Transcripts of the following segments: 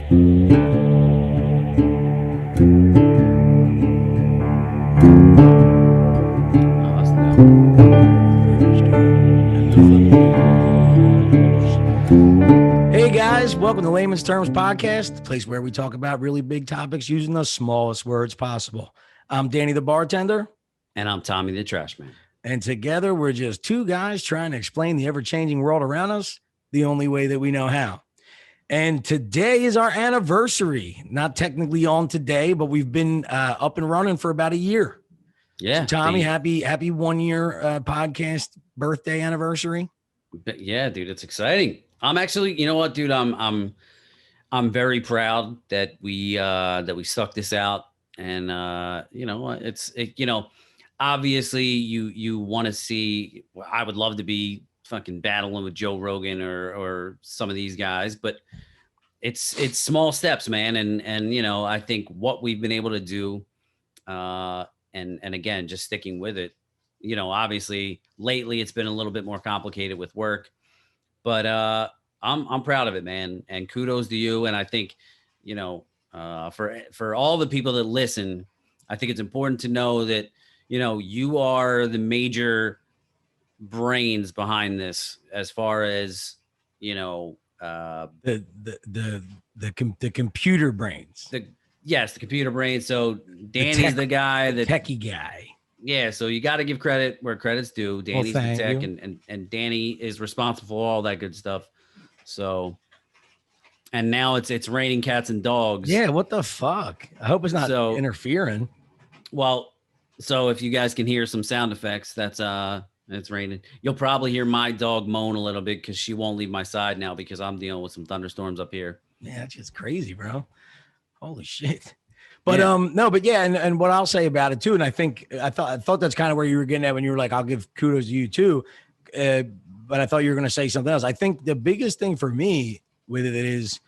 Hey guys, welcome to Layman's Terms Podcast, the place where we talk about really big topics using the smallest words possible. I'm Danny the bartender. And I'm Tommy the trash man. And together we're just two guys trying to explain the ever-changing world around us the only way that we know how. And today is our anniversary. Not technically on today, but we've been up and running for about a year. Yeah. So Tommy, happy 1 year podcast birthday anniversary. Yeah, dude, it's exciting. I'm actually, you know what, dude, I'm very proud that we stuck this out. And obviously you want to see, I would love to be fucking battling with Joe Rogan or some of these guys, but it's small steps, man. And I think what we've been able to do, and again, just sticking with it, obviously lately it's been a little bit more complicated with work, but I'm proud of it, man. And kudos to you. And I think, for all the people that listen, I think it's important to know that, you are the major brains behind this, as far as, the computer brains. The computer brains. So Danny's the guy, the techie guy. Yeah, so you got to give credit where credit's due. Danny's the tech, and Danny is responsible for all that good stuff. So, and now it's raining cats and dogs. Yeah, what the fuck? I hope it's not interfering. Well, so if you guys can hear some sound effects, that's it's raining. You'll probably hear my dog moan a little bit because she won't leave my side now because I'm dealing with some thunderstorms up here. Yeah, that's just crazy, bro. Holy shit. But and what I'll say about it too, and I thought that's kind of where you were getting at when you were like, I'll give kudos to you too. But I thought you were going to say something else. I think the biggest thing for me with it is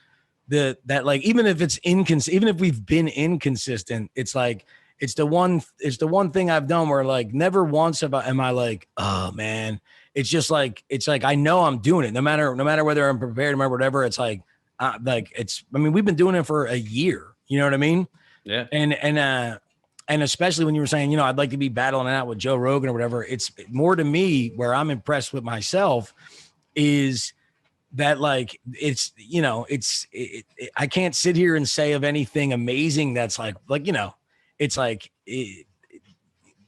that like, even if it's even if we've been inconsistent, it's like, it's the one thing I've done where like never once am I like, oh man, it's just like, I know I'm doing it no matter whether I'm prepared or whatever. It's like we've been doing it for a year. You know what I mean? Yeah. And especially when you were saying, I'd like to be battling out with Joe Rogan or whatever, it's more to me where I'm impressed with myself is that like, I can't sit here and say of anything amazing. That's it's like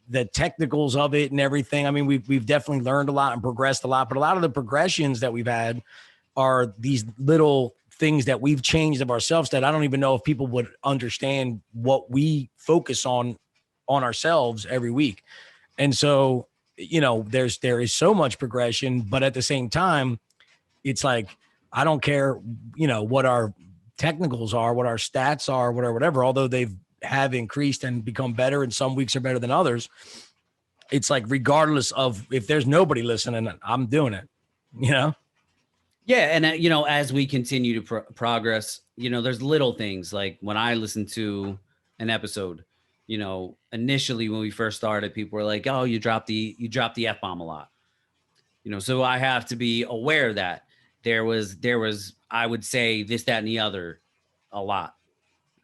the technicals of it and everything. I mean, we've definitely learned a lot and progressed a lot, but a lot of the progressions that we've had are these little things that we've changed of ourselves that I don't even know if people would understand what we focus on ourselves every week. And so, there is so much progression, but at the same time, it's like, I don't care, what our technicals are, what our stats are, whatever, although have increased and become better. And some weeks are better than others. It's like, regardless of if there's nobody listening, I'm doing it, Yeah, and as we continue to progress, there's little things like when I listen to an episode, initially when we first started, people were like, "Oh, you drop the F-bomb a lot," so I have to be aware that there was I would say this, that, and the other a lot.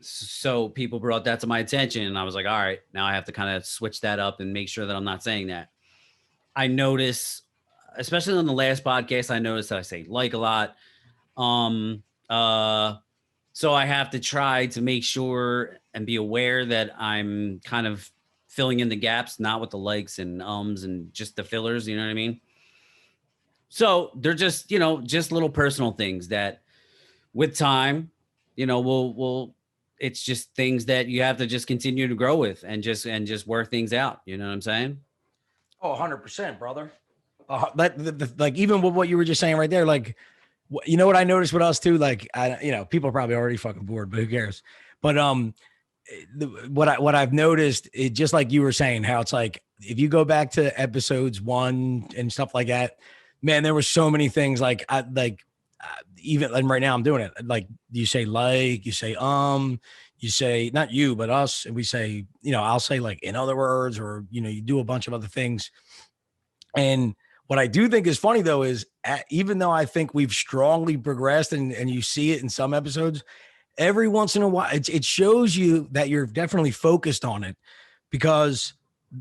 So people brought that to my attention, and I was like, all right, now I have to kind of switch that up and make sure that I'm not saying that. I notice, especially on the last podcast, I noticed that I say like a lot. So I have to try to make sure and be aware that I'm kind of filling in the gaps, not with the likes and and just the fillers, you know what I mean? So they're just, just little personal things that with time, we'll it's just things that you have to just continue to grow with and just work things out. You know what I'm saying? Oh, 100%, brother. Like even with what you were just saying right there, like, you know what I noticed with us too? Like, people are probably already fucking bored, but who cares? But what I've noticed is just like you were saying, how it's like, if you go back to episodes 1 and stuff like that, man, there were so many things like, even and right now I'm doing it. Like you say, you say, you say, not you, but us. And we say, I'll say like, in other words, or, you do a bunch of other things. And what I do think is funny though, is even though I think we've strongly progressed and you see it in some episodes, every once in a while, it shows you that you're definitely focused on it, because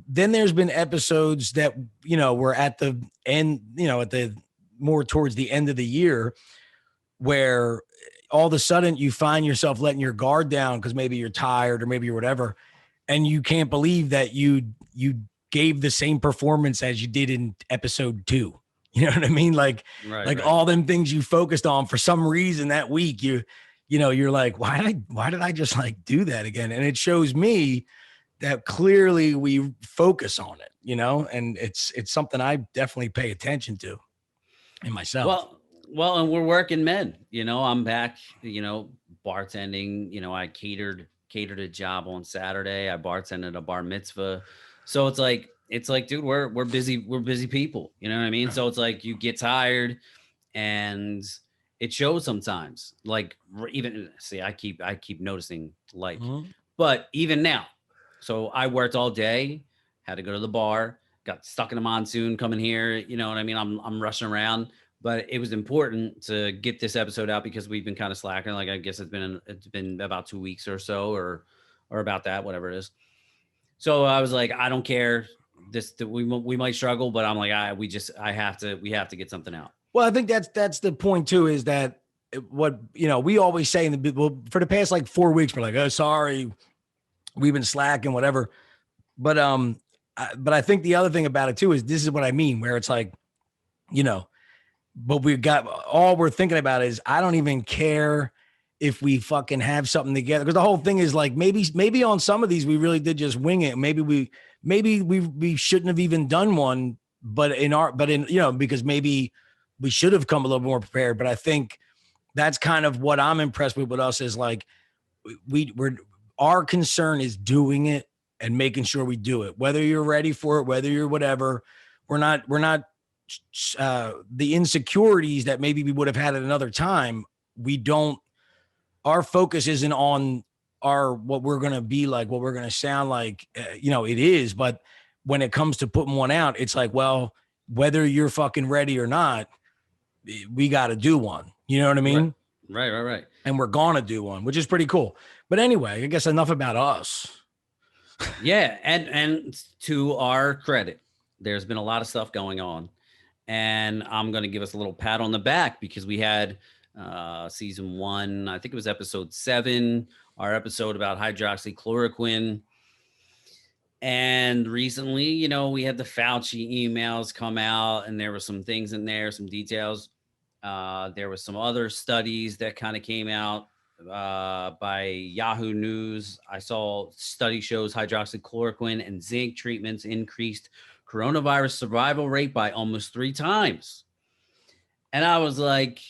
then there's been episodes that, were at the end, at the more towards the end of the year, where all of a sudden you find yourself letting your guard down because maybe you're tired or maybe you're whatever, and you can't believe that you gave the same performance as you did in episode 2. You know what I mean? Right. All them things you focused on for some reason that week, you're like, why did I just like do that again? And it shows me that clearly we focus on it, and it's something I definitely pay attention to in myself. Well, and we're working men. I'm back. Bartending. I catered a job on Saturday. I bartended a bar mitzvah. So it's like, dude, we're busy. We're busy people. You know what I mean? So it's like you get tired, and it shows sometimes. Like even see, I keep noticing but even now. So I worked all day, had to go to the bar, got stuck in a monsoon coming here. You know what I mean? I'm rushing around, but it was important to get this episode out because we've been kind of slacking. Like I guess it's been about 2 weeks or so, or about that, whatever it is. So I was like, I don't care. We might struggle, but I'm like, we have to get something out. Well, I think that's the point too, is that what, we always say for the past like 4 weeks, we're like, oh, sorry, we've been slacking, whatever. But but I think the other thing about it too is this is what I mean, where it's like, but all we're thinking about is I don't even care if we fucking have something together, because the whole thing is like maybe on some of these we really did just wing it. Maybe we shouldn't have even done one, but because maybe we should have come a little more prepared. But I think that's kind of what I'm impressed with us is like we're our concern is doing it and making sure we do it, whether you're ready for it, whether you're whatever. We're not the insecurities that maybe we would have had at another time. Our focus isn't on what we're going to be like, what we're going to sound like. It is, but when it comes to putting one out, it's like, well, whether you're fucking ready or not, we got to do one. You know what I mean? Right. And we're going to do one, which is pretty cool. But anyway, I guess enough about us. Yeah. And to our credit, there's been a lot of stuff going on, and I'm going to give us a little pat on the back because we had season 1, I think it was episode 7, our episode about hydroxychloroquine. And recently, we had the Fauci emails come out, and there were some things in there, some details. There was some other studies that kind of came out by Yahoo News. I saw study shows hydroxychloroquine and zinc treatments increased coronavirus survival rate by almost 3 times. And I was like,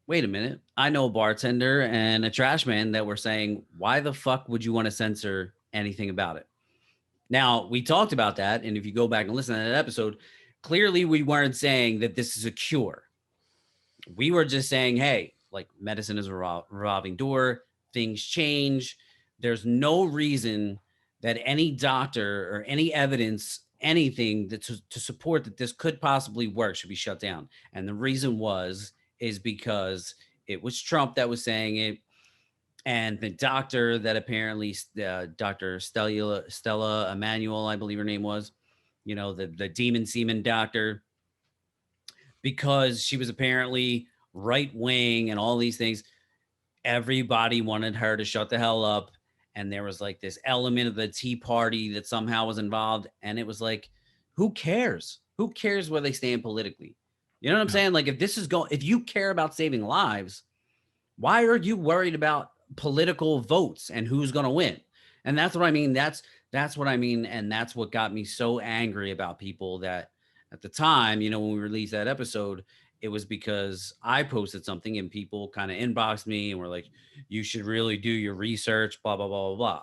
wait a minute. I know a bartender and a trash man that were saying, why the fuck would you want to censor anything about it? Now, we talked about that. And if you go back and listen to that episode, clearly we weren't saying that this is a cure. We were just saying, hey, like medicine is a revolving door. Things change. There's no reason that any doctor or any evidence, anything that to support that this could possibly work should be shut down. And the reason is because it was Trump that was saying it. And the doctor that apparently, Dr. Stella Emanuel, I believe her name was, the demon semen doctor, because she was apparently right wing and all these things. Everybody wanted her to shut the hell up. And there was like this element of the Tea Party that somehow was involved. And it was like, who cares? Who cares where they stand politically? You know what I'm saying? Like if you care about saving lives, why are you worried about political votes and who's going to win? And that's what I mean. That's what I mean. And that's what got me so angry about people that at the time, when we released that episode, it was because I posted something and people kind of inboxed me and were like, you should really do your research, blah, blah, blah, blah, blah.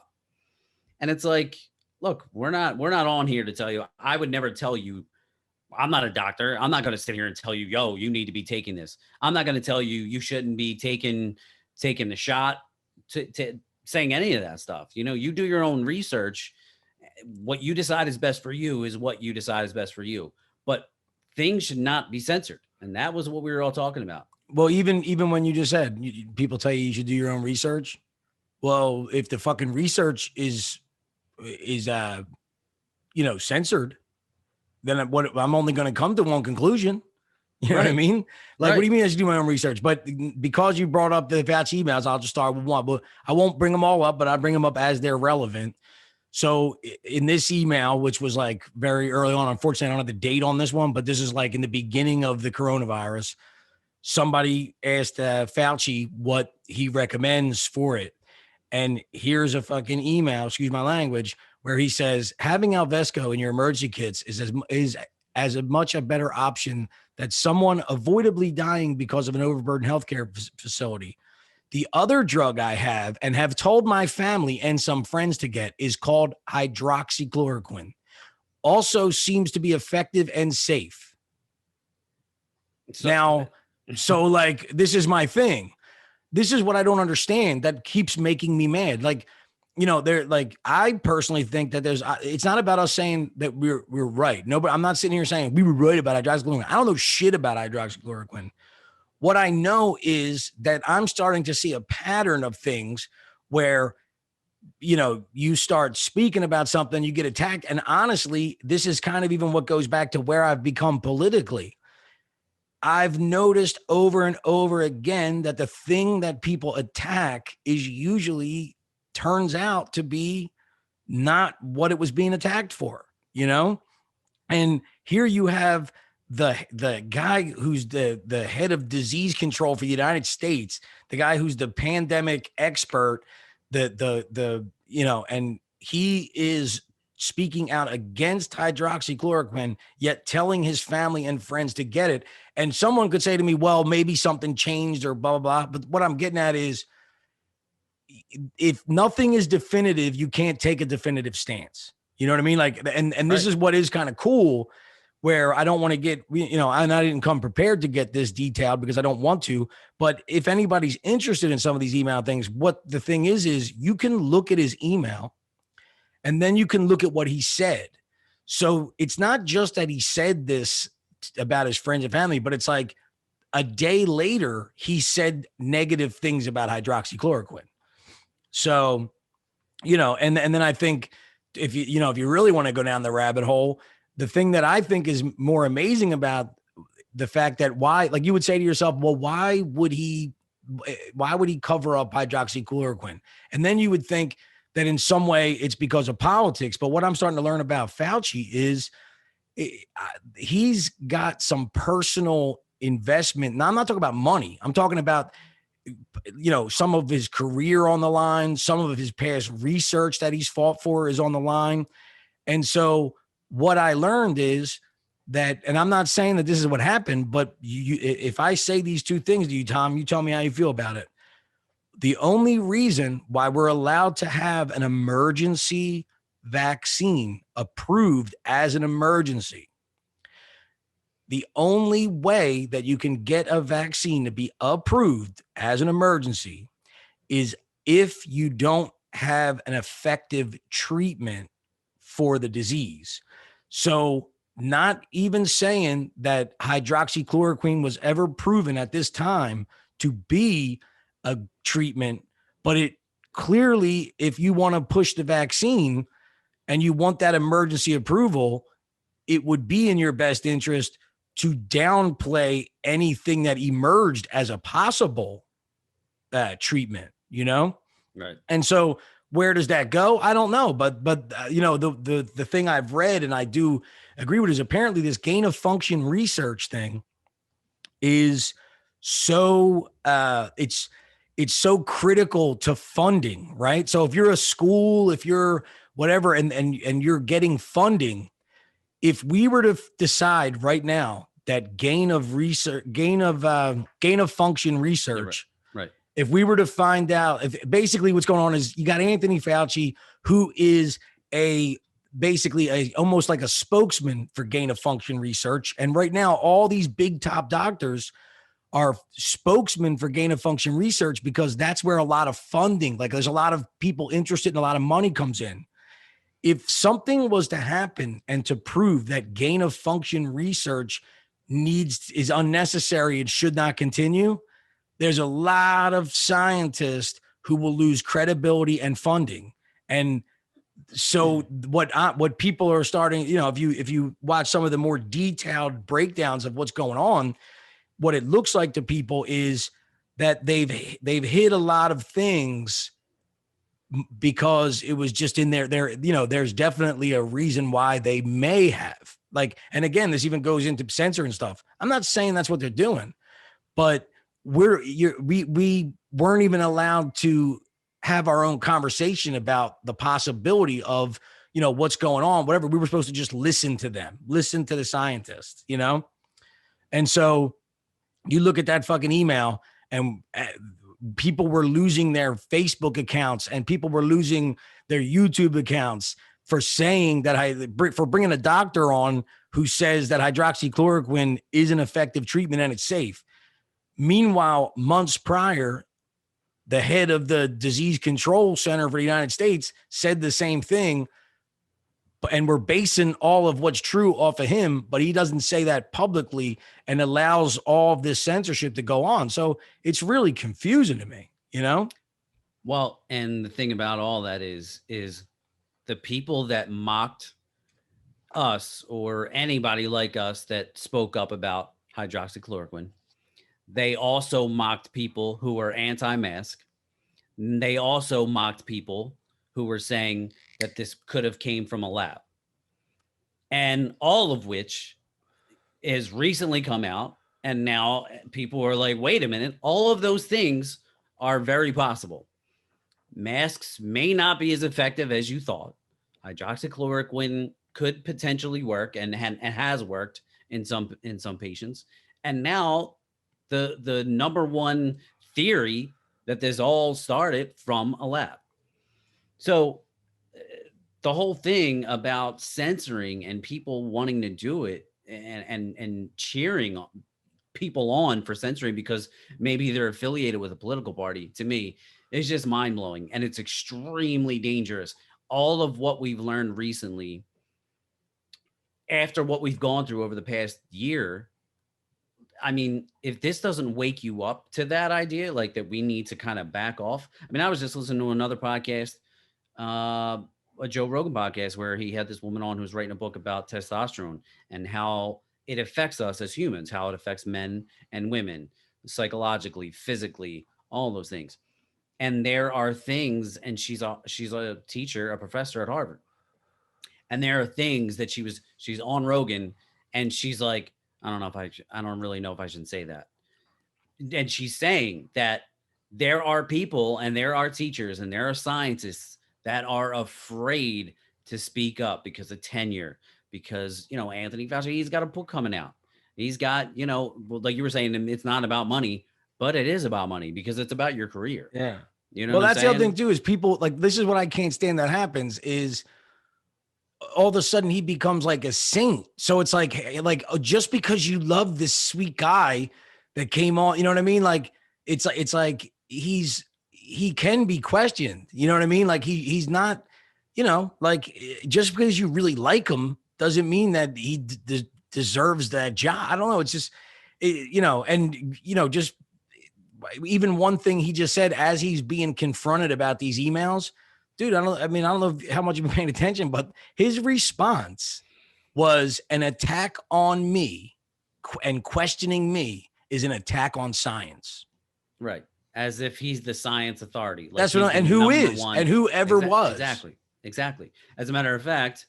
And it's like, look, we're not on here to tell you. I would never tell you. I'm not a doctor. I'm not going to sit here and tell you, yo, you need to be taking this. I'm not going to tell you shouldn't be taking the shot, to saying any of that stuff. You do your own research. What you decide is best for you is what you decide is best for you. But things should not be censored. And that was what we were all talking about. Well, even when you just said people tell you should do your own research. Well, if the fucking research is censored, then what I'm only going to come to one conclusion. You know what I Right. mean? Like, what Right. do you mean I should do my own research? But because you brought up the Fauci emails, I'll just start with one. But I won't bring them all up, but I bring them up as they're relevant. So in this email, which was like very early on, unfortunately, I don't have the date on this one, but this is like in the beginning of the coronavirus. Somebody asked Fauci what he recommends for it. And here's a fucking email, excuse my language, where he says having Alvesco in your emergency kits is as much a better option that someone avoidably dying because of an overburdened healthcare facility. The other drug I have and have told my family and some friends to get is called hydroxychloroquine. Also seems to be effective and safe. So, Now, so like this is my thing. This is what I don't understand that keeps making me mad. Like, they're like, I personally think that it's not about us saying that we're right. No, but I'm not sitting here saying we were right about hydroxychloroquine. I don't know shit about hydroxychloroquine. What I know is that I'm starting to see a pattern of things where, you start speaking about something, you get attacked. And honestly, this is kind of even what goes back to where I've become politically. I've noticed over and over again that the thing that people attack is usually turns out to be not what it was being attacked for, And here you have the guy who's the head of disease control for the United States, the guy who's the pandemic expert, and he is speaking out against hydroxychloroquine, yet telling his family and friends to get it. And someone could say to me, well, maybe something changed or blah, blah, blah. But what I'm getting at is if nothing is definitive, you can't take a definitive stance. You know what I mean? Like, and this is what is kind of cool, where I don't want to get, and I didn't come prepared to get this detailed because I don't want to. But if anybody's interested in some of these email things, what the thing is you can look at his email and then you can look at what he said. So it's not just that he said this about his friends and family, but it's like a day later, he said negative things about hydroxychloroquine. So, and then I think if you really want to go down the rabbit hole, the thing that I think is more amazing about the fact that like you would say to yourself, well, why would he cover up hydroxychloroquine? And then you would think that in some way it's because of politics. But what I'm starting to learn about Fauci is he's got some personal investment. Now, I'm not talking about money. I'm talking about, some of his career on the line, some of his past research that he's fought for is on the line. And so what I learned is that, and I'm not saying that this is what happened, but if I say these two things to you, Tom, you tell me how you feel about it. The only reason why we're allowed to have an emergency vaccine approved as an emergency, the only way that you can get a vaccine to be approved as an emergency is if you don't have an effective treatment for the disease. So not even saying that hydroxychloroquine was ever proven at this time to be a treatment, but it clearly, if you want to push the vaccine and you want that emergency approval, it would be in your best interest to downplay anything that emerged as a possible treatment, Right. And so where does that go? I don't know, but the thing I've read and I do agree with is apparently this gain of function research thing is so it's so critical to funding, right? So if you're a school, if you're whatever, and you're getting funding, if we were to decide right now that gain of function research, Right. if we were to find out, if basically what's going on is you got Anthony Fauci, who is basically almost like a spokesman for gain of function research. And right now, all these big top doctors are spokesmen for gain of function research because that's where a lot of funding, like there's a lot of people interested and a lot of money comes in. If something was to happen and to prove that gain of function research is unnecessary and should not continue, there's a lot of scientists who will lose credibility and funding. And so what people are starting, if you watch some of the more detailed breakdowns of what's going on, what it looks like to people is that they've hid a lot of things because it was just in there's definitely a reason why they may have, like, and again, this even goes into censoring stuff. I'm not saying that's what they're doing, but we weren't even allowed to have our own conversation about the possibility of, what's going on, whatever. We were supposed to just listen to them, listen to the scientists, And so you look at that fucking email, and people were losing their Facebook accounts, and people were losing their YouTube accounts for saying that for bringing a doctor on who says that hydroxychloroquine is an effective treatment and it's safe. Meanwhile, months prior, the head of the Disease Control Center for the United States said the same thing, and we're basing all of what's true off of him, but he doesn't say that publicly and allows all of this censorship to go on. So it's really confusing to me, Well, and the thing about all that is the people that mocked us or anybody like us that spoke up about hydroxychloroquine, they also mocked people who were anti-mask. They also mocked people who were saying that this could have came from a lab. And all of which has recently come out. And now people are like, wait a minute, all of those things are very possible. Masks may not be as effective as you thought. Hydroxychloroquine could potentially work and has worked in some patients. And now the number one theory that this all started from a lab. So the whole thing about censoring and people wanting to do it and cheering people on for censoring because maybe they're affiliated with a political party, to me, is just mind-blowing. And it's extremely dangerous. All of what we've learned recently, after what we've gone through over the past year, I mean, if this doesn't wake you up to that idea, like that we need to kind of back off. I mean, I was just listening to another podcast, a Joe Rogan podcast, where he had this woman on who was writing a book about testosterone and how it affects us as humans, how it affects men and women psychologically, physically, all those things. And there are things, and she's a teacher, a professor at Harvard. And there are things that she's on Rogan and she's like, I don't really know if I should say that. And she's saying that there are people and there are teachers and there are scientists that are afraid to speak up because of tenure, because, Anthony Fauci, he's got a book coming out. He's got, like you were saying, it's not about money, but it is about money because it's about your career. Yeah. Well, that's the other thing too, is people like, this is what I can't stand that happens is all of a sudden he becomes like a saint. So it's like just because you love this sweet guy that came on, you know what I mean? Like, it's like he can be questioned, you know what I mean? Like he's not, like just because you really like him doesn't mean that he deserves that job. I don't know. It's just, just even one thing he just said as he's being confronted about these emails, dude, I don't know how much you've been paying attention, but his response was an attack on me, and questioning me is an attack on science. Right. As if he's the science authority. Like that's what, and who is, and whoever was. Exactly. As a matter of fact,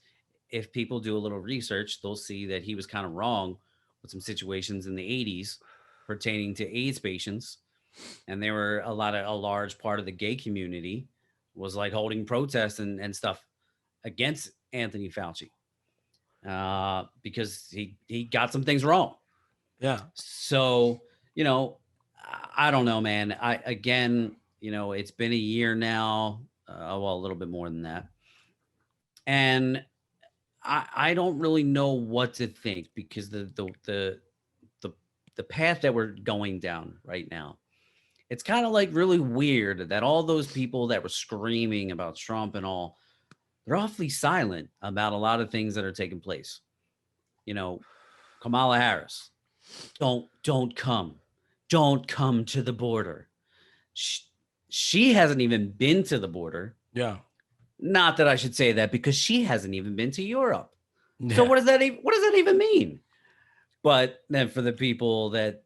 if people do a little research, they'll see that he was kind of wrong with some situations in the 80s pertaining to AIDS patients. And there were a large part of the gay community was like holding protests and stuff against Anthony Fauci because he got some things wrong. Yeah. So, I don't know, man. It's been a year now. A little bit more than that. And I don't really know what to think because the path that we're going down right now, it's kind of like really weird that all those people that were screaming about Trump and all, they're awfully silent about a lot of things that are taking place. Kamala Harris, Don't come. Don't come to the border. She hasn't even been to the border. Yeah. Not that I should say that, because she hasn't even been to Europe. So Yeah. what does that even mean? But then for the people that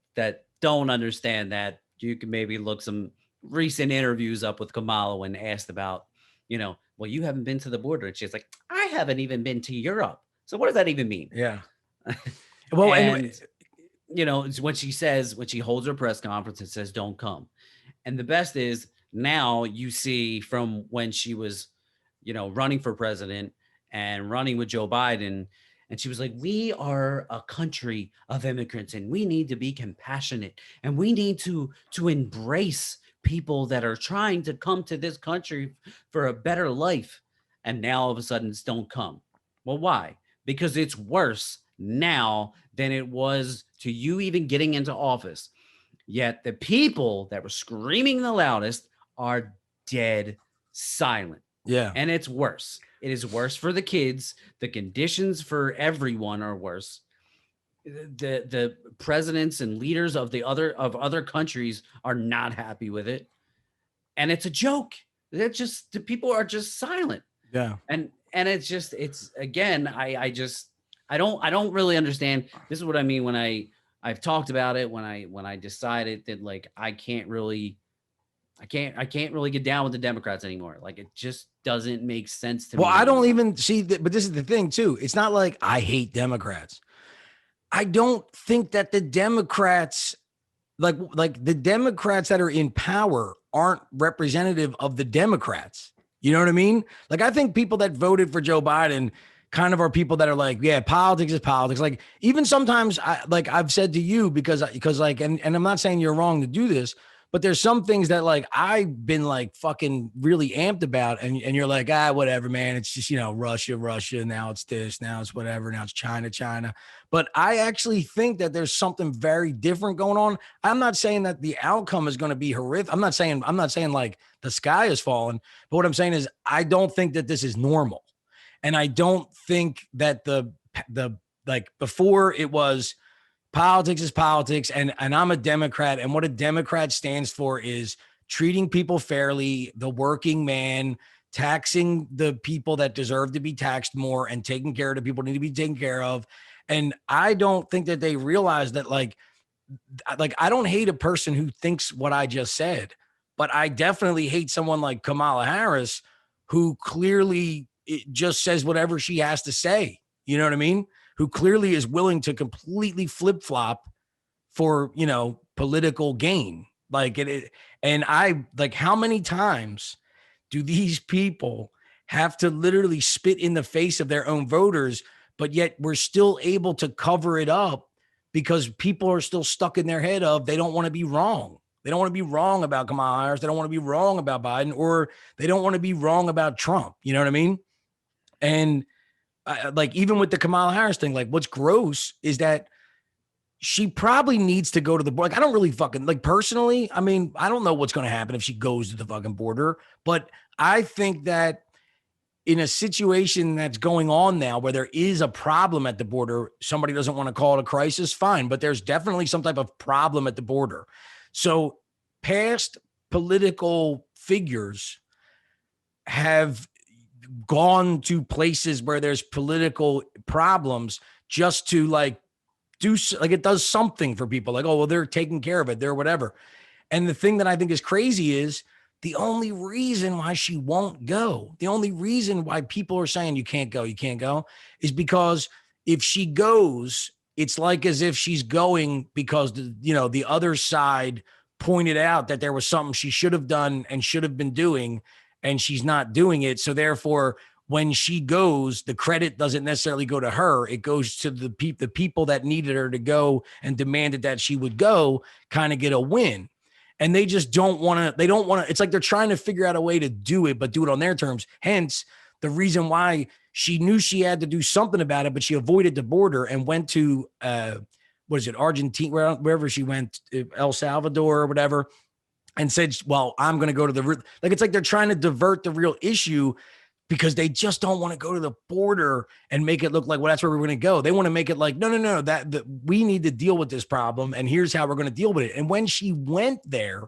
don't understand that, you can maybe look some recent interviews up with Kamala when asked about, well, you haven't been to the border. And she's like, I haven't even been to Europe. So what does that even mean? Yeah. Well, and And it's when she holds her press conference and says, don't come. And the best is, now you see from when she was, running for president and running with Joe Biden, and she was like, we are a country of immigrants and we need to be compassionate and we need to embrace people that are trying to come to this country for a better life. And now all of a sudden it's don't come. Well, why? Because it's worse now than it was to you even getting into office. Yet the people that were screaming the loudest are dead silent. yeah. And it's worse. It is worse for the kids. The conditions for everyone are worse. The presidents and leaders of other countries are not happy with it. And it's a joke. The people are just silent. Yeah. And it's again, I don't really understand. This is what I mean when I've talked about it, when I decided that, like, I can't really get down with the Democrats anymore. Like, it just doesn't make sense to me. Well, I don't anymore. even see that, but this is the thing too. It's not like I hate Democrats. I don't think that the Democrats, like the Democrats that are in power, aren't representative of the Democrats. You know what I mean? Like, I think people that voted for Joe Biden kind of are people that are like, yeah, politics is politics. Like, even sometimes I've said to you, because like, and I'm not saying you're wrong to do this, but there's some things that, like, I've been like fucking really amped about, and you're like, whatever, man. It's just, Russia. Now it's this, now it's whatever. Now it's China. But I actually think that there's something very different going on. I'm not saying that the outcome is going to be horrific. I'm not saying like the sky is falling, but what I'm saying is I don't think that this is normal. And I don't think that the like before it was politics is politics, and I'm a Democrat, and what a Democrat stands for is treating people fairly, the working man, taxing the people that deserve to be taxed more, and taking care of the people who need to be taken care of. And I don't think that they realize that, like I don't hate a person who thinks what I just said, but I definitely hate someone like Kamala Harris, who clearly just says whatever she has to say. You know what I mean? Who clearly is willing to completely flip flop for, political gain. Like it, and I like, how many times do these people have to literally spit in the face of their own voters, but yet we're still able to cover it up because people are still stuck in their head of they don't want to be wrong. They don't want to be wrong about Kamala Harris. They don't want to be wrong about Biden, or they don't want to be wrong about Trump. You know what I mean? And like, even with the Kamala Harris thing, like, what's gross is that she probably needs to go to the border. Like, I don't really fucking, like, personally, I mean, I don't know what's going to happen if she goes to the fucking border, but I think that in a situation that's going on now where there is a problem at the border, somebody doesn't want to call it a crisis, fine, but there's definitely some type of problem at the border. So past political figures have gone to places where there's political problems just to, like, do, like, it does something for people, like, oh, well, they're taking care of it, they're whatever. And the thing that I think is crazy is the only reason why she won't go, the only reason why people are saying you can't go, is because if she goes, it's like as if she's going because the other side pointed out that there was something she should have done and should have been doing, and she's not doing it. So therefore, when she goes, the credit doesn't necessarily go to her. It goes to the people that needed her to go and demanded that she would go, kind of get a win. And they just don't want to, it's like they're trying to figure out a way to do it, but do it on their terms. Hence the reason why she knew she had to do something about it, but she avoided the border and went to, Argentina, wherever she went, El Salvador or whatever, and said, well, I'm going to go to like, it's like they're trying to divert the real issue because they just don't want to go to the border and make it look like, well, that's where we're going to go. They want to make it like, no, that we need to deal with this problem, and here's how we're going to deal with it. And when she went there,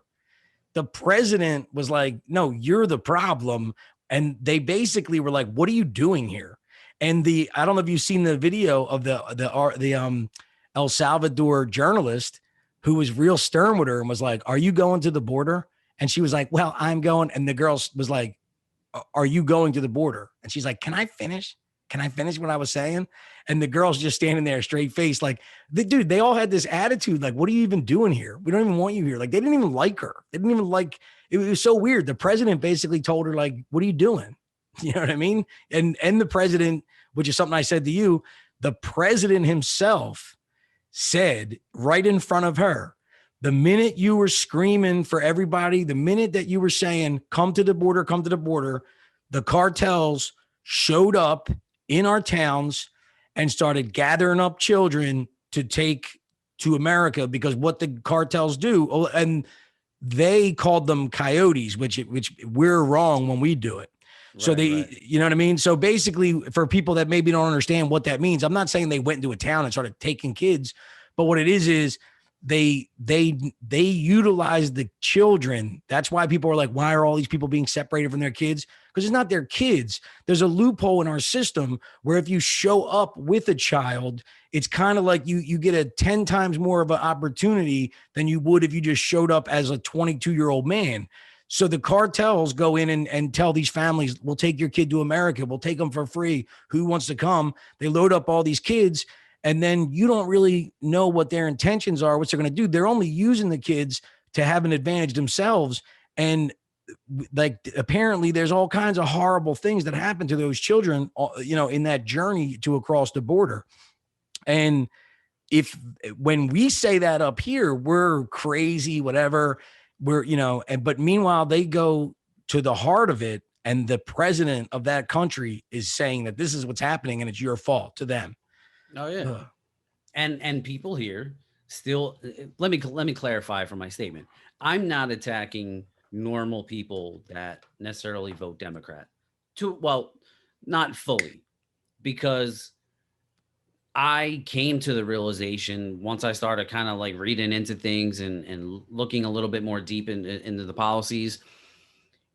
the president was like, no, you're the problem. And they basically were like, what are you doing here? And I don't know if you've seen the video of the El Salvador journalist who was real stern with her and was like, are you going to the border? And she was like, well, I'm going. And the girl was like, are you going to the border? And she's like, can I finish? Can I finish what I was saying? And the girl's just standing there straight face. Like, dude, they all had this attitude. Like, what are you even doing here? We don't even want you here. Like, they didn't even like her. They didn't even like, it was so weird. The president basically told her, like, what are you doing? You know what I mean? And the president, which is something I said to you, the president himself said right in front of her, the minute you were screaming for everybody, the minute that you were saying, come to the border, the cartels showed up in our towns and started gathering up children to take to America, because what the cartels do, and they called them coyotes, which we're wrong when we do it. So you know what I mean? So basically, for people that maybe don't understand what that means, I'm not saying they went into a town and started taking kids, but what it is they utilize the children. That's why people are like, why are all these people being separated from their kids? Because it's not their kids. There's a loophole in our system where if you show up with a child, it's kind of like you get a 10 times more of an opportunity than you would if you just showed up as a 22-year-old man. So the cartels go in and tell these families, we'll take your kid to America. We'll take them for free. Who wants to come? They load up all these kids. And then you don't really know what their intentions are, what they're going to do. They're only using the kids to have an advantage themselves. And like, apparently there's all kinds of horrible things that happen to those children, you know, in that journey to across the border. And when we say that up here, we're crazy, whatever, but meanwhile, they go to the heart of it. And the president of that country is saying that this is what's happening and it's your fault to them. Oh yeah. Ugh. And people here still, let me clarify for my statement. I'm not attacking normal people that necessarily vote Democrat. Not fully, because I came to the realization once I started kind of like reading into things and looking a little bit more deep into the policies.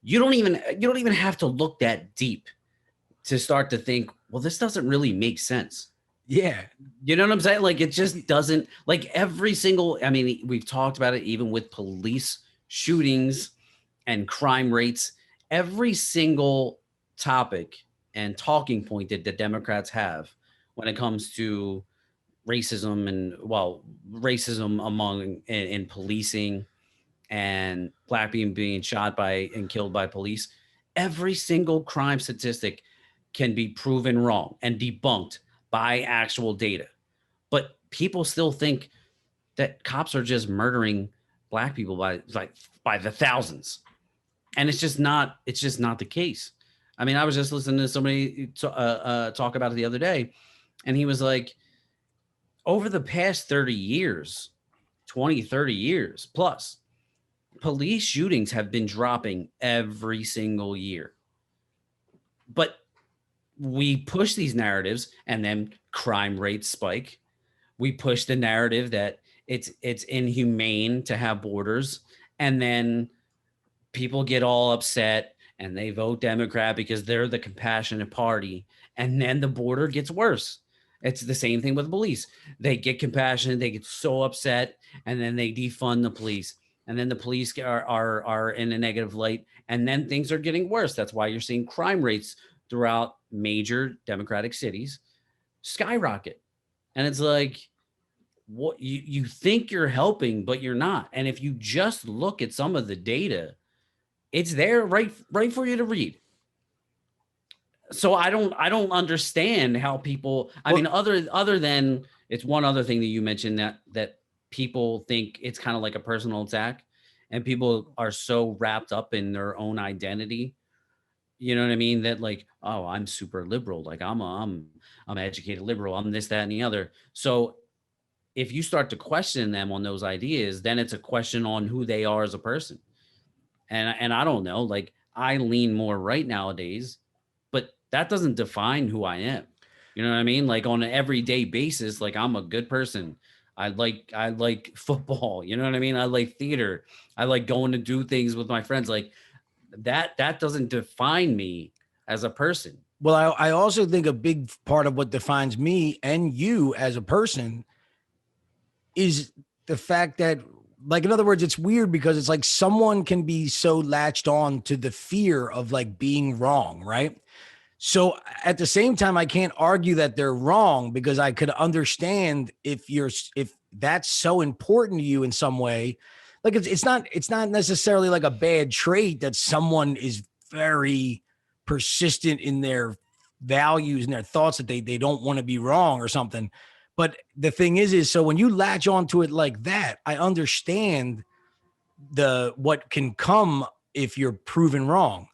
You don't even have to look that deep to start to think, well, this doesn't really make sense. Yeah. You know what I'm saying? Like, it just doesn't, like, every single, I mean, we've talked about it even with police shootings and crime rates, every single topic and talking point that the Democrats have when it comes to racism racism among in policing and Black people being shot by and killed by police, every single crime statistic can be proven wrong and debunked by actual data. But people still think that cops are just murdering Black people by the thousands. And it's just not the case. I mean, I was just listening to somebody talk about it the other day, and he was like, over the past 30 years, 30 years plus, police shootings have been dropping every single year. But we push these narratives and then crime rates spike. We push the narrative that it's inhumane to have borders, and then people get all upset and they vote Democrat because they're the compassionate party, and then the border gets worse. It's the same thing with police. They get compassionate, they get so upset, and then they defund the police, and then the police are in a negative light, and then things are getting worse. That's why you're seeing crime rates throughout major Democratic cities skyrocket. And it's like, what you think you're helping, but you're not. And if you just look at some of the data, it's there right for you to read. So I don't understand how people, I mean, other than, it's one other thing that you mentioned, that people think it's kind of like a personal attack, and people are so wrapped up in their own identity. You know what I mean? That like, oh, I'm super liberal. Like I'm educated liberal. I'm this, that, and the other. So if you start to question them on those ideas, then it's a question on who they are as a person. And I don't know, like I lean more right nowadays, but that doesn't define who I am. You know what I mean? Like on an everyday basis, like I'm a good person. I like football. You know what I mean? I like theater. I like going to do things with my friends. Like that doesn't define me as a person. Well, I also think a big part of what defines me and you as a person is the fact that, like, in other words, it's weird because it's like someone can be so latched on to the fear of like being wrong, right? So at the same time, I can't argue that they're wrong because I could understand if that's so important to you in some way. Like it's not necessarily like a bad trait that someone is very persistent in their values and their thoughts that they don't want to be wrong or something. But the thing is so when you latch onto it like that, I understand the what can come if you're proven wrong.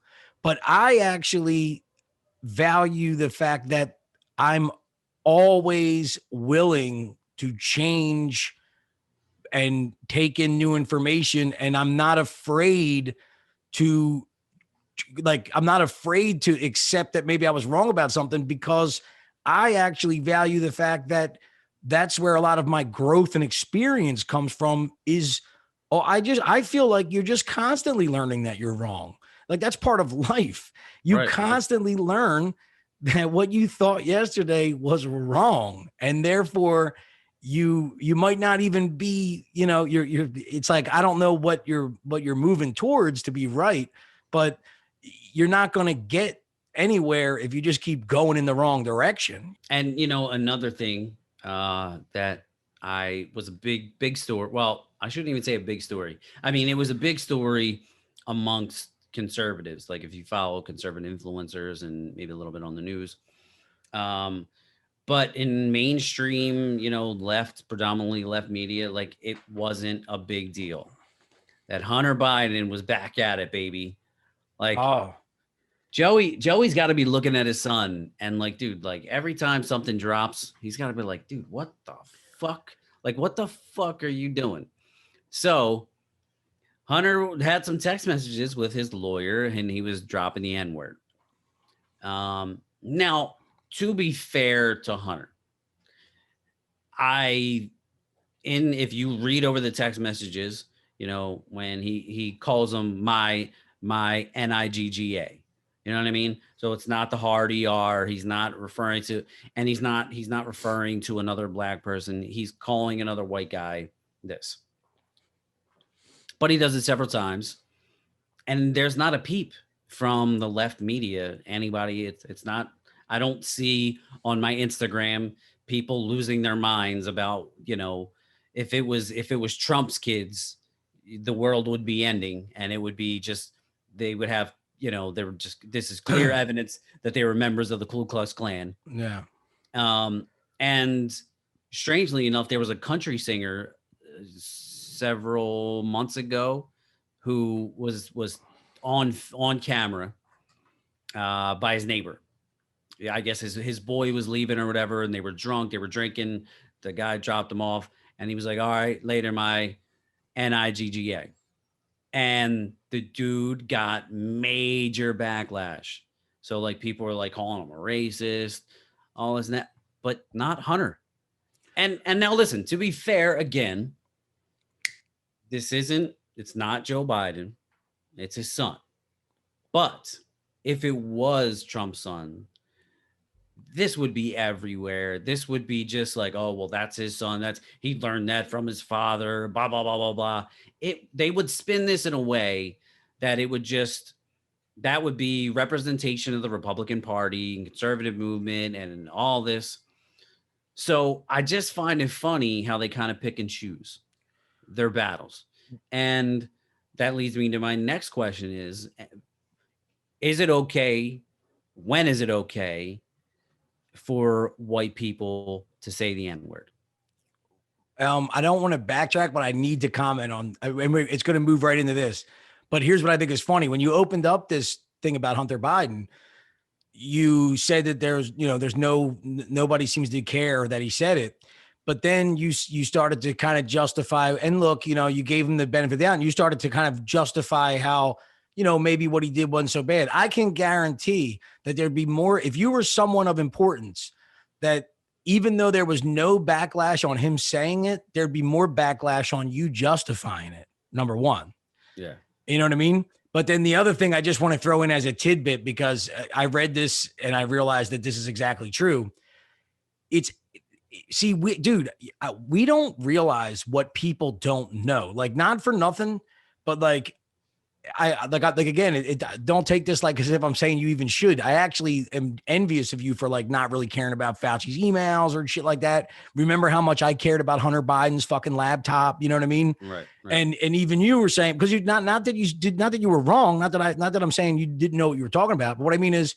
But I actually value the fact that I'm always willing to change and take in new information. And I'm not afraid to, like, I'm not afraid to accept that maybe I was wrong about something because I actually value the fact that that's where a lot of my growth and experience comes from is, oh, I feel like you're just constantly learning that you're wrong. Like that's part of life. You Right. constantly learn that what you thought yesterday was wrong. And therefore you might not even be, you're it's like, I don't know what you're moving towards to be right, but you're not going to get anywhere if you just keep going in the wrong direction. And another thing that I was a big story. Well, I shouldn't even say a big story. I mean, it was a big story amongst conservatives. Like if you follow conservative influencers and maybe a little bit on the news. But in mainstream, predominantly left media, like it wasn't a big deal that Hunter Biden was back at it, baby. Like Oh, Joey's got to be looking at his son and like, dude, like every time something drops, he's got to be like, dude, what the fuck? Like, what the fuck are you doing? So Hunter had some text messages with his lawyer and he was dropping the N-word. Now, to be fair to Hunter, if you read over the text messages, when he calls them my NIGGA, you know what I mean? So it's not the hard ER. He's not referring to, and he's not referring to another black person. He's calling another white guy this. But he does it several times. And there's not a peep from the left media, anybody. It's not, I don't see on my Instagram people losing their minds about, if it was Trump's kids, the world would be ending and it would be just, they would have, they were just, this is clear evidence that they were members of the Ku Klux Klan. yeah. And strangely enough, there was a country singer several months ago who was on camera by his neighbor. Yeah, I guess his boy was leaving or whatever, and they were drunk, they were drinking. The guy dropped him off, and he was like, "All right, later, my NIGGA." And the dude got major backlash. So like people were like calling him a racist, all this and that, but not Hunter. And now listen, to be fair, again, it's not Joe Biden, it's his son. But if it was Trump's son, this would be everywhere. This would be just like, oh, well, that's his son. He learned that from his father, blah, blah, blah, blah, blah. They would spin this in a way that that would be representation of the Republican Party and conservative movement and all this. So I just find it funny how they kind of pick and choose their battles. And that leads me to my next question is it okay? When is it okay for white people to say the N-word? I don't want to backtrack, but I need to comment on, it's going to move right into this. But here's what I think is funny. When you opened up this thing about Hunter Biden, you said that there's nobody seems to care that he said it. But then you started to kind of justify, and look, you gave him the benefit of the doubt, and you started to kind of justify how, maybe what he did wasn't so bad. I can guarantee that there'd be more if you were someone of importance, that even though there was no backlash on him saying it, there'd be more backlash on you justifying it. Number one. Yeah. You know what I mean? But then the other thing I just want to throw in as a tidbit, because I read this and I realized that this is exactly true. We don't realize what people don't know. Like, not for nothing, but like, again, don't take this like as if I'm saying you even should. I actually am envious of you for like not really caring about Fauci's emails or shit like that. Remember how much I cared about Hunter Biden's fucking laptop? You know what I mean? Right. And even you were saying, because you not that you were wrong. Not that I'm saying you didn't know what you were talking about. But what I mean is,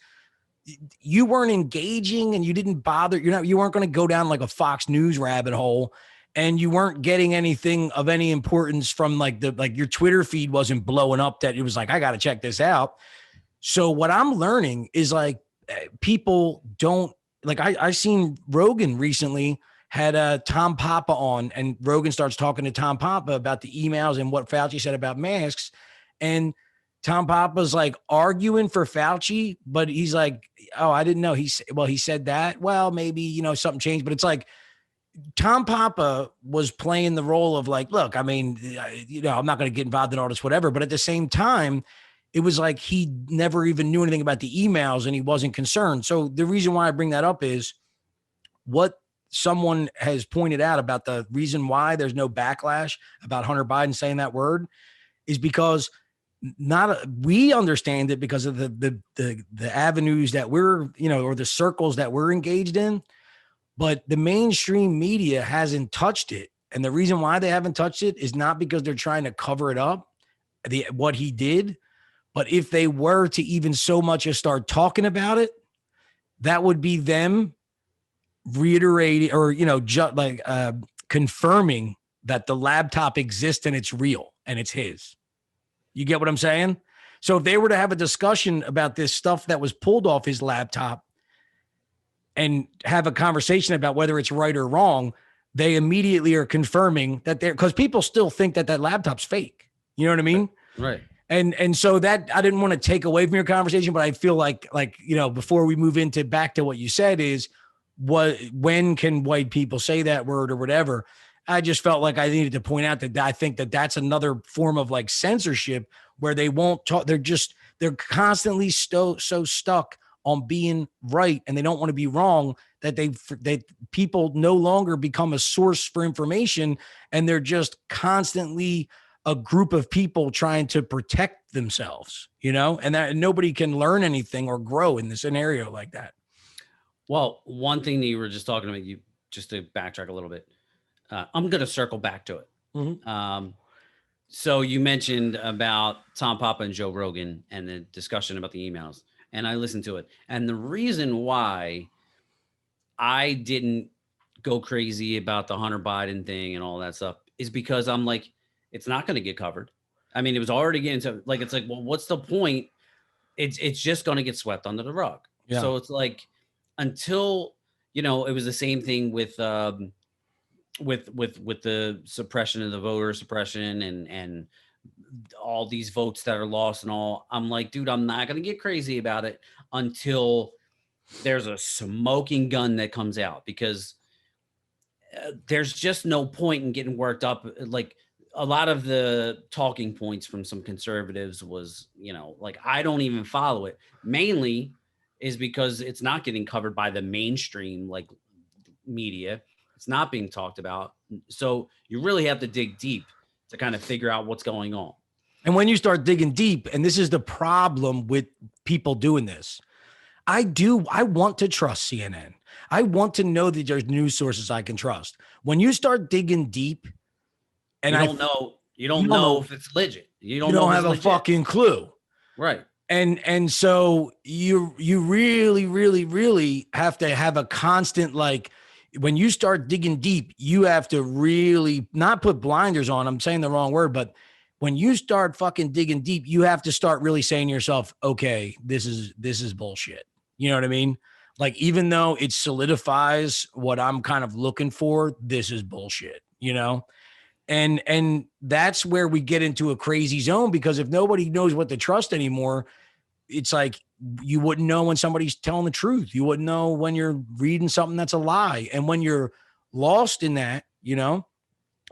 you weren't engaging and you didn't bother. You weren't going to go down like a Fox News rabbit hole. And you weren't getting anything of any importance from like your Twitter feed wasn't blowing up that it was like, I got to check this out. So what I'm learning is like, people don't like, I seen Rogan recently had Tom Papa on, and Rogan starts talking to Tom Papa about the emails and what Fauci said about masks. And Tom Papa's like arguing for Fauci, but he's like, oh, I didn't know. He said that. Well, maybe, something changed, but it's like, Tom Papa was playing the role of like, look, I mean, I'm not going to get involved in all this, whatever. But at the same time, it was like he never even knew anything about the emails and he wasn't concerned. So the reason why I bring that up is what someone has pointed out about the reason why there's no backlash about Hunter Biden saying that word is because we understand it because of the avenues that we're, or the circles that we're engaged in. But the mainstream media hasn't touched it. And the reason why they haven't touched it is not because they're trying to cover it up, what he did. But if they were to even so much as start talking about it, that would be them reiterating or, confirming that the laptop exists and it's real and it's his. You get what I'm saying? So if they were to have a discussion about this stuff that was pulled off his laptop, and have a conversation about whether it's right or wrong, they immediately are confirming that because people still think that laptop's fake. You know what I mean? Right. And so that I didn't want to take away from your conversation, but I feel like, before we move into back to what you said is when can white people say that word or whatever? I just felt like I needed to point out that I think that that's another form of like censorship where they won't talk. They're constantly so stuck on being right, and they don't want to be wrong, that people no longer become a source for information, and they're just constantly a group of people trying to protect themselves, and that nobody can learn anything or grow in this scenario like that. Well, one thing that you were just talking about, just to backtrack a little bit, I'm going to circle back to it. Mm-hmm. So you mentioned about Tom Papa and Joe Rogan and the discussion about the emails. And I listened to it. And the reason why I didn't go crazy about the Hunter Biden thing and all that stuff is because I'm like, it's not going to get covered. I mean, it was already getting to like, it's like, well, what's the point? It's just going to get swept under the rug. Yeah. So it's like, until, it was the same thing with the suppression of the voter suppression and all these votes that are lost and all. I'm like, dude, I'm not going to get crazy about it until there's a smoking gun that comes out, because there's just no point in getting worked up. Like, a lot of the talking points from some conservatives was, like, I don't even follow it, mainly is because it's not getting covered by the mainstream, like, media. It's not being talked about. So you really have to dig deep to kind of figure out what's going on. And when you start digging deep, and this is the problem with people doing this, I want to trust CNN. I want to know that there's news sources I can trust. When you start digging deep, and you don't know if it's legit. You don't have a fucking clue. Right. And so you really, really, really have to have a constant, like, when you start digging deep, you have to really not put blinders on. I'm saying the wrong word, but when you start fucking digging deep, you have to start really saying to yourself, okay, this is bullshit. You know what I mean? Like, even though it solidifies what I'm kind of looking for, this is bullshit, And that's where we get into a crazy zone, because if nobody knows what to trust anymore, it's like you wouldn't know when somebody's telling the truth. You wouldn't know when you're reading something that's a lie. And when you're lost in that,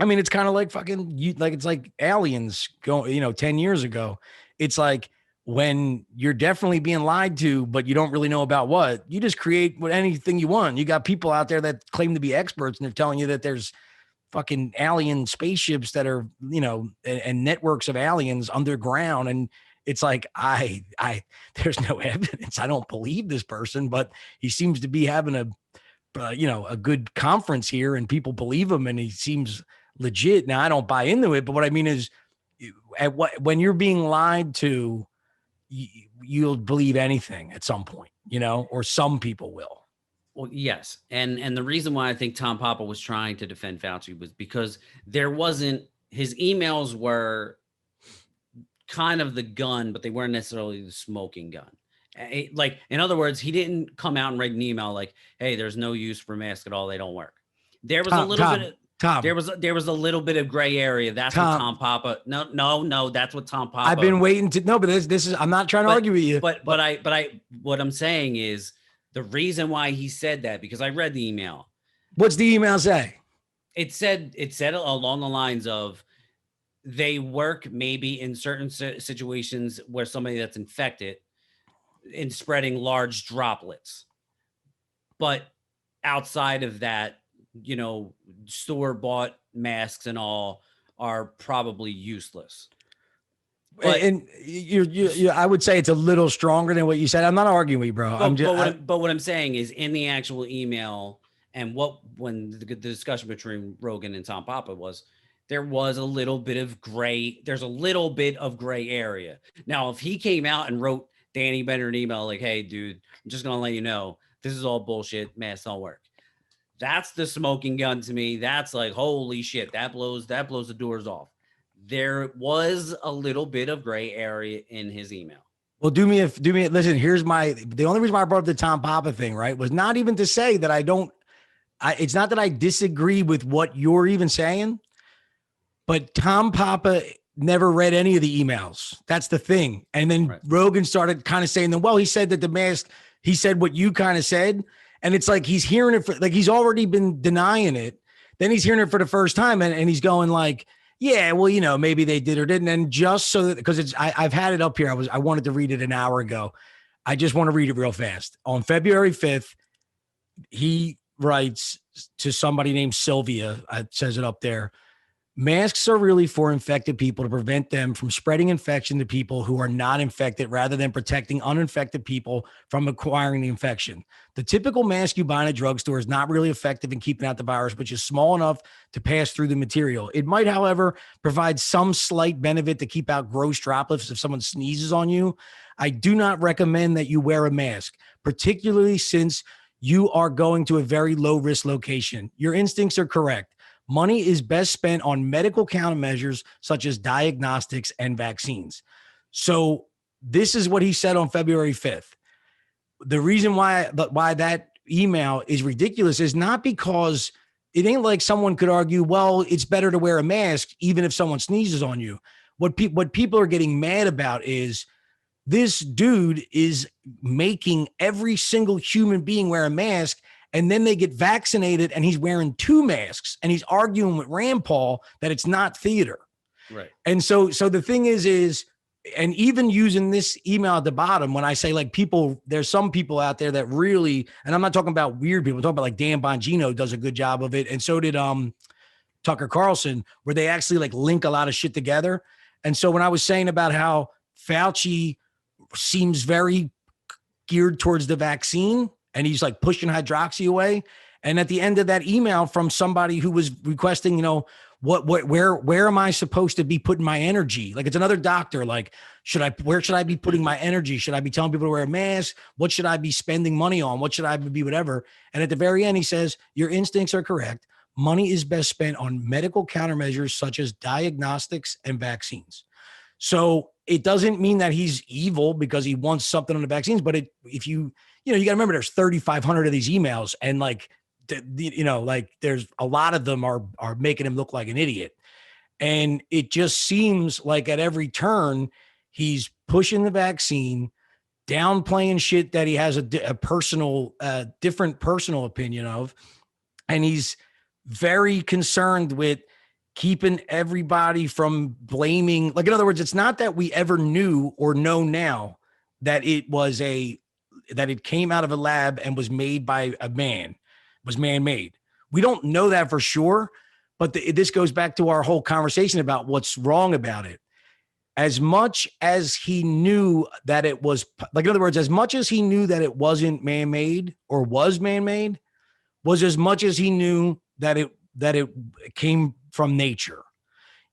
I mean, it's kind of like it's like aliens going, 10 years ago. It's like when you're definitely being lied to, but you don't really know about what, you just create anything you want. You got people out there that claim to be experts, and they're telling you that there's fucking alien spaceships that are, and networks of aliens underground. And it's like, there's no evidence. I don't believe this person, but he seems to be having a good conference here, and people believe him, and he seems legit. Now, I don't buy into it, but what I mean is, when you're being lied to, you'll believe anything at some point, or some people will. Well, yes. And the reason why I think Tom Papa was trying to defend Fauci was because his emails were kind of the gun, but they weren't necessarily the smoking gun. Like, in other words, he didn't come out and write an email like, hey, there's no use for masks at all. They don't work. There was a little bit of Tom. There was a little bit of gray area. That's what Tom Papa. No. That's what Tom Papa. I've been waiting to. No, but this is. I'm not trying to argue with you. But what I'm saying is the reason why he said that, because I read the email. What's the email say? It said along the lines of, they work maybe in certain situations where somebody that's infected in spreading large droplets, but outside of that, store-bought masks and all are probably useless. But, and you I would say it's a little stronger than what you said. I'm not arguing with you, bro. But what I'm saying is, in the actual email, and when the discussion between Rogan and Tom Papa was, there was a little bit of gray. There's a little bit of gray area. Now, if he came out and wrote Danny Bender an email like, hey, dude, I'm just going to let you know, this is all bullshit. Masks don't work. That's the smoking gun to me. That's like, holy shit, that blows the doors off. There was a little bit of gray area in his email. Well, listen, the only reason why I brought up the Tom Papa thing, right, was not even to say that it's not that I disagree with what you're even saying, but Tom Papa never read any of the emails. That's the thing. And then right. Rogan started kind of saying that, well, he said that the mask, he said what you kind of said. And it's like, he's hearing it he's already been denying it. Then he's hearing it for the first time. And he's going like, yeah, well, maybe they did or didn't. And just so that, because I've had it up here. I wanted to read it an hour ago. I just want to read it real fast. On February 5th, he writes to somebody named Sylvia. It says it up there. Masks are really for infected people to prevent them from spreading infection to people who are not infected, rather than protecting uninfected people from acquiring the infection. The typical mask you buy in a drugstore is not really effective in keeping out the virus, which is small enough to pass through the material. It might, however, provide some slight benefit to keep out gross droplets if someone sneezes on you. I do not recommend that you wear a mask, particularly since you are going to a very low-risk location. Your instincts are correct. Money is best spent on medical countermeasures such as diagnostics and vaccines. So this is what he said on February 5th. The reason why that email is ridiculous is not because it ain't like someone could argue, well, it's better to wear a mask even if someone sneezes on you. What people are getting mad about is this dude is making every single human being wear a mask, and then they get vaccinated and he's wearing 2 masks, and he's arguing with Rand Paul that it's not theater. Right. And so the thing is, and even using this email at the bottom, when I say like there's some people out there that really, and I'm not talking about weird people, I'm talking about like Dan Bongino does a good job of it. And so did Tucker Carlson, where they actually like link a lot of shit together. And so when I was saying about how Fauci seems very geared towards the vaccine, and he's like pushing hydroxy away. And at the end of that email from somebody who was requesting, where am I supposed to be putting my energy? Like, it's another doctor. Like, where should I be putting my energy? Should I be telling people to wear a mask? What should I be spending money on? What should I be, whatever? And at the very end, he says, your instincts are correct. Money is best spent on medical countermeasures such as diagnostics and vaccines. So it doesn't mean that he's evil because he wants something on the vaccines, but if you got to remember there's 3,500 of these emails, and like, there's a lot of them are making him look like an idiot. And it just seems like at every turn, he's pushing the vaccine, downplaying shit that he has a personal, different personal opinion of. And he's very concerned with keeping everybody from blaming. Like, in other words, it's not that we ever knew or know now that that it came out of a lab and was made by a man, was man-made. We don't know that for sure, but this goes back to our whole conversation about what's wrong about it. As much as he knew that it was, like, in other words, as much as he knew that it wasn't man-made or was man-made, was as much as he knew that it came from nature.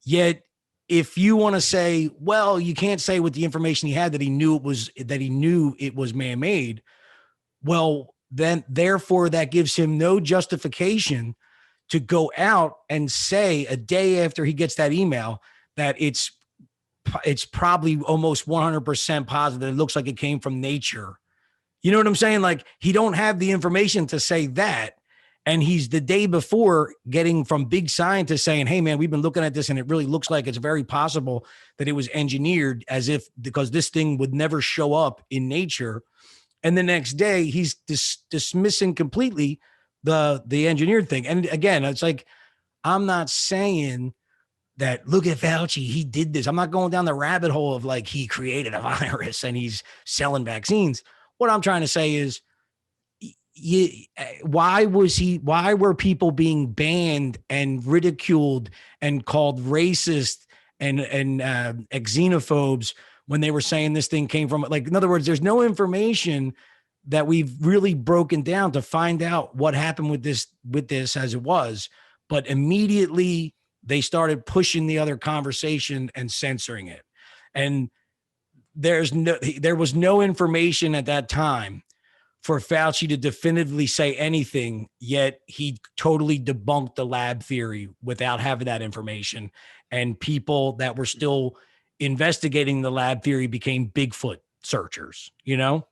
Yet, if you want to say, well, you can't say with the information he had that he knew it was man-made. Well, then therefore that gives him no justification to go out and say a day after he gets that email that it's probably almost 100% positive. It looks like it came from nature. You know what I'm saying? Like, he don't have the information to say that. And he's the day before getting from big scientists saying, hey, man, we've been looking at this and it really looks like it's very possible that it was engineered, as if because this thing would never show up in nature. And the next day he's dismissing completely the engineered thing. And again, it's like, I'm not saying that, look at Fauci, he did this. I'm not going down the rabbit hole of like he created a virus and he's selling vaccines. What I'm trying to say is, why were people being banned and ridiculed and called racist and xenophobes when they were saying this thing came from, like, in other words, there's no information that we've really broken down to find out what happened with this as it was. But immediately they started pushing the other conversation and censoring it. And there was no information at that time for Fauci to definitively say anything, yet he totally debunked the lab theory without having that information. And people that were still investigating the lab theory became Bigfoot searchers, you know?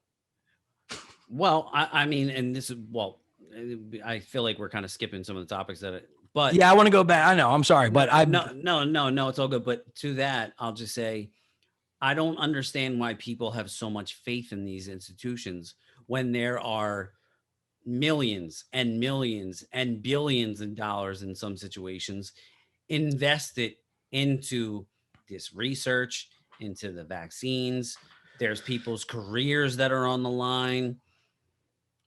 Well, I mean, and this is, well, I feel like we're kind of skipping some of the topics but yeah, I want to go back. I know, I'm sorry, but no, it's all good. But to that, I'll just say, I don't understand why people have so much faith in these institutions when there are millions and millions and billions of dollars in some situations invested into this research, into the vaccines. There's people's careers that are on the line.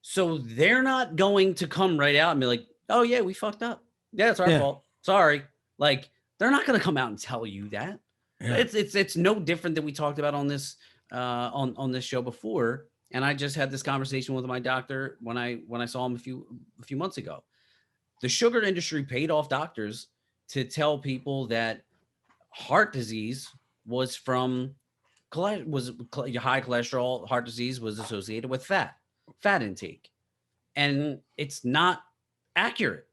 So they're not going to come right out and be like, oh yeah, we fucked up. Yeah, it's our fault. Sorry. Like, they're not going to come out and tell you that. Yeah. It's no different than we talked about on this on this show before. And I just had this conversation with my doctor when I saw him a few months ago. The sugar industry paid off doctors to tell people that heart disease was from high cholesterol. Heart disease was associated with fat intake, and it's not accurate.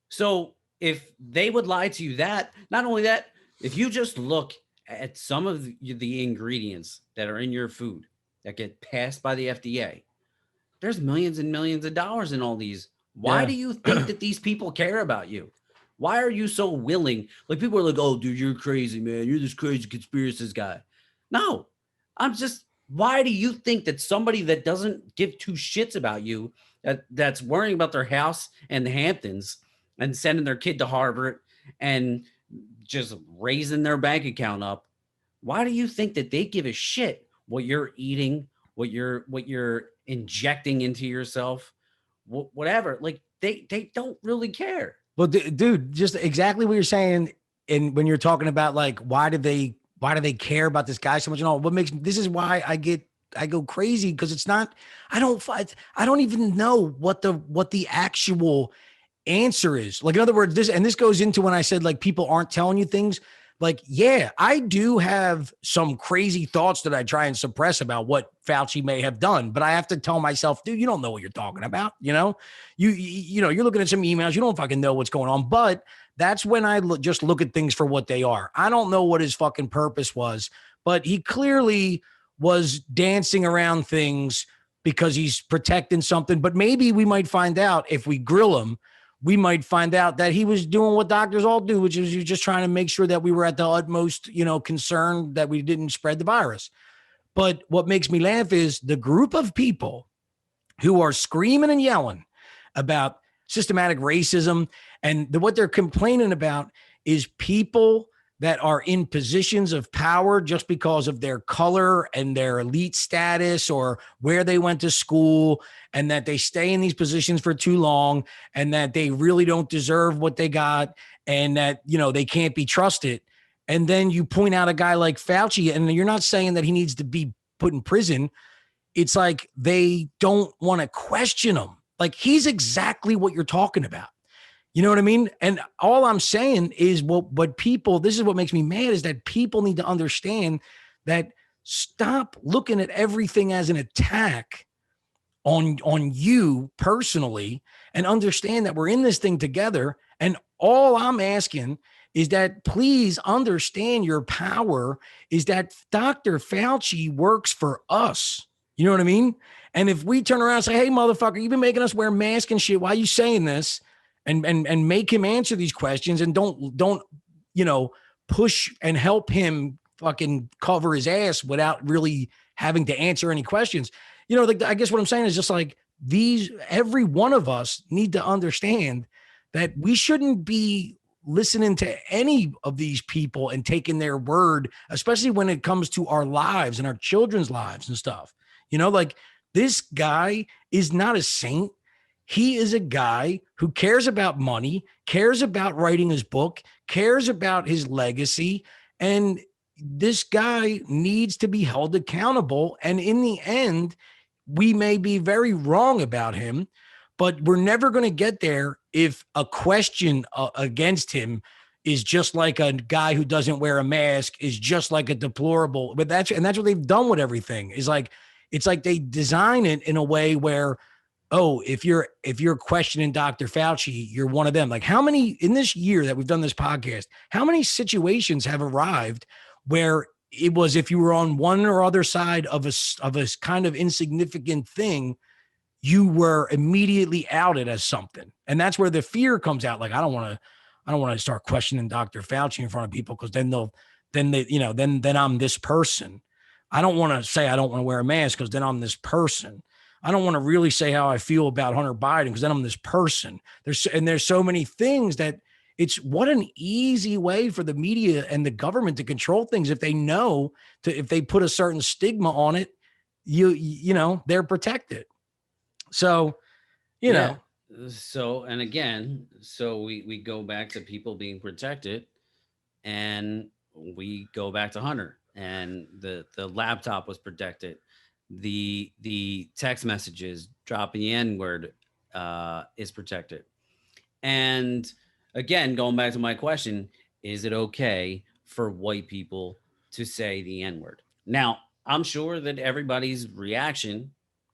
So if they would lie to you, that not only that, if you just look at some of the ingredients that are in your food that get passed by the FDA, there's millions and millions of dollars in all these. Why do you think that these people care about you? Why are you so willing? Like, people are like, oh, dude, you're crazy, man. You're this crazy conspiracist guy. No, why do you think that somebody that doesn't give two shits about you, that's worrying about their house and the Hamptons and sending their kid to Harvard and just raising their bank account up, why do you think that they give a shit what you're eating, what you're injecting into yourself, whatever? Like, they don't really care. Well, dude, just exactly what you're saying. And when you're talking about, like, why do they care about this guy so much and all? This is why I go crazy, because it's not, I don't even know what the actual answer is. Like, in other words, this goes into when I said, like, people aren't telling you things. Like, yeah, I do have some crazy thoughts that I try and suppress about what Fauci may have done, but I have to tell myself, dude, you don't know what you're talking about. You know, you know, you're looking at some emails, you don't fucking know what's going on. But that's when I just look at things for what they are. I don't know what his fucking purpose was, but he clearly was dancing around things because he's protecting something. But maybe we might find out if we grill him we might find out that he was doing what doctors all do, which is you're just trying to make sure that we were at the utmost, concern that we didn't spread the virus. But what makes me laugh is the group of people who are screaming and yelling about systematic racism, and what they're complaining about is people that are in positions of power just because of their color and their elite status or where they went to school, and that they stay in these positions for too long, and that they really don't deserve what they got, and that, they can't be trusted. And then you point out a guy like Fauci, and you're not saying that he needs to be put in prison. It's like they don't want to question him. Like, he's exactly what you're talking about. You know what I mean? And all I'm saying is, but people, this is what makes me mad, is that people need to understand that stop looking at everything as an attack on you personally, and understand that we're in this thing together. And all I'm asking is that please understand your power is that Dr. Fauci works for us. You know what I mean? And if we turn around and say, hey, motherfucker, you've been making us wear masks and shit, why are you saying this? And make him answer these questions, and don't push and help him fucking cover his ass without really having to answer any questions. I guess what I'm saying is just like every one of us need to understand that we shouldn't be listening to any of these people and taking their word, especially when it comes to our lives and our children's lives and stuff. Like, this guy is not a saint. He is a guy who cares about money, cares about writing his book, cares about his legacy. And this guy needs to be held accountable. And in the end, we may be very wrong about him, but we're never going to get there if a question against him is just like a guy who doesn't wear a mask, is just like a deplorable. But that's what they've done with everything. Is like, it's like they design it in a way where, oh, if you're questioning Dr. Fauci, you're one of them. Like, how many in this year that we've done this podcast, how many situations have arrived where it was, if you were on one or other side of a kind of insignificant thing, you were immediately outed as something. And that's where the fear comes out. Like, I don't want to start questioning Dr. Fauci in front of people, because then I'm this person. I don't want to say I don't want to wear a mask, because then I'm this person. I don't want to really say how I feel about Hunter Biden, because then I'm this person. There's so many things that it's what an easy way for the media and the government to control things. If they put a certain stigma on it, they're protected. So, So, and again, we go back to people being protected, and we go back to Hunter, and the laptop was protected. The text messages dropping the N-word is protected. And again, going back to my question, is it okay for white people to say the N-word? Now, I'm sure that everybody's reaction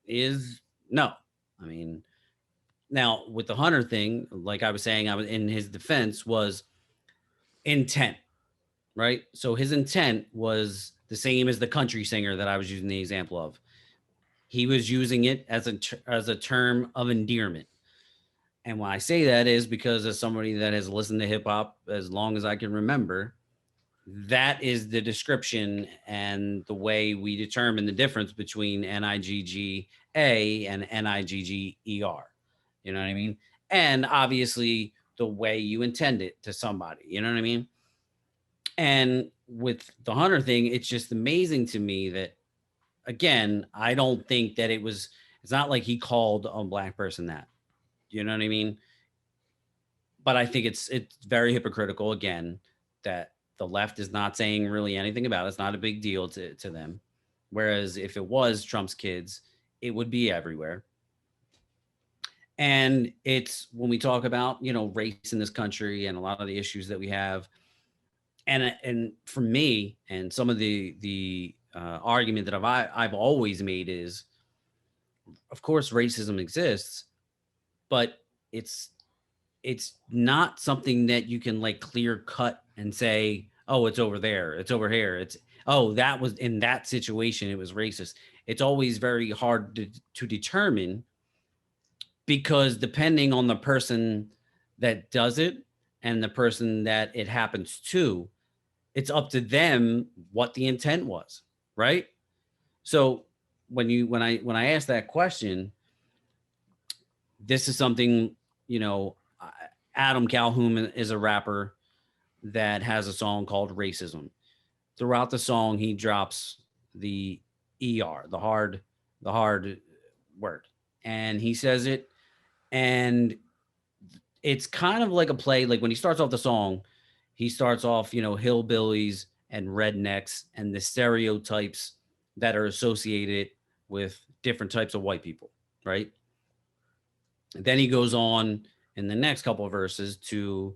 is no. I mean, now with the Hunter thing, like I was saying, I was in his defense was intent, right? So his intent was the same as the country singer that I was using the example of. He was using it as a term of endearment. And why I say that is because, as somebody that has listened to hip hop as long as I can remember, that is the description and the way we determine the difference between NIGGA and NIGGER. You know what I mean? And obviously the way you intend it to somebody, you know what I mean? And with the Hunter thing, it's just amazing to me that, again, I don't think that it's not like he called a black person that, you know what I mean? But I think it's very hypocritical, again, that the left is not saying really anything about it. It's not a big deal to them. Whereas if it was Trump's kids, it would be everywhere. And it's when we talk about, race in this country and a lot of the issues that we have. And for me, and some of the argument that I've always made is, of course, racism exists, but it's not something that you can like clear cut and say, oh, it's over there, it's over here, it's, oh, that was in that situation, it was racist. It's always very hard to determine, because depending on the person that does it and the person that it happens to, it's up to them what the intent was, right? So when I ask that question, this is something, you know, Adam Calhoun is a rapper that has a song called Racism. Throughout the song, he drops the ER, the hard word. And he says it, and it's kind of like a play. Like when he starts off the song, he starts off, hillbillies and rednecks and the stereotypes that are associated with different types of white people, right? Then he goes on in the next couple of verses to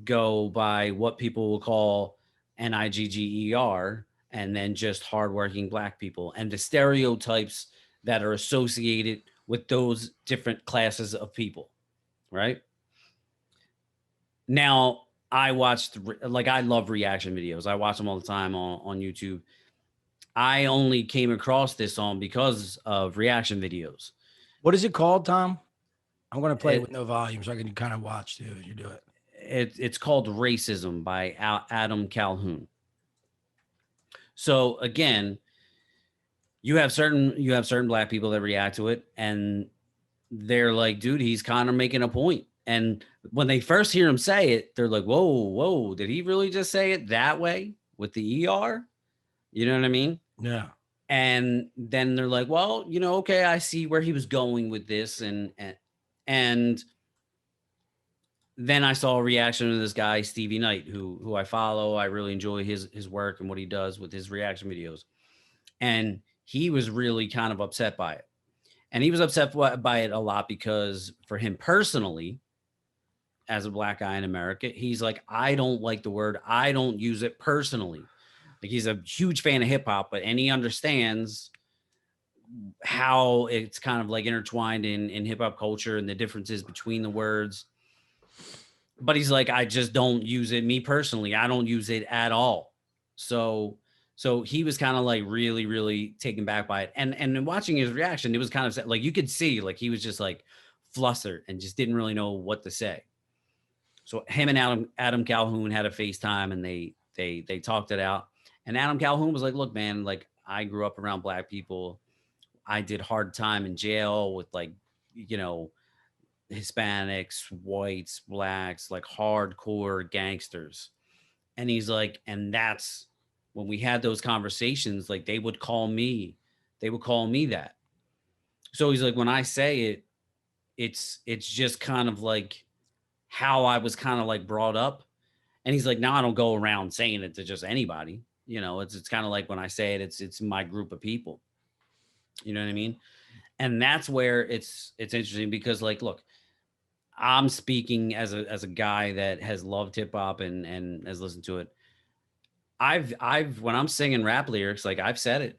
go by what people will call NIGGER, and then just hardworking black people and the stereotypes that are associated with those different classes of people, right? Now, I love reaction videos. I watch them all the time on YouTube. I only came across this song because of reaction videos. What is it called, Tom? I'm going to play it with It, no volume so I can kind of watch too as you do it. it's called Racism by Adam Calhoun. So again, you have certain black people that react to it, and they're like, dude, he's kind of making a point. And when they first hear him say it, they're like, whoa, did he really just say it that way with the ER? You know what I mean? Yeah. And then they're like, well, okay, I see where he was going with this. And then I saw a reaction to this guy, Stevie Knight, who I follow. I really enjoy his work and what he does with his reaction videos. And he was really kind of upset by it. And he was upset by it a lot because for him personally, as a black guy in America, he's like, I don't like the word. I don't use it personally. Like he's a huge fan of hip hop, and he understands how it's kind of like intertwined in hip hop culture and the differences between the words. But he's like, I just don't use it. Me personally, I don't use it at all. So he was kind of like really, really taken back by it. And watching his reaction, it was kind of like you could see like he was just like flustered and just didn't really know what to say. So him and Adam Calhoun had a FaceTime, and they talked it out. And Adam Calhoun was like, look, man, like I grew up around black people. I did hard time in jail with like, Hispanics, whites, blacks, like hardcore gangsters. And he's like, and that's when we had those conversations, like they would call me that. So he's like, when I say it, it's just kind of like how I was kind of like brought up. And he's like, now I don't go around saying it to just anybody. It's kind of like when I say it, it's my group of people. You know what I mean? And that's where it's interesting because like, look, I'm speaking as a guy that has loved hip hop and has listened to it. I've when I'm singing rap lyrics, like I've said it,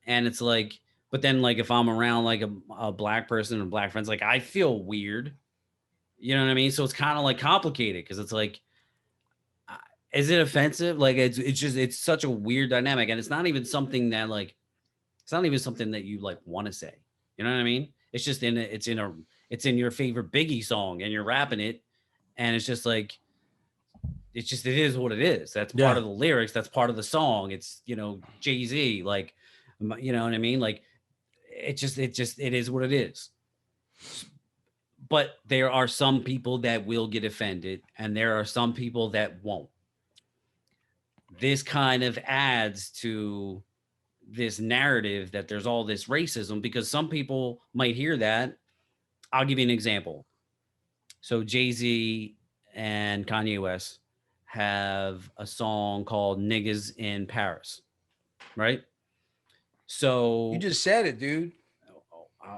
and it's like, but then like if I'm around like a black person and black friends, like I feel weird. You know what I mean? So it's kind of like complicated because it's like, uh, is it offensive? Like it's such a weird dynamic, and it's not even something that like it's not even something that you like want to say. You know what I mean? It's just it's in your favorite Biggie song, and you're rapping it, and it's just like it is what it is. That's part Yeah. of the lyrics. That's part of the song. It's Jay-Z, like you know what I mean? Like it is what it is. But there are some people that will get offended, and there are some people that won't. This kind of adds to this narrative that there's all this racism because some people might hear that. I'll give you an example. So Jay-Z and Kanye West have a song called Niggas in Paris, right? You So just said it, dude.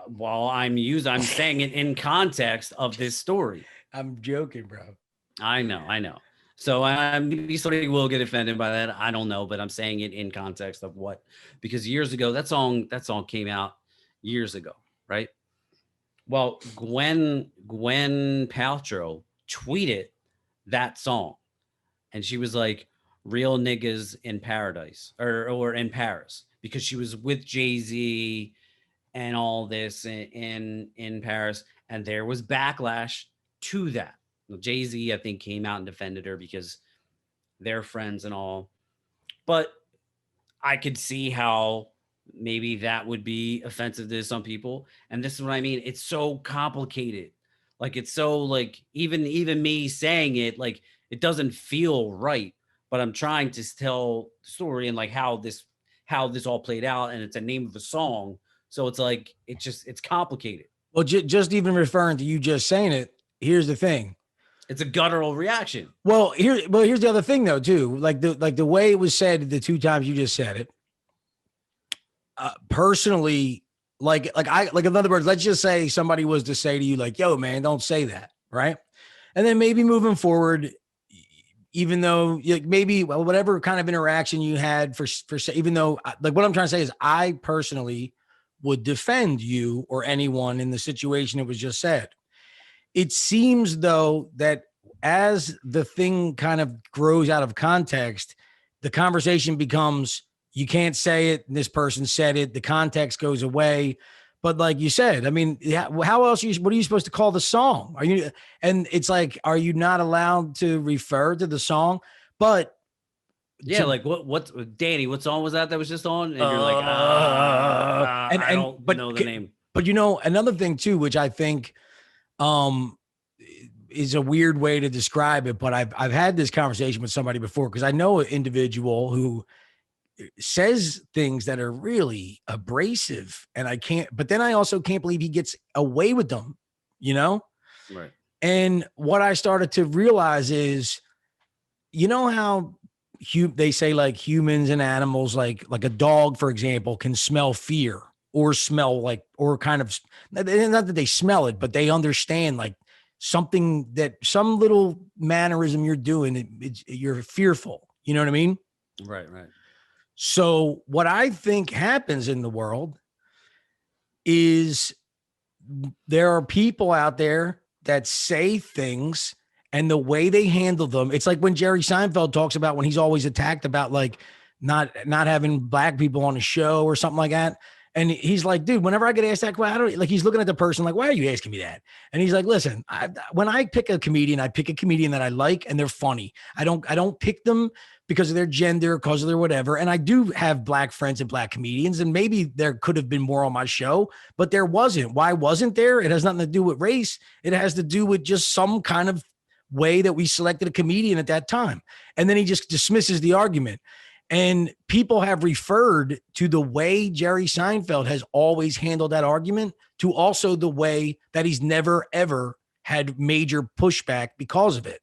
while I'm saying it in context of this story. I'm joking, bro. I know. So maybe somebody will get offended by that. I don't know, but I'm saying it in context of what, because years ago that song came out years ago, right? Well, Gwen Paltrow tweeted that song, and she was like, "Real niggas in paradise or in Paris," because she was with Jay Z and all this in Paris, and there was backlash to that. Jay-Z, I think, came out and defended her because they're friends and all. But I could see how maybe that would be offensive to some people. And this is what I mean. It's so complicated. Like it's so like even me saying it, like it doesn't feel right. But I'm trying to tell the story and like how this all played out, and it's a name of a song. So it's like it's complicated. Well, just even referring to you just saying it, here's the thing. It's a guttural reaction. Well, here's the other thing though, too. Like the way it was said the two times you just said it. Personally, like in other words, let's just say somebody was to say to you, like, "Yo, man, don't say that," right? And then maybe moving forward, even though maybe whatever kind of interaction you had for even though like what I'm trying to say is I personally would defend you or anyone in the situation it was just said. It seems though that as the thing kind of grows out of context, the conversation becomes you can't say it. And this person said it. The context goes away. But like you said, I mean, how else? What are you supposed to call the song? Are you? And it's like, are you not allowed to refer to the song? But yeah, like what Danny? What song was that was just on? And you're like, I don't know the name. But another thing too, which I think is a weird way to describe it, but I've had this conversation with somebody before because I know an individual who says things that are really abrasive, and but then I also can't believe he gets away with them, Right. And what I started to realize is, how they say like humans and animals, like a dog, for example, can smell fear or smell like, or kind of, not that they smell it, but they understand like something that some little mannerism you're doing, you're fearful. You know what I mean? Right. So what I think happens in the world is there are people out there that say things and the way they handle them. It's like when Jerry Seinfeld talks about when he's always attacked about like not having black people on the show or something like that. And he's like, dude, whenever I get asked that question, like he's looking at the person like, why are you asking me that? And he's like, listen, when I pick a comedian, I pick a comedian that I like and they're funny. I don't pick them because of their gender, because of their whatever. And I do have black friends and black comedians, and maybe there could have been more on my show, but there wasn't. Why wasn't there? It has nothing to do with race. It has to do with just some kind of way that we selected a comedian at that time. And then he just dismisses the argument. And people have referred to the way Jerry Seinfeld has always handled that argument to also the way that he's never, ever had major pushback because of it.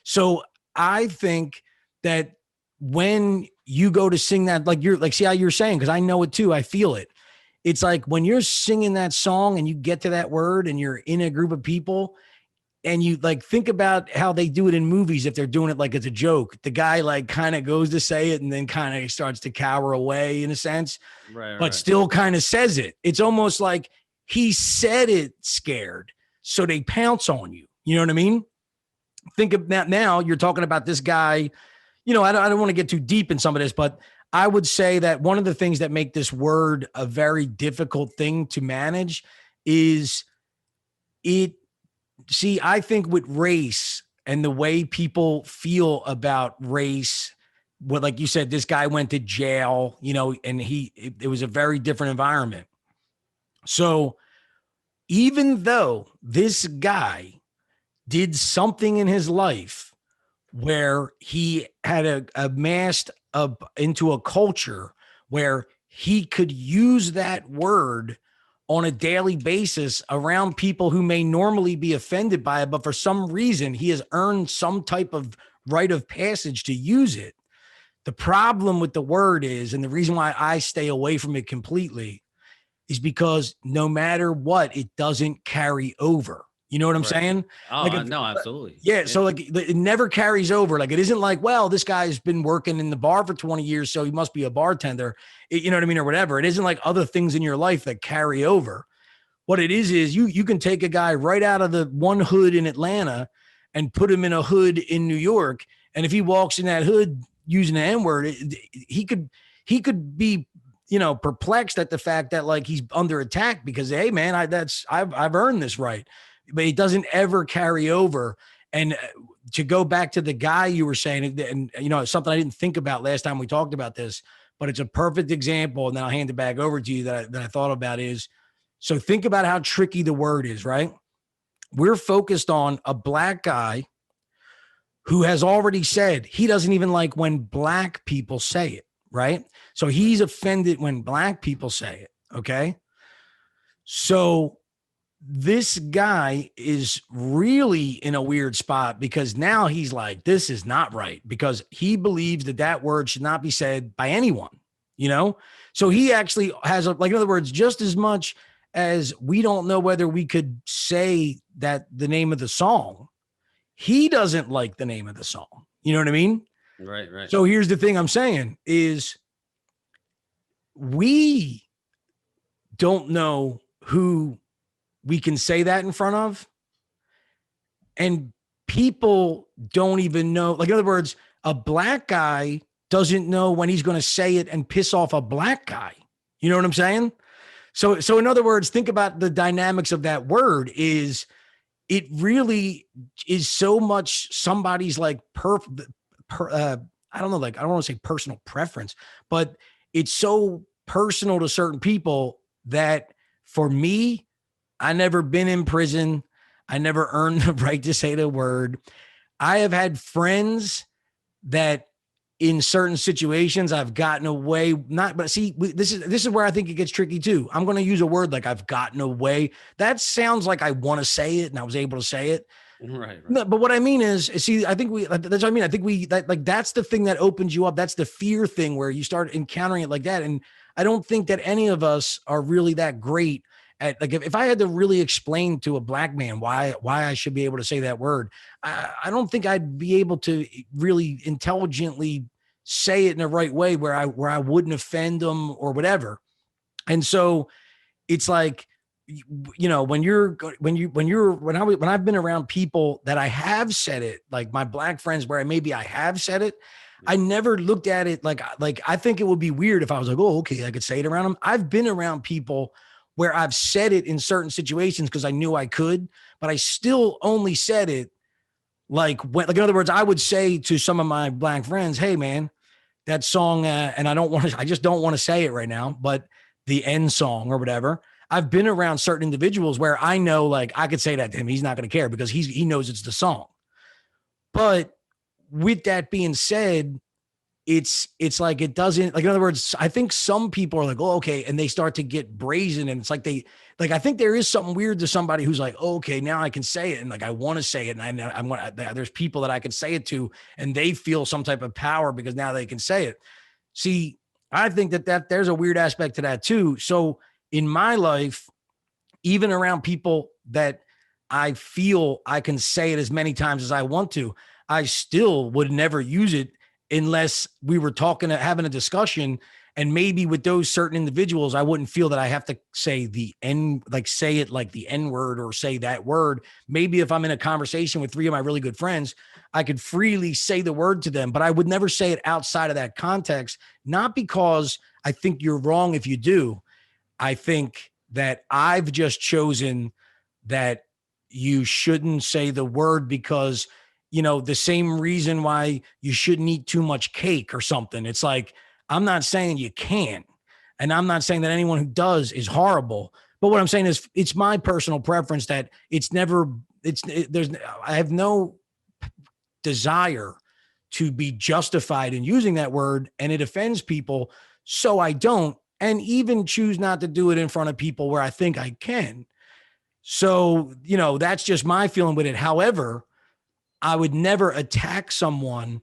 So I think that when you go to sing that, like you're like, see how you're saying, because I know it too. I feel it. It's like when you're singing that song and you get to that word and you're in a group of people and you like think about how they do it in movies. If they're doing it like it's a joke, the guy like kind of goes to say it and then kind of starts to cower away in a sense, but still kind of says it. It's almost like he said it scared, so they pounce on you. You know what I mean? Think of that now. You're talking about this guy. I don't want to get too deep in some of this, but I would say that one of the things that make this word a very difficult thing to manage is I think with race and the way people feel about race, like you said, this guy went to jail, and it was a very different environment. So even though this guy did something in his life where he had amassed into a culture where he could use that word on a daily basis around people who may normally be offended by it, but for some reason he has earned some type of rite of passage to use it. The problem with the word is, and the reason why I stay away from it completely, is because no matter what, it doesn't carry over. You know what I'm saying? Oh, no, absolutely. Yeah. So like it never carries over. Like it isn't like, well, this guy's been working in the bar for 20 years, so he must be a bartender. You know what I mean? Or whatever. It isn't like other things in your life that carry over. What it is you can take a guy right out of the one hood in Atlanta and put him in a hood in New York. And if he walks in that hood using the N-word, he could be, perplexed at the fact that like he's under attack because, hey man, I've earned this right. but it doesn't ever carry over. And to go back to the guy you were saying, and you know, something I didn't think about last time we talked about this, but it's a perfect example. And then I'll hand it back over to you that I thought about is, so think about how tricky the word is, right? We're focused on a black guy who has already said he doesn't even like when black people say it, right? So he's offended when black people say it, okay? So this guy is really in a weird spot because now he's like, this is not right, because he believes that that word should not be said by anyone, you know? So he actually has, like, in other words, just as much as we don't know whether we could say that the name of the song, he doesn't like the name of the song. You know what I mean? Right. So here's the thing I'm saying is we don't know who we can say that in front of. And people don't even know, like, in other words, a black guy doesn't know when he's going to say it and piss off a black guy. You know what I'm saying? So in other words, think about the dynamics of that word is it really is so much somebody's like I don't know, like, I don't want to say personal preference, but it's so personal to certain people that for me, I never been in prison. I never earned the right to say the word. I have had friends that in certain situations I've gotten away, not, but see, this is where I think it gets tricky too. I'm going to use a word like I've gotten away. That sounds like I want to say it and I was able to say it. Right. No, but what I mean is, see, I think that's what I mean. I think that's the thing that opens you up. That's the fear thing where you start encountering it like that. And I don't think that any of us are really that great at, like, if I had to really explain to a black man why I should be able to say that word, I don't think I'd be able to really intelligently say it in the right way where I wouldn't offend them or whatever. And so it's like, you know, when I've been around people that I have said it, like my black friends where maybe I have said it, I never looked at it like I think it would be weird if I was like, oh, okay, I could say it around them. I've been around people where I've said it in certain situations because I knew I could, but I still only said it like when, like, in other words, I would say to some of my black friends, hey man, that song, and I just don't want to say it right now, but the end song or whatever. I've been around certain individuals where I know, like, I could say that to him. He's not going to care because he knows it's the song. But with that being said, it's like, it doesn't, like, in other words, I think some people are like, oh, okay. And they start to get brazen. And it's like, I think there is something weird to somebody who's like, oh, okay, now I can say it. And like, I want to say it. And I want, there's people that I can say it to, and they feel some type of power because now they can say it. See, I think that there's a weird aspect to that too. So in my life, even around people that I feel I can say it as many times as I want to, I still would never use it unless we were talking, having a discussion. And maybe with those certain individuals, I wouldn't feel that I have to say the N, like say it like the N word or say that word. Maybe if I'm in a conversation with three of my really good friends, I could freely say the word to them, but I would never say it outside of that context. Not because I think you're wrong if you do. I think that I've just chosen that you shouldn't say the word because, you know, the same reason why you shouldn't eat too much cake or something. It's like, I'm not saying you can't, and I'm not saying that anyone who does is horrible. But what I'm saying is it's my personal preference that I have no desire to be justified in using that word, and it offends people. So I don't, and even choose not to do it in front of people where I think I can. So, you know, that's just my feeling with it. However, I would never attack someone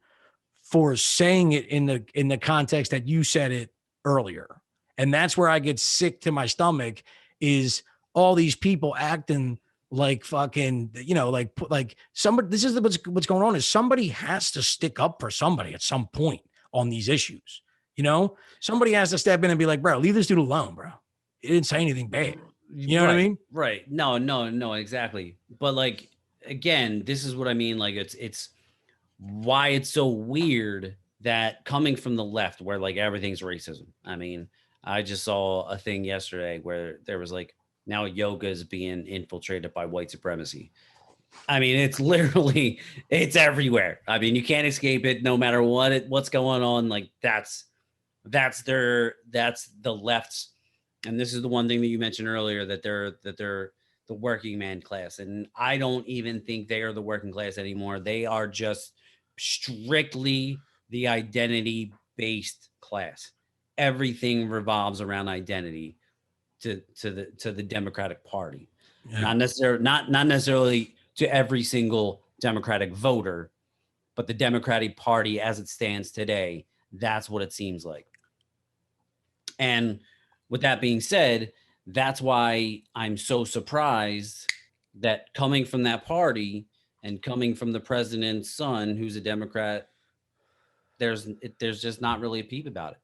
for saying it in the context that you said it earlier. And that's where I get sick to my stomach is all these people acting like fucking, you know, like somebody, this is what's going on is somebody has to stick up for somebody at some point on these issues. You know, somebody has to step in and be like, bro, leave this dude alone, bro. He didn't say anything bad. You know what I mean? Right. No, exactly. But like, again, this is what I mean. Like it's why it's so weird that coming from the left where like everything's racism. I mean, I just saw a thing yesterday where there was like now yoga is being infiltrated by white supremacy. I mean, it's literally, it's everywhere. I mean, you can't escape it no matter what's going on. Like that's the left's, and this is the one thing that you mentioned earlier, that they're the working man class. And I don't even think they are the working class anymore. They are just strictly the identity based class. Everything revolves around identity to the Democratic Party. Yeah. Not necessarily to every single Democratic voter, but the Democratic Party as it stands today. That's what it seems like. And with that being said, that's why I'm so surprised that coming from that party and coming from the president's son, who's a Democrat, there's just not really a peep about it.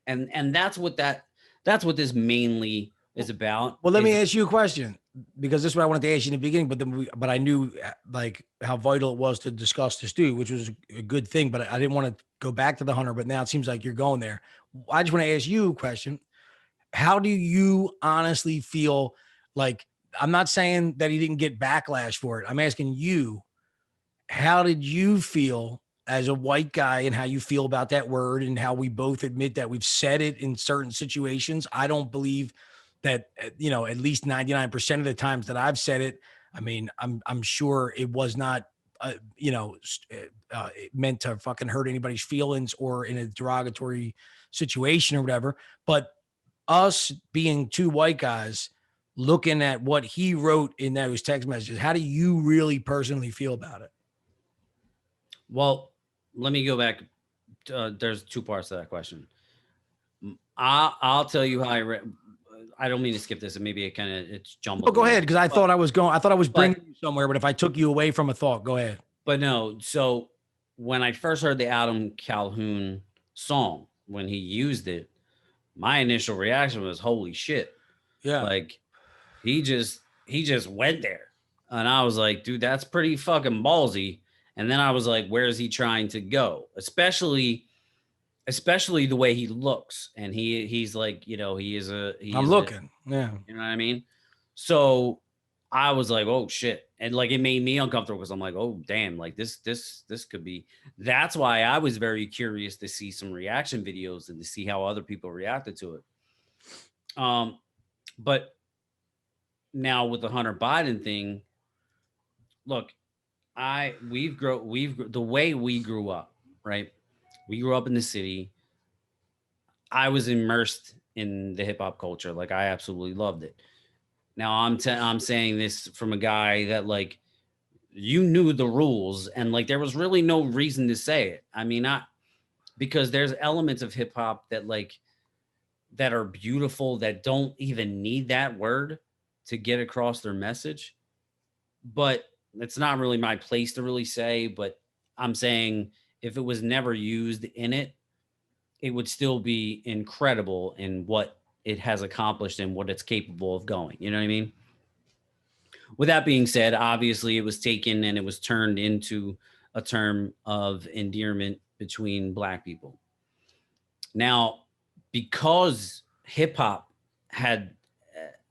And that's what this mainly is about. Well, let me ask you a question, because this is what I wanted to ask you in the beginning, but I knew like how vital it was to discuss this too, which was a good thing. But I didn't want to go back to the hunter. But now it seems like you're going there. I just want to ask you a question. How do you honestly feel? Like, I'm not saying that he didn't get backlash for it. I'm asking you, how did you feel as a white guy, and how you feel about that word, and how we both admit that we've said it in certain situations? I don't believe that, at least 99% of the times that I've said it, I mean, I'm sure it was not, meant to fucking hurt anybody's feelings or in a derogatory situation or whatever. But us being two white guys looking at what he wrote in those text messages, how do you really personally feel about it? Well, let me go back. There's two parts to that question. I'll tell you how I read. I don't mean to skip this, and maybe it's jumbled. Oh, go ahead, because I thought I was bringing you somewhere, but if I took you away from a thought, go ahead. But no, so when I first heard the Adam Calhoun song, when he used it, my initial reaction was, "Holy shit!" Yeah, like he just went there, and I was like, "Dude, that's pretty fucking ballsy." And then I was like, "Where is he trying to go?" Especially the way he looks, and he's like, I'm looking. Yeah, you know what I mean? So I was like, oh shit. And like it made me uncomfortable because I'm like, oh damn, like this could be. That's why I was very curious to see some reaction videos and to see how other people reacted to it. But now with the Hunter Biden thing, look, the way we grew up, right? We grew up in the city. I was immersed in the hip hop culture. Like I absolutely loved it. Now I'm saying this from a guy that like you knew the rules and like there was really no reason to say it. I mean, not because there's elements of hip hop that like that are beautiful that don't even need that word to get across their message. But it's not really my place to really say, but I'm saying if it was never used in it, it would still be incredible in what it has accomplished and what it's capable of going. You know what I mean? With that being said, obviously it was taken and it was turned into a term of endearment between Black people. Now, because hip hop had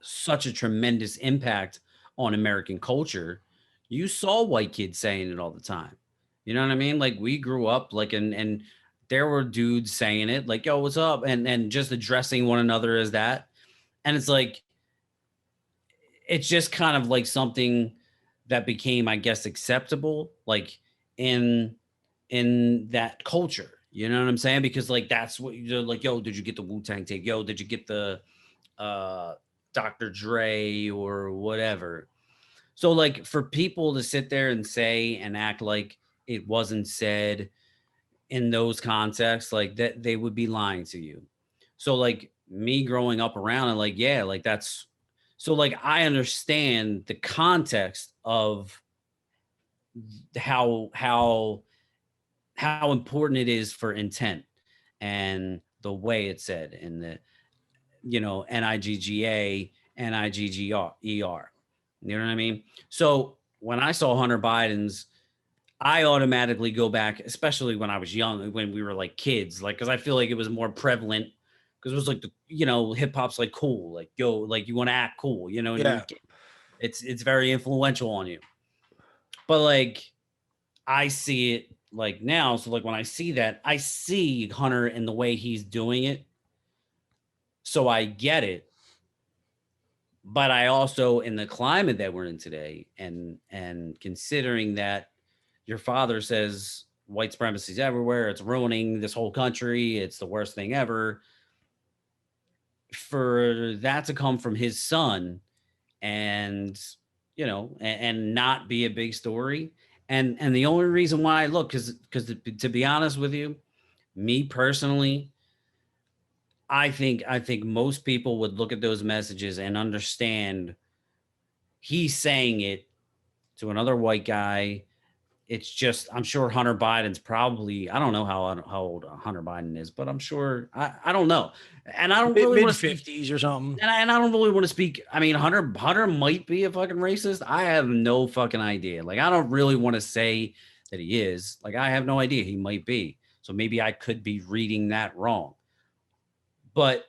such a tremendous impact on American culture, you saw white kids saying it all the time. You know what I mean? Like we grew up like and there were dudes saying it like, yo, what's up? And just addressing one another as that. And it's like, it's just kind of like something that became, I guess, acceptable, like in that culture. You know what I'm saying? Because like that's what you're like, yo, did you get the Wu-Tang tape? Yo, did you get the Dr. Dre or whatever? So like for people to sit there and say and act like it wasn't said in those contexts, like that they would be lying to you. So like me growing up around and like, yeah, like that's so like I understand the context of how important it is for intent and the way it's said in the NIGGA, NIGGER. You know what I mean? So when I saw Hunter Biden's, I automatically go back, especially when I was young, when we were like kids, like because I feel like it was more prevalent because it was like hip hop's like cool, like yo, like you want to act cool, and Yeah. it's very influential on you. But like I see it like now, so like when I see that, I see Hunter in the way he's doing it, so I get it. But I also, in the climate that we're in today, and considering that your father says white supremacy is everywhere, it's ruining this whole country, it's the worst thing ever, for that to come from his son and and not be a big story. And the only reason why I look, because to be honest with you, me personally, I think most people would look at those messages and understand he's saying it to another white guy. It's just, I'm sure Hunter Biden's probably, I don't know how old Hunter Biden is, but I'm sure, I don't know. And I don't really Mid want to speak, 50s or something. and I don't really want to speak. I mean, Hunter might be a fucking racist. I have no fucking idea. Like, I don't really want to say that he is. Like, I have no idea. He might be. So maybe I could be reading that wrong. But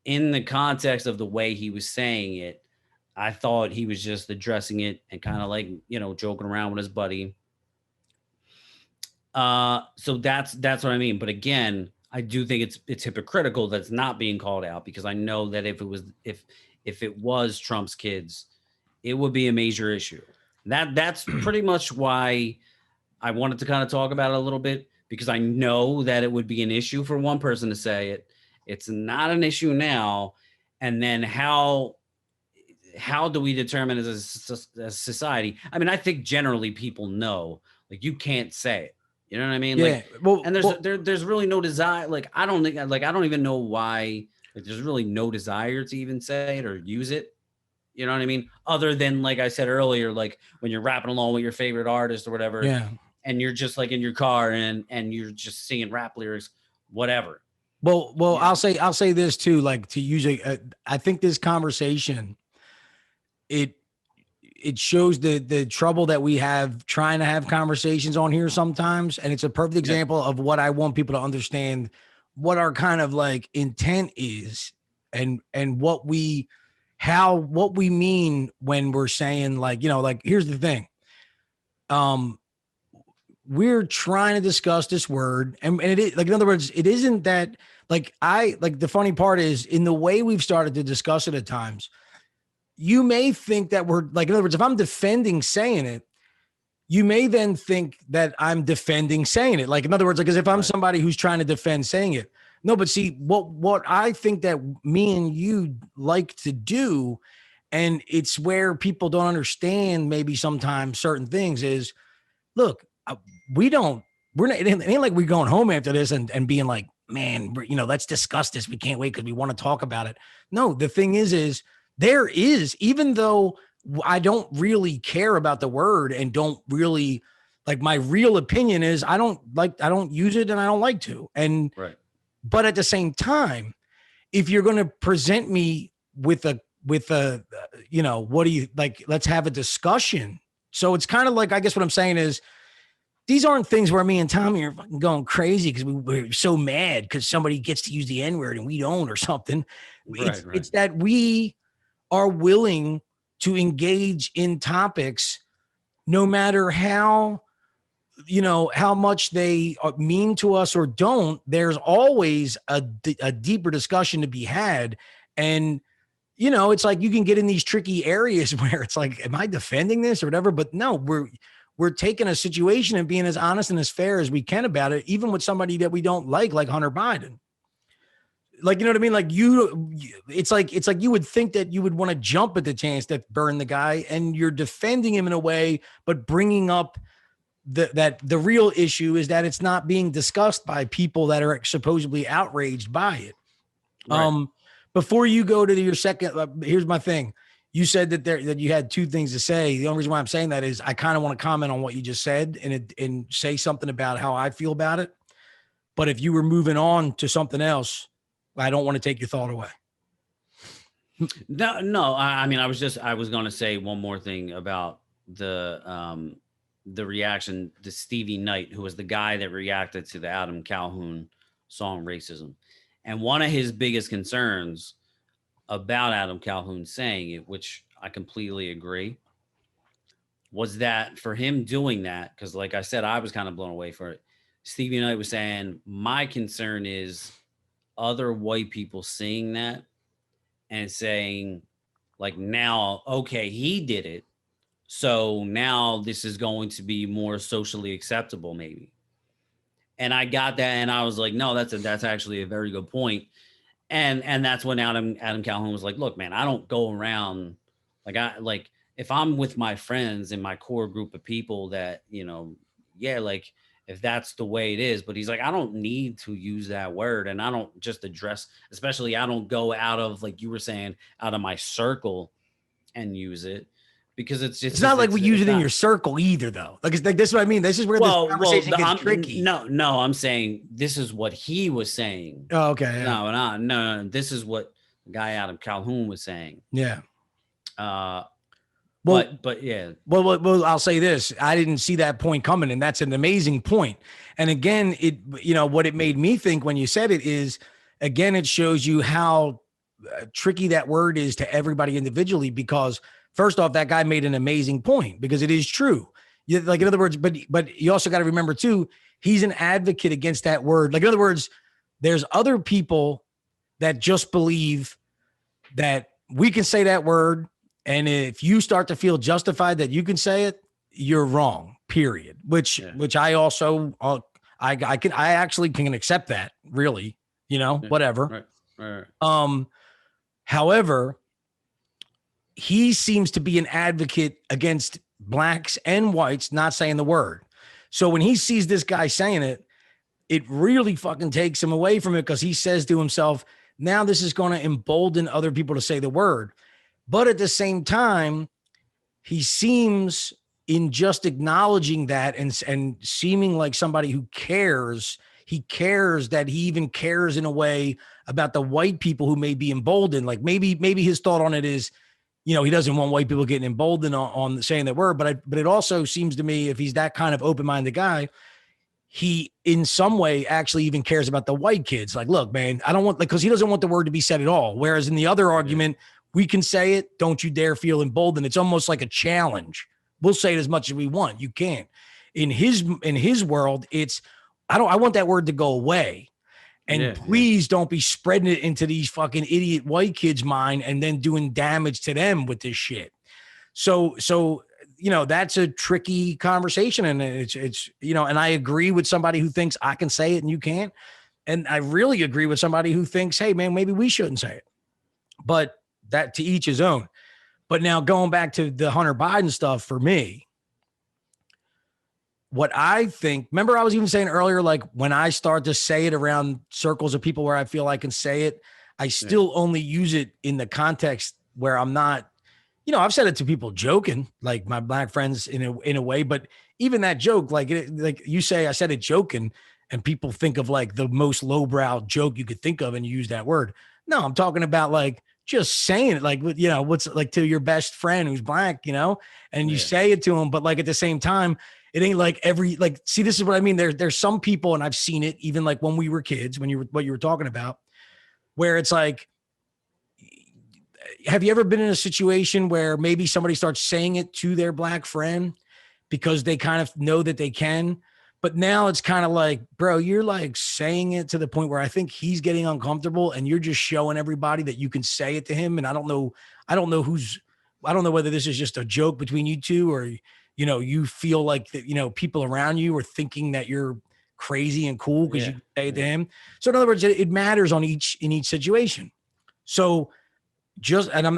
in the context of the way he was saying it, I thought he was just addressing it and kind of like, joking around with his buddy. So that's what I mean. But again, I do think it's hypocritical that's not being called out, because I know that if it was Trump's kids, it would be a major issue. That's pretty much why I wanted to kind of talk about it a little bit, because I know that it would be an issue for one person to say it. It's not an issue now. And then how do we determine as a society? I mean, I think generally people know, like, you can't say it. You know what I mean? Yeah. Like, and there's really no desire. Like, I don't even know why. Like, there's really no desire to even say it or use it. You know what I mean? Other than, like I said earlier, like when you're rapping along with your favorite artist or whatever, Yeah. and you're just like in your car and you're just singing rap lyrics, whatever. Well, Yeah. I'll say this too, like, to use I think this conversation, it shows the trouble that we have trying to have conversations on here sometimes. And it's a perfect example of what I want people to understand, what our kind of like intent is, and what we mean when we're saying, like, like, here's the thing. We're trying to discuss this word, and it is, like, in other words, it isn't that, like, the funny part is, in the way we've started to discuss it at times, you may think that we're, like, in other words, if I'm defending saying it, you may then think that I'm defending saying it. Like, in other words, like, as if I'm somebody who's trying to defend saying it. No, but see, what I think that me and you like to do, and it's where people don't understand maybe sometimes certain things, is, look, we're not, it ain't like we're going home after this and being like, man, let's discuss this. We can't wait because we want to talk about it. No, the thing is there is, even though I don't really care about the word and don't really, like, my real opinion is I don't use it and I don't like to. And, but at the same time, if you're going to present me with a, what do you like? Let's have a discussion. So it's kind of like, I guess what I'm saying is, these aren't things where me and Tommy are fucking going crazy because we're so mad because somebody gets to use the N-word and we don't, or something. It's that we are willing to engage in topics no matter how, how much they mean to us or don't. There's always a deeper discussion to be had. And, it's like you can get in these tricky areas where it's like, am I defending this or whatever? But no, we're taking a situation and being as honest and as fair as we can about it, even with somebody that we don't like Hunter Biden. Like, you know what I mean? Like, it's like you would think that you would want to jump at the chance to burn the guy, and you're defending him in a way, but bringing up that the real issue is that it's not being discussed by people that are supposedly outraged by it. Before you go to your second, here's my thing. You said that you had two things to say. The only reason why I'm saying that is I kind of want to comment on what you just said and say something about how I feel about it. But if you were moving on to something else, I don't want to take your thought away. No. I mean, I was going to say one more thing about the reaction to Stevie Knight, who was the guy that reacted to the Adam Calhoun song "Racism." And one of his biggest concerns about Adam Calhoun saying it, which I completely agree, was that for him doing that, because like I said, I was kind of blown away for it. Stevie Knight was saying, my concern is other white people seeing that and saying, like, now, okay, he did it. So now this is going to be more socially acceptable, maybe. And I got that, and I was like, no, that's actually a very good point. And that's when Adam Calhoun was like, look, man, I don't go around like if I'm with my friends and my core group of people that, yeah, like if that's the way it is, but he's like, I don't need to use that word. And I don't just address, especially I don't go out of, like you were saying, out of my circle and use it, because it's not like we use it in your circle either, though. Like this is what I mean. This is where this conversation gets tricky. No, I'm saying this is what he was saying. Oh, okay. Yeah. No. This is what the guy Adam Calhoun was saying. Yeah. But yeah. Well, I'll say this. I didn't see that point coming, and that's an amazing point. And again, what it made me think when you said it is, again, it shows you how tricky that word is to everybody individually, because first off, that guy made an amazing point, because it is true. Like, in other words, but you also got to remember too, he's an advocate against that word. Like, in other words, there's other people that just believe that we can say that word, and if you start to feel justified that you can say it, you're wrong, period. Which I also, I actually can accept that, really, whatever. Right. However, he seems to be an advocate against blacks and whites not saying the word. So when he sees this guy saying it, it really fucking takes him away from it, because he says to himself, now this is going to embolden other people to say the word. But at the same time, he seems, in just acknowledging that and seeming like somebody who cares, he cares that he even cares in a way about the white people who may be emboldened. Like maybe his thought on it is, he doesn't want white people getting emboldened on saying that word. But it also seems to me, if he's that kind of open-minded guy, he in some way actually even cares about the white kids. Like, look, man, I don't want, because he doesn't want the word to be said at all. Whereas in the other argument, we can say it. Don't you dare feel emboldened. It's almost like a challenge. We'll say it as much as we want. You can't. In his world, it's, I want that word to go away. And please don't be spreading it into these fucking idiot white kids' mind and then doing damage to them with this shit. So that's a tricky conversation. And it's and I agree with somebody who thinks I can say it and you can't. And I really agree with somebody who thinks, hey, man, maybe we shouldn't say it. But that, to each his own. But now going back to the Hunter Biden stuff, for me, what I think, remember I was even saying earlier, like when I start to say it around circles of people where I feel I can say it, I still only use it in the context where I'm not, I've said it to people joking, like my black friends in a way, but even that joke, like you say, I said it joking, and people think of like the most lowbrow joke you could think of and you use that word. No, I'm talking about like just saying it, like, what's like to your best friend who's black, and you say it to him, but like at the same time, it ain't like see, this is what I mean. There's some people, and I've seen it even like when we were kids, what you were talking about, where it's like, have you ever been in a situation where maybe somebody starts saying it to their black friend because they kind of know that they can, but now it's kind of like, bro, you're like saying it to the point where I think he's getting uncomfortable, and you're just showing everybody that you can say it to him. And I don't know whether this is just a joke between you two, or, you feel like that, people around you are thinking that you're crazy and cool because you say it to him. So in other words, it matters in each situation. So I'm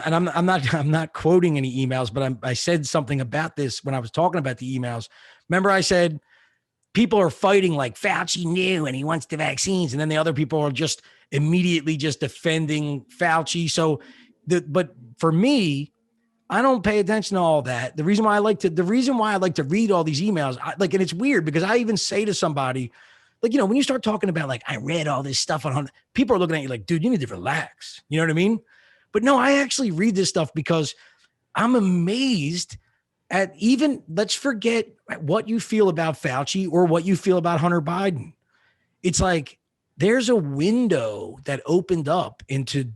not quoting any emails, but I said something about this when I was talking about the emails. Remember I said, people are fighting like Fauci knew and he wants the vaccines. And then the other people are just immediately just defending Fauci. So but for me, I don't pay attention to all that. The reason why I like to read all these emails, and it's weird because I even say to somebody, like, when you start talking about like, I read all this stuff on, people are looking at you like, dude, you need to relax. You know what I mean? But no, I actually read this stuff because I'm amazed at let's forget what you feel about Fauci or what you feel about Hunter Biden. It's like, there's a window that opened up into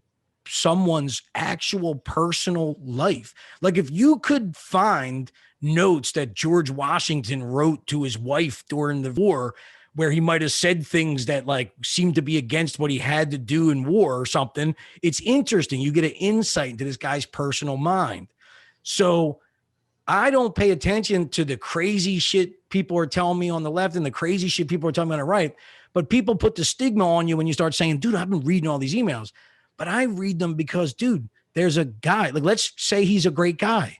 someone's actual personal life. Like if you could find notes that George Washington wrote to his wife during the war, where he might have said things that like seemed to be against what he had to do in war or something, it's interesting. You get an insight into this guy's personal mind. So I don't pay attention to the crazy shit people are telling me on the left and the crazy shit people are telling me on the right. But people put the stigma on you when you start saying, dude, I've been reading all these emails. But I read them because, dude, there's a guy, like, let's say he's a great guy.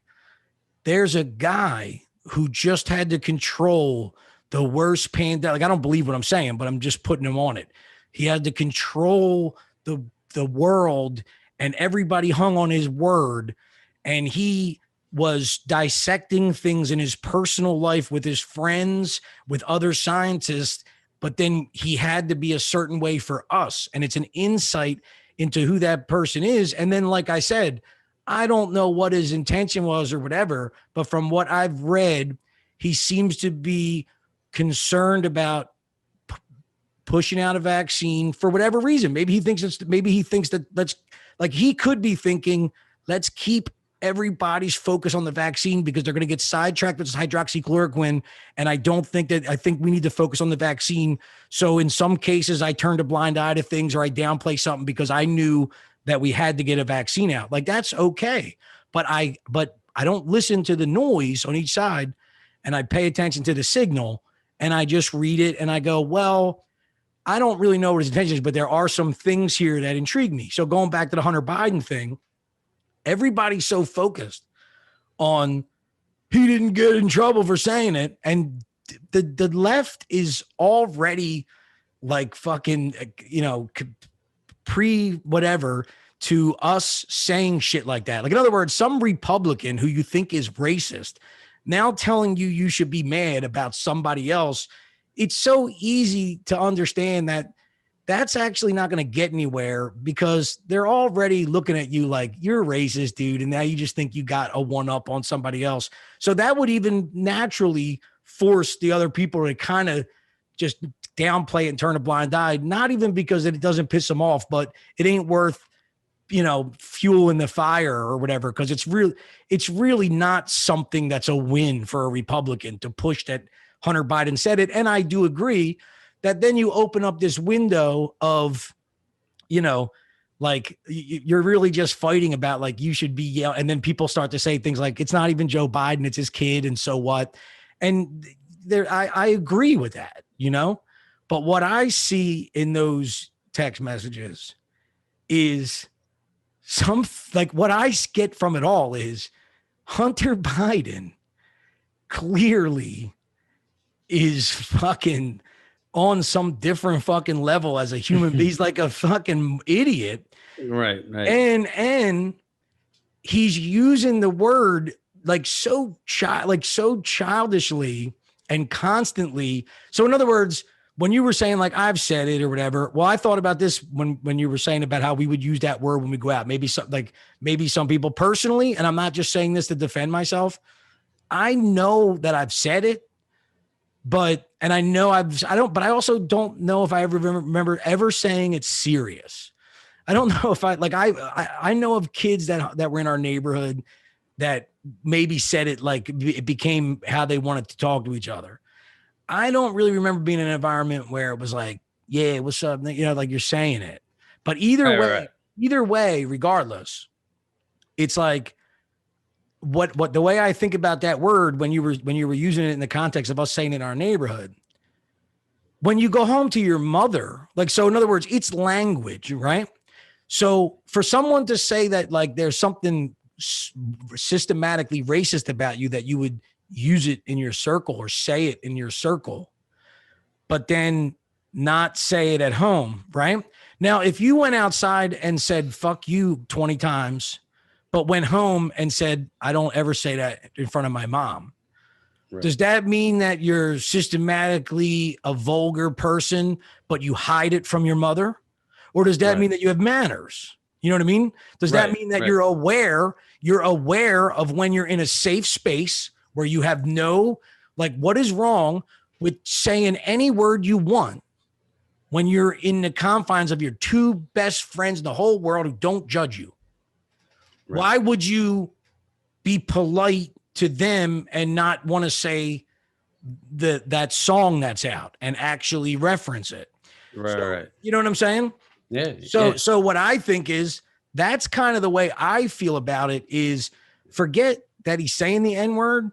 There's a guy who just had to control the worst pandemic. Like, I don't believe what I'm saying, but I'm just putting him on it. He had to control the world, and everybody hung on his word. And he was dissecting things in his personal life with his friends, with other scientists. But then he had to be a certain way for us. And it's an insight into who that person is. And then, like I said, I don't know what his intention was or whatever, but from what I've read, he seems to be concerned about pushing out a vaccine for whatever reason. Maybe he thinks that let's, like, he could be thinking, let's keep everybody's focus on the vaccine because they're going to get sidetracked with hydroxychloroquine. And I think we need to focus on the vaccine. So in some cases, I turned a blind eye to things, or I downplay something because I knew that we had to get a vaccine out. Like, that's okay. But I don't listen to the noise on each side, and I pay attention to the signal, and I just read it and I go, well, I don't really know what his intention is, but there are some things here that intrigue me. So going back to the Hunter Biden thing, everybody's so focused on he didn't get in trouble for saying it. And the left is already like fucking, pre whatever to us saying shit like that. Like, in other words, some Republican who you think is racist now telling you should be mad about somebody else. It's so easy to understand that that's actually not going to get anywhere because they're already looking at you like you're a racist, dude. And now you just think you got a one up on somebody else. So that would even naturally force the other people to kind of just downplay it and turn a blind eye, not even because it doesn't piss them off, but it ain't worth, fuel in the fire or whatever. Cause it's really not something that's a win for a Republican to push that Hunter Biden said it. And I do agree that then you open up this window of, like you're really just fighting about like you should be yelling. And then people start to say things like, it's not even Joe Biden, it's his kid. And so what? And I agree with that, but what I see in those text messages is what I get from it all is Hunter Biden clearly is fucking on some different fucking level as a human being. He's like a fucking idiot. Right. And he's using the word like so childishly and constantly. So in other words, when you were saying like I've said it or whatever, well, I thought about this when you were saying about how we would use that word when we go out. Maybe some people personally, and I'm not just saying this to defend myself. I know that I've said it, but I also don't know if I ever remember ever saying it's serious. I don't know if I know of kids that were in our neighborhood that maybe said it like it became how they wanted to talk to each other. I don't really remember being in an environment where it was like, yeah, what's up? Like you're saying it. But either way, regardless, it's like what the way I think about that word when you were using it in the context of us saying it in our neighborhood. When you go home to your mother, like, so in other words, it's language, right? So for someone to say that like there's something systematically racist about you, that you would use it in your circle or say it in your circle, but then not say it at home, right? Now, if you went outside and said, fuck you 20 times, but went home and said, I don't ever say that in front of my mom. Right. Does that mean that you're systematically a vulgar person, but you hide it from your mother? Or does that mean that you have manners? You know what I mean? Does that mean that you're aware of when you're in a safe space where you have no, like, what is wrong with saying any word you want when you're in the confines of your two best friends in the whole world who don't judge you? Right. Why would you be polite to them and not want to say that song that's out and actually reference it? Right. You know what I'm saying? Yeah. So what I think is that's kind of the way I feel about it is forget that he's saying the N-word.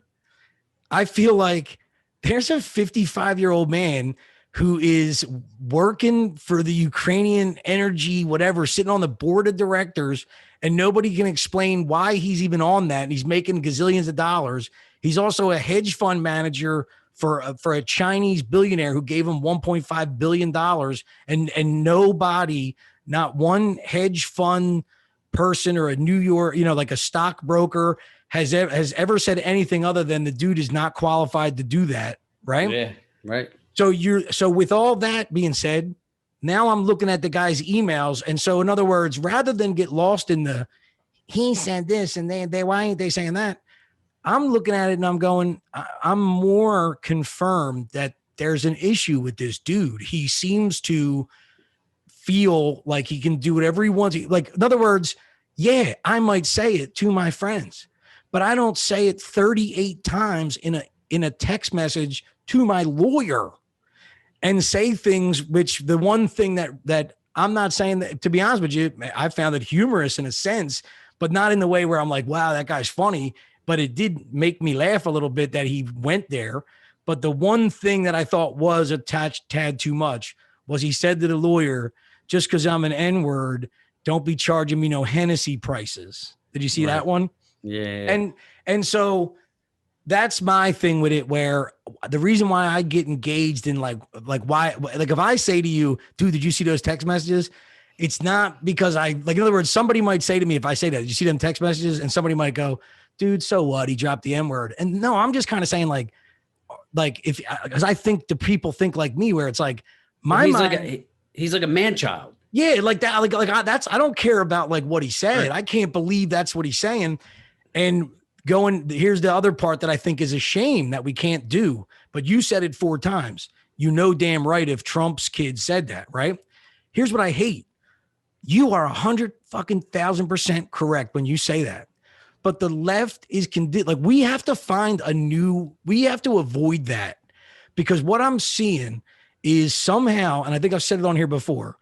I feel like there's a 55-year-old man who is working for the Ukrainian energy, whatever, sitting on the board of directors, and nobody can explain why he's even on that. And he's making gazillions of dollars. He's also a hedge fund manager for a Chinese billionaire who gave him $1.5 billion. And nobody, not one hedge fund person or a New York, like a stockbroker has ever said anything other than the dude is not qualified to do that. Right. Yeah. Right. So with all that being said, now I'm looking at the guy's emails. And so in other words, rather than get lost in the, he said this and they why ain't they saying that? I'm looking at it and I'm going, I'm more confirmed that there's an issue with this dude. He seems to feel like he can do whatever he wants. Like, in other words, yeah, I might say it to my friends, but I don't say it 38 times in a text message to my lawyer and say things, which the one thing that I'm not saying that, to be honest with you, I found it humorous in a sense, but not in the way where I'm like, wow, that guy's funny. But it did make me laugh a little bit that he went there. But the one thing that I thought was a tad too much was he said to the lawyer, just because I'm an N-word, don't be charging me no Hennessy prices. Did you see that one? Yeah. And so that's my thing with it, where the reason why I get engaged in like why, like if I say to you, dude, did you see those text messages? It's not because in other words, somebody might say to me, if I say that, did you see them text messages? And somebody might go, dude, so what? He dropped the N-word. And no, I'm just kind of saying like because I think the people think like me, where it's like he's like a man child. Yeah, like that. I don't care about like what he said. Right. I can't believe that's what he's saying. And here's the other part that I think is a shame that we can't do. But you said it 4 times. You know damn right if Trump's kid said that, right? Here's what I hate. You are 100,000% correct when you say that. But the left is we have to we have to avoid that, because what I'm seeing is somehow, and I think I've said it on here before,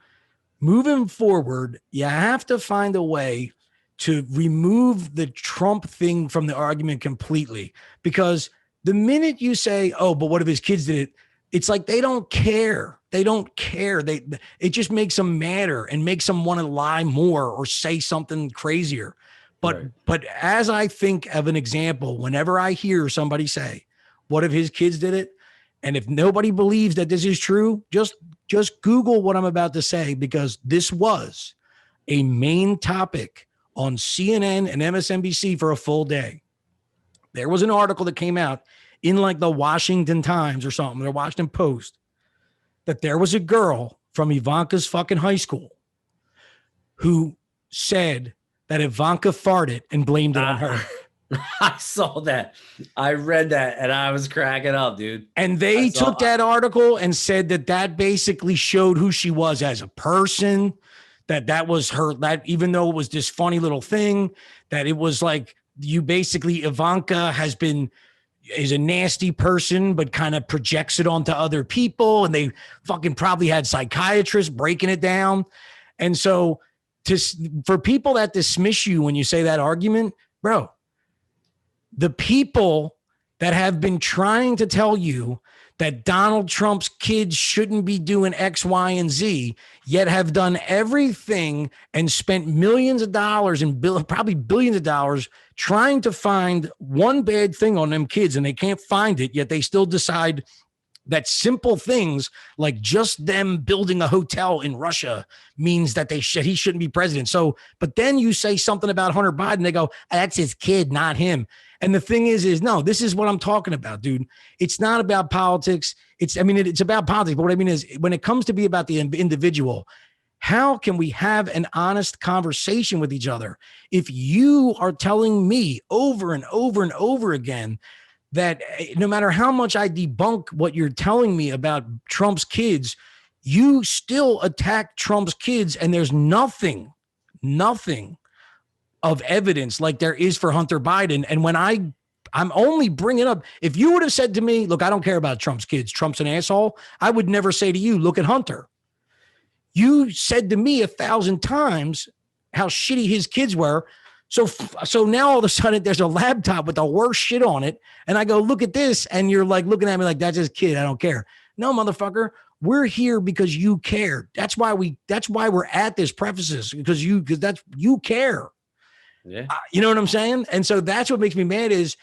moving forward, you have to find a way to remove the Trump thing from the argument completely. Because the minute you say, oh, but what if his kids did it? It's like they don't care. They don't care. It just makes them madder and makes them want to lie more or say something crazier. But as I think of an example, whenever I hear somebody say, what if his kids did it? And if nobody believes that this is true, just Google what I'm about to say, because this was a main topic on CNN and MSNBC for a full day. There was an article that came out in like the Washington Times or something, the Washington Post, that there was a girl from Ivanka's fucking high school who said that Ivanka farted and blamed it on her. I saw that. I read that and I was cracking up, dude. And they took that article and said that basically showed who she was as a person, that was her, that even though it was this funny little thing, that it was like Ivanka is a nasty person, but kind of projects it onto other people. And they fucking probably had psychiatrists breaking it down. And so for people that dismiss you when you say that argument, bro, the people that have been trying to tell you that Donald Trump's kids shouldn't be doing X, Y, and Z, yet have done everything and spent millions of dollars and probably billions of dollars trying to find one bad thing on them kids, and they can't find it, yet they still decide that simple things like just them building a hotel in Russia means that he shouldn't be president. So, but then you say something about Hunter Biden, they go, that's his kid, not him. And the thing is no, this is what I'm talking about, dude. It's not about politics. It's about politics. But what I mean is, when it comes to be about the individual, how can we have an honest conversation with each other if you are telling me over and over and over again that no matter how much I debunk what you're telling me about Trump's kids, you still attack Trump's kids, and there's nothing of evidence like there is for Hunter Biden. And when I'm only bringing up, if you would have said to me, look, I don't care about Trump's kids, Trump's an asshole, I would never say to you, look at Hunter. You said to me 1,000 times how shitty his kids were. So now all of a sudden there's a laptop with the worst shit on it. And I go, look at this. And you're like looking at me like, that's his kid. I don't care. No, motherfucker. We're here because you care. That's why we're at this prefaces, because you care. Yeah. You know what I'm saying? And so that's what makes me mad, is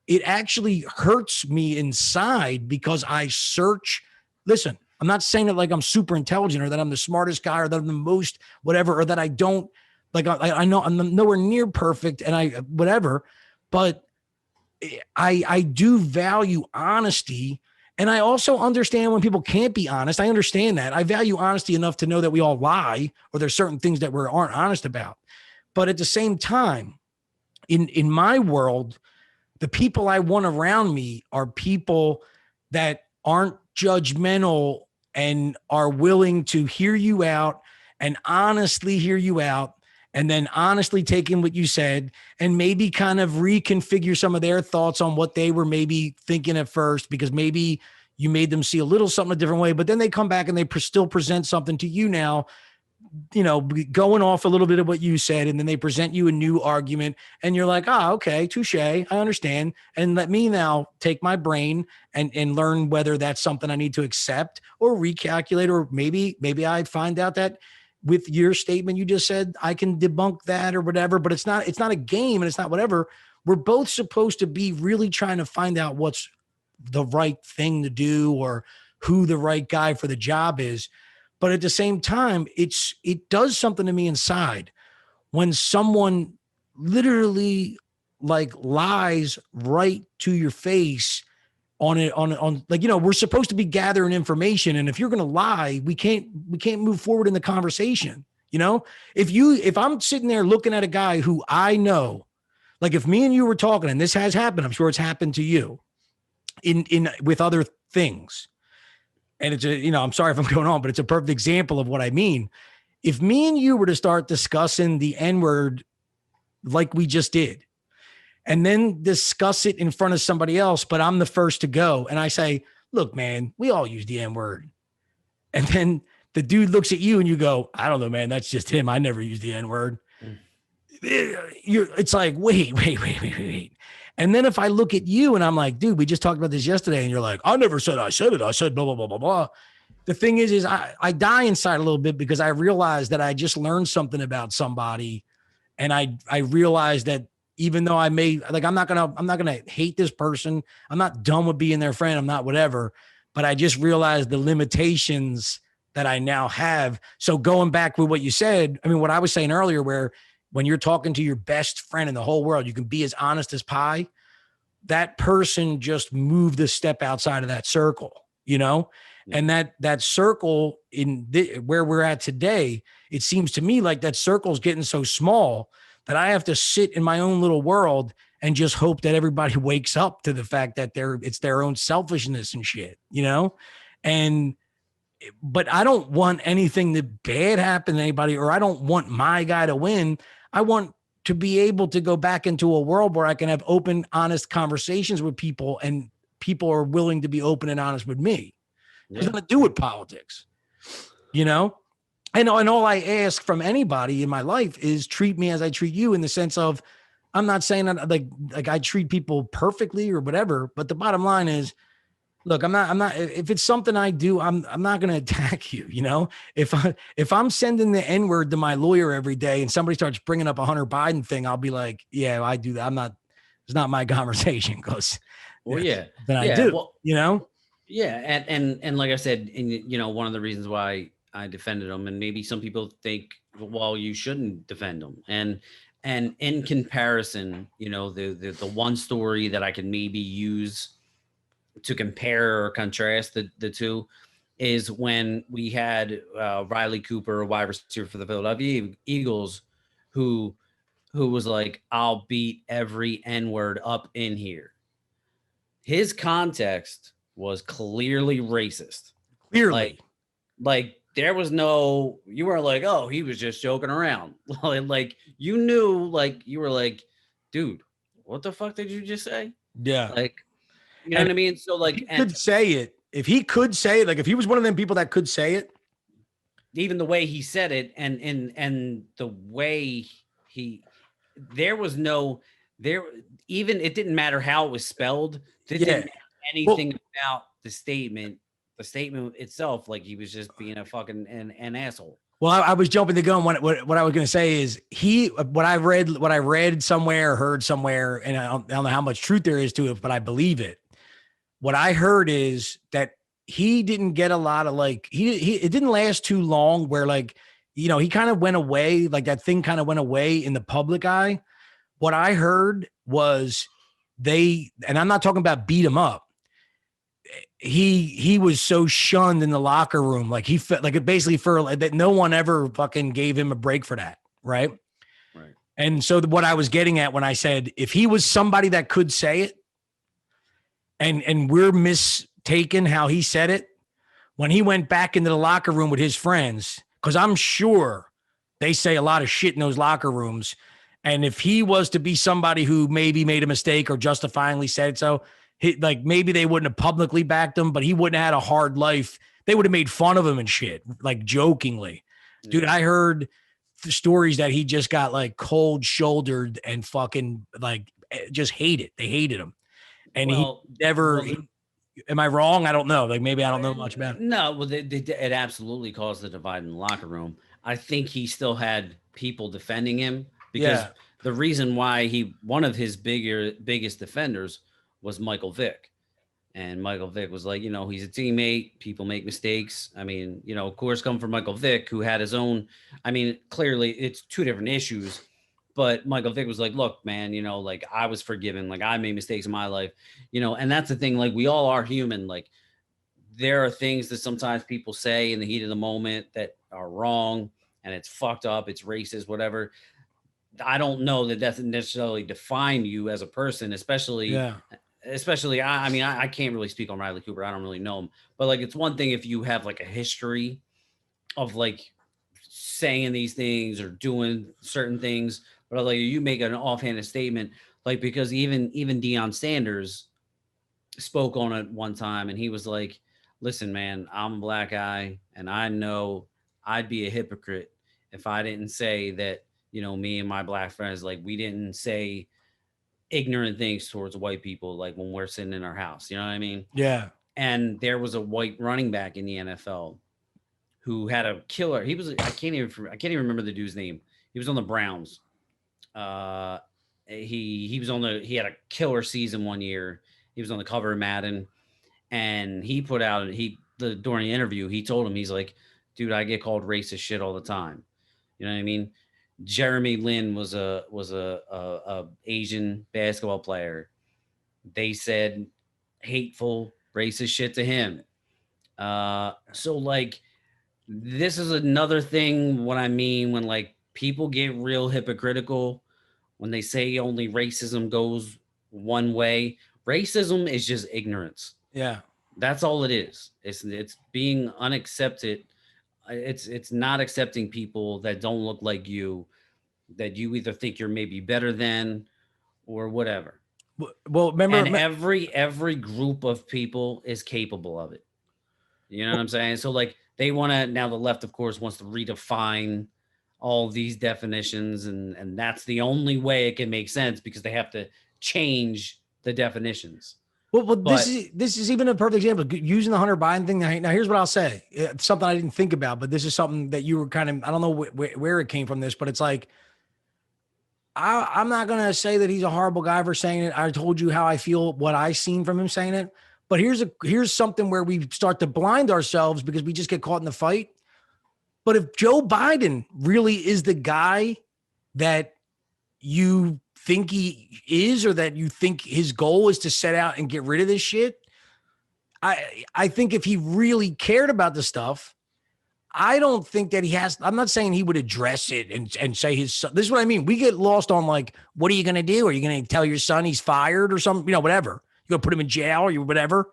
it actually hurts me inside because I search. Listen, I'm not saying that like I'm super intelligent or that I'm the smartest guy or that I'm the most whatever, or that I don't like, I know I'm nowhere near perfect and I whatever, but I do value honesty. And I also understand when people can't be honest. I understand that. I value honesty enough to know that we all lie, or there's certain things that we aren't honest about. But at the same time, in my world, the people I want around me are people that aren't judgmental and are willing to hear you out and honestly hear you out, and then honestly take in what you said and maybe kind of reconfigure some of their thoughts on what they were maybe thinking at first, because maybe you made them see a little something a different way, but then they come back and they still present something to you now, you know, going off a little bit of what you said, and then they present you a new argument, and you're like, oh, okay, touche, I understand. And let me now take my brain and learn whether that's something I need to accept or recalculate, or maybe I find out that with your statement you just said, I can debunk that or whatever. But it's not a game, and it's not whatever. We're both supposed to be really trying to find out what's the right thing to do, or who the right guy for the job is. But at the same time, it does something to me inside when someone literally like lies right to your face on it, on like, you know, we're supposed to be gathering information. And if you're going to lie, we can't move forward in the conversation. You know, if I'm sitting there looking at a guy who I know, like if me and you were talking, and this has happened, I'm sure it's happened to you in with other things. And it's you know, I'm sorry if I'm going on, but it's a perfect example of what I mean. If me and you were to start discussing the N-word like we just did, and then discuss it in front of somebody else, but I'm the first to go, and I say, look, man, we all use the N-word. And then the dude looks at you and you go, I don't know, man, that's just him. I never use the N-word. It's like, wait. And then if I look at you and I'm like, dude, we just talked about this yesterday, and you're like, I never said I said it. I said blah, blah, blah, blah, blah. The thing is I die inside a little bit, because I realize that I just learned something about somebody. And I realized that even though I may, like, I'm not gonna hate this person. I'm not done with being their friend. I'm not whatever, but I just realized the limitations that I now have. So going back with what you said, I mean, what I was saying earlier, where when you're talking to your best friend in the whole world, you can be as honest as pie. That person just moved a step outside of that circle, you know? Yeah. And that circle where we're at today, it seems to me like that circle's getting so small that I have to sit in my own little world and just hope that everybody wakes up to the fact that it's their own selfishness and shit, you know? But I don't want anything that bad happen to anybody, or I don't want my guy to win. I want to be able to go back into a world where I can have open, honest conversations with people, and people are willing to be open and honest with me. It has nothing to do with politics, you know? And all I ask from anybody in my life is treat me as I treat you, in the sense of, I'm not saying that like I treat people perfectly or whatever, but the bottom line is, look, I'm not, if it's something I do, I'm not going to attack you. You know, if I'm sending the N-word to my lawyer every day and somebody starts bringing up a Hunter Biden thing, I'll be like, yeah, I do that. It's not my conversation, because then I do, well, you know? Yeah. And like I said, and you know, one of the reasons why I defended him, and maybe some people think, well, you shouldn't defend him. And in comparison, you know, the one story that I can maybe use to compare or contrast the two is when we had Riley Cooper, a wide receiver for the Philadelphia Eagles, who was like, I'll beat every N-word up in here. His context was clearly racist. Clearly. Like there was no, you weren't like, oh, he was just joking around. Like you knew, like you were like, dude, what the fuck did you just say? Yeah. Like, you know And what I mean? So if like, he and could say it, if he could say it, like if he was one of them people that could say it, even the way he said it, and the way he, there was no there, even it didn't matter how it was spelled. That yeah. didn't have anything Well, about the statement. The statement itself, like he was just being a fucking an asshole. well, I was jumping the gun. What I was going to say is what I read somewhere, heard somewhere, and I don't know how much truth there is to it, but I believe it. What I heard is that he didn't get a lot of like it didn't last too long where like he kind of went away, like that thing kind of went away in the public eye. What I heard was and I'm not talking about beat him up. He was so shunned in the locker room, like he felt like it basically for like, that no one ever fucking gave him a break for that, right? Right. And so what I was getting at when I said if he was somebody that could say it, and we're mistaken how he said it when he went back into the locker room with his friends, because I'm sure they say a lot of shit in those locker rooms. And if he was to be somebody who maybe made a mistake or justifyingly said so, like maybe they wouldn't have publicly backed him, but he wouldn't have had a hard life. They would have made fun of him and shit, like jokingly. Dude, I heard the stories that he just got like cold shouldered and fucking like just hated. They hated him. And Well, he never, well, am I wrong? I don't know. Like maybe I don't know much about it. no, well, it absolutely caused the divide in the locker room. I think he still had people defending him because Yeah. the reason why one of his biggest defenders was Michael Vick. And Michael Vick was like, he's a teammate. People make mistakes. I mean, of course, come from Michael Vick, who had his own. I mean, clearly it's two different issues. But Michael Vick was like, look, man, like I was forgiven. Like I made mistakes in my life, and that's the thing. Like we all are human. Like there are things that sometimes people say in the heat of the moment that are wrong and it's fucked up. It's racist, whatever. I don't know that doesn't necessarily define you as a person, especially Yeah. I mean, I can't really speak on Riley Cooper. I don't really know him, but like, it's one thing if you have like a history of like saying these things or doing certain things, but like you make an offhanded statement, like, because even Deion Sanders spoke on it one time and he was like, listen, man, I'm a black guy and I know I'd be a hypocrite if I didn't say that, me and my black friends, like we didn't say ignorant things towards white people, like when we're sitting in our house, you know what I mean? Yeah. And there was a white running back in the NFL who had a killer. I can't even remember the dude's name. He was on the Browns. He had a killer season one year. He was on the cover of Madden, and he put out during the interview, he told him, he's like, dude, I get called racist shit all the time. You know what I mean? Jeremy Lin was a Asian basketball player. They said hateful, racist shit to him. So like, this is another thing. What I mean when like people get real hypocritical when they say only racism goes one way. Racism is just ignorance. Yeah. That's all it is. It's being unaccepted. It's not accepting people that don't look like you, that you either think you're maybe better than or whatever. Well, remember, And every group of people is capable of it. You know what I'm saying? So like they want to, now the left of course wants to redefine all these definitions, and that's the only way it can make sense because they have to change the definitions. well, But this is even a perfect example using the Hunter Biden thing. Now, here's what I'll say. It's something I didn't think about, but this is something that you were kind of, I don't know where it came from this, but it's like, I'm not going to say that he's a horrible guy for saying it. I told you how I feel, what I seen from him saying it. But here's something where we start to blind ourselves because we just get caught in the fight. But if Joe Biden really is the guy that you think he is, or that you think his goal is to set out and get rid of this shit, I think if he really cared about the stuff, I don't think that he has. I'm not saying he would address it and say his son. This is what I mean. We get lost on like, what are you going to do? Are you going to tell your son he's fired or something? Whatever. You going to put him in jail or whatever.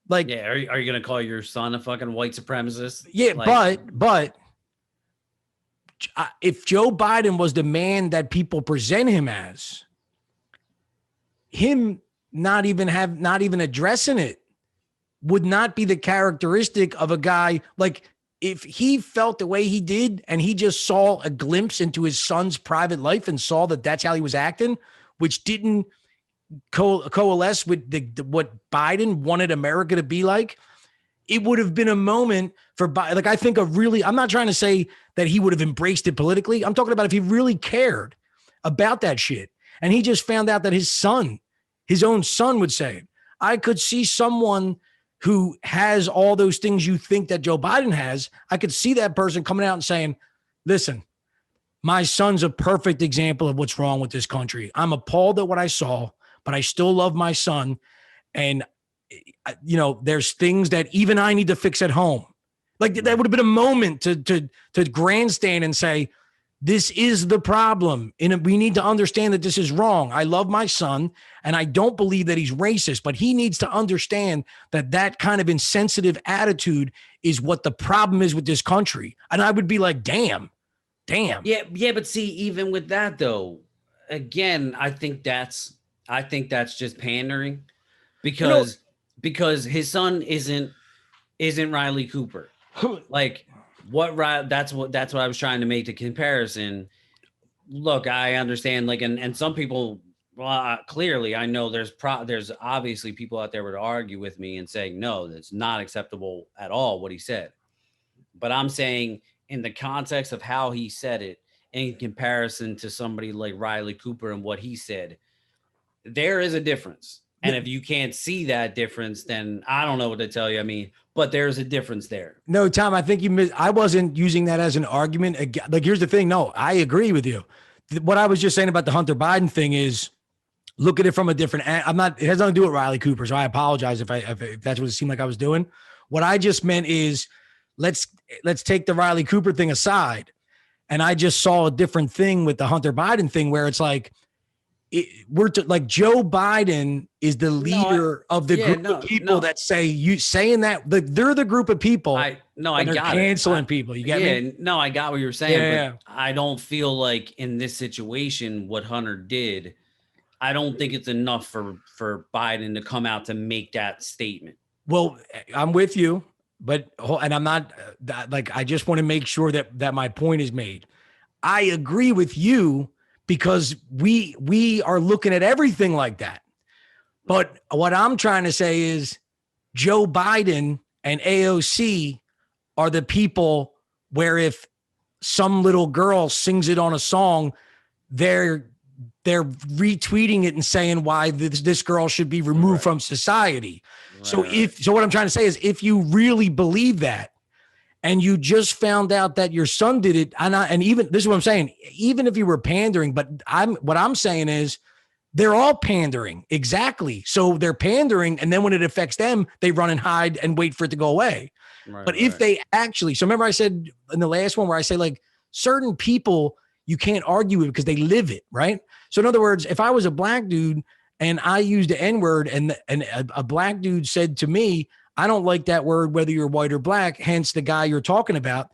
Like, yeah, are you gonna call your son a fucking white supremacist? yeah, Like, but if Joe Biden was the man that people present him as, him not even addressing it would not be the characteristic of a guy. Like, if he felt the way he did and he just saw a glimpse into his son's private life and saw that that's how he was acting, which didn't coalesce with what Biden wanted America to be like, it would have been a moment for Biden. Like, I think I'm not trying to say that he would have embraced it politically. I'm talking about if he really cared about that shit and he just found out that his own son would say it. I could see someone who has all those things you think that Joe Biden has. I could see that person coming out and saying, listen, my son's a perfect example of what's wrong with this country. I'm appalled at what I saw, but I still love my son. And, there's things that even I need to fix at home. Like, that would have been a moment to grandstand and say, this is the problem. And we need to understand that this is wrong. I love my son and I don't believe that he's racist, but he needs to understand that that kind of insensitive attitude is what the problem is with this country. And I would be like, damn. Yeah. But see, even with that though, again, I think that's just pandering because his son isn't Riley Cooper. Like, that's what I was trying to make the comparison. Look, I understand, like, and some people, clearly, I know there's obviously people out there would argue with me and saying, no, that's not acceptable at all what he said. But I'm saying in the context of how he said it, in comparison to somebody like Riley Cooper and what he said, there is a difference. And if you can't see that difference, then I don't know what to tell you. I mean, but there's a difference there. No, Tom, I think you missed. I wasn't using that as an argument. Like, here's the thing. No, I agree with you. What I was just saying about the Hunter Biden thing is, look at it from a different. It has nothing to do with Riley Cooper. So I apologize if that's what it seemed like I was doing. What I just meant is, let's take the Riley Cooper thing aside. And I just saw a different thing with the Hunter Biden thing where it's like, like Joe Biden is the leader of the group of people that say saying that they're the group of people. I got canceling people. You get me? No, I got what you're saying. Yeah. But I don't feel like in this situation, what Hunter did, I don't think it's enough for Biden to come out to make that statement. Well, I'm with you, and I'm not like, I just want to make sure that my point is made. I agree with you, because we are looking at everything like that. But what I'm trying to say is Joe Biden and AOC are the people where if some little girl sings it on a song, they're retweeting it and saying why this girl should be removed from society. Right. So what I'm trying to say is, if you really believe that, and you just found out that your son did it, and even this is what I'm saying, even if you were pandering, but what I'm saying is they're all pandering. Exactly. So they're pandering, and then when it affects them, they run and hide and wait for it to go away. Right, but if they actually, so remember I said in the last one where I say, like, certain people, you can't argue with because they live it, right? So in other words, if I was a black dude and I used the N-word and a black dude said to me, I don't like that word, whether you're white or black, hence the guy you're talking about.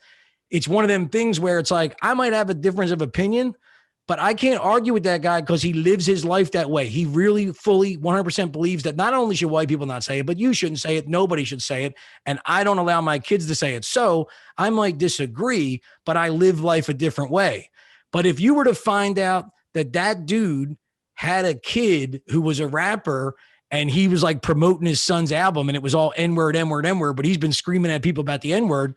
It's one of them things where it's like, I might have a difference of opinion, but I can't argue with that guy because he lives his life that way. He really fully 100% believes that not only should white people not say it, but you shouldn't say it. Nobody should say it. And I don't allow my kids to say it. So I might disagree, but I live life a different way. But if you were to find out that dude had a kid who was a rapper and he was like promoting his son's album and it was all N-word, N-word, N-word, but he's been screaming at people about the N-word,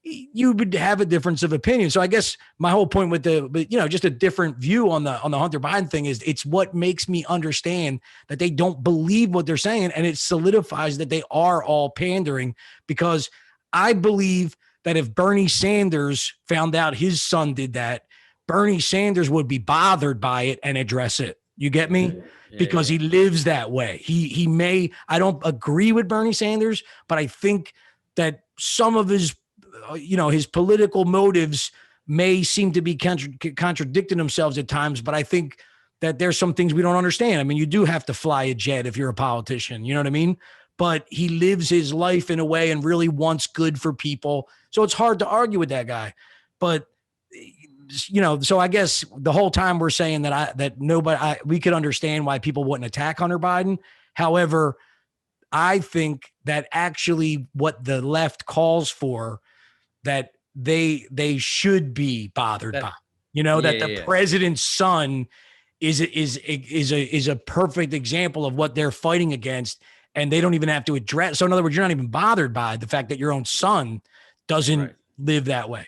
you would have a difference of opinion. So I guess my whole point with just a different view on the Hunter Biden thing is it's what makes me understand that they don't believe what they're saying. And it solidifies that they are all pandering, because I believe that if Bernie Sanders found out his son did that, Bernie Sanders would be bothered by it and address it. You get me? Because he lives that way. He may, I don't agree with Bernie Sanders, but I think that some of his, his political motives may seem to be contradicting themselves at times. But I think that there's some things we don't understand. I mean, you do have to fly a jet if you're a politician, you know what I mean? but he lives his life in a way and really wants good for people. So it's hard to argue with that guy. But so I guess the whole time we're saying that we could understand why people wouldn't attack Hunter Biden. However, I think that actually what the left calls for, that they should be bothered by, that the president's son is a perfect example of what they're fighting against, and they don't even have to address. So in other words, you're not even bothered by the fact that your own son doesn't live that way.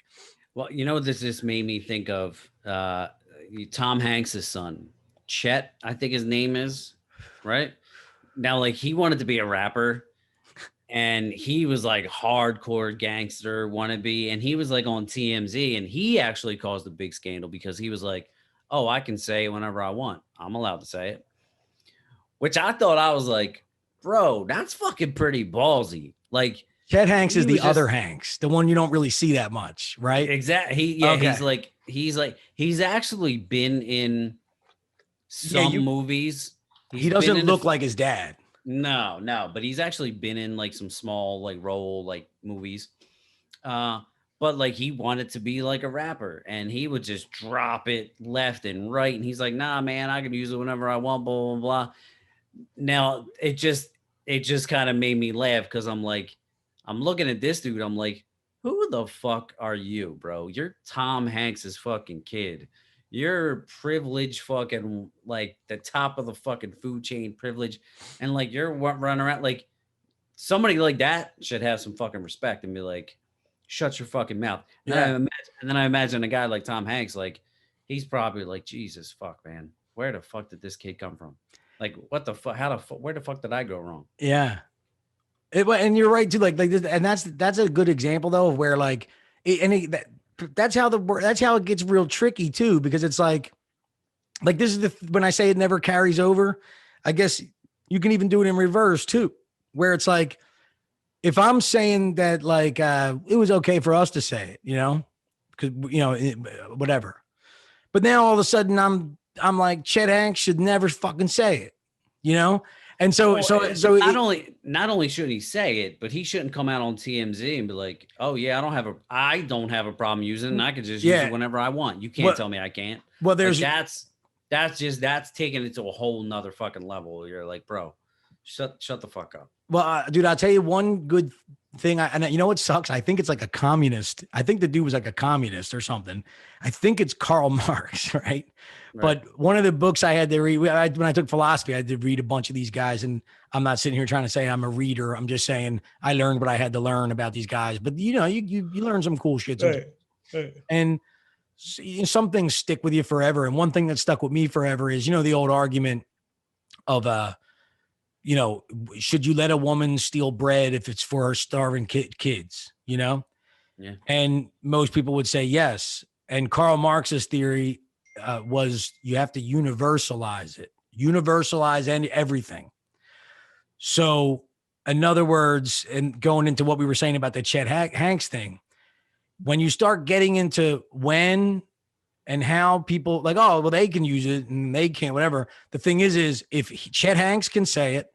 Well, this just made me think of Tom Hanks's son, Chet, I think his name is, right? Now, like, he wanted to be a rapper, and he was like hardcore gangster wannabe, and he was like on TMZ, and he actually caused a big scandal because he was like, oh, I can say it whenever I want. I'm allowed to say it. Which I thought, I was like, bro, that's fucking pretty ballsy. Like, Chet Hanks is the other Hanks, the one you don't really see that much, right? Exactly. He's actually been in some movies. He doesn't look like his dad. No, but he's actually been in like some small like role like movies. But like he wanted to be like a rapper, and he would just drop it left and right, and he's like, nah, man, I can use it whenever I want, blah blah blah. Now it just kind of made me laugh, because I'm like, I'm looking at this dude, I'm like, who the fuck are you, bro? You're Tom Hanks's fucking kid. You're privileged, fucking like the top of the fucking food chain privilege. And like, you're running around like somebody like that should have some fucking respect and be like, shut your fucking mouth. And then I imagine a guy like Tom Hanks, like, he's probably like, Jesus fuck, man, where the fuck did this kid come from? Like, what the fuck? Where the fuck did I go wrong? Yeah. And you're right too. Like this, and that's a good example though of where like, that's how it gets real tricky too, because it's like this is when I say it never carries over, I guess you can even do it in reverse too, where it's like, if I'm saying that like, it was okay for us to say it, because, whatever. But now all of a sudden I'm like, Chet Hanks should never fucking say it, And so not only should he say it, but he shouldn't come out on TMZ and be like, "Oh yeah, I don't have a problem using it, and I can just use it whenever I want. You can't tell me I can't." Well, there's like, that's taking it to a whole nother fucking level. You're like, bro, shut the fuck up. Well, dude, I'll tell you one good thing. And you know what sucks? I think it's like a communist. I think the dude was like a communist or something. I think it's Karl Marx, right? But one of the books I had to read, when I took philosophy, I had to read a bunch of these guys. And I'm not sitting here trying to say I'm a reader. I'm just saying I learned what I had to learn about these guys. But, you learn some cool shit. And some things stick with you forever. And one thing that stuck with me forever is, the old argument of, should you let a woman steal bread if it's for her starving kids, Yeah. And most people would say yes. And Karl Marx's theory was you have to universalize everything. So in other words, and going into what we were saying about the Chet Hanks thing, when you start getting into when and how people like, oh, well, they can use it and they can't, whatever. The thing is if Chet Hanks can say it,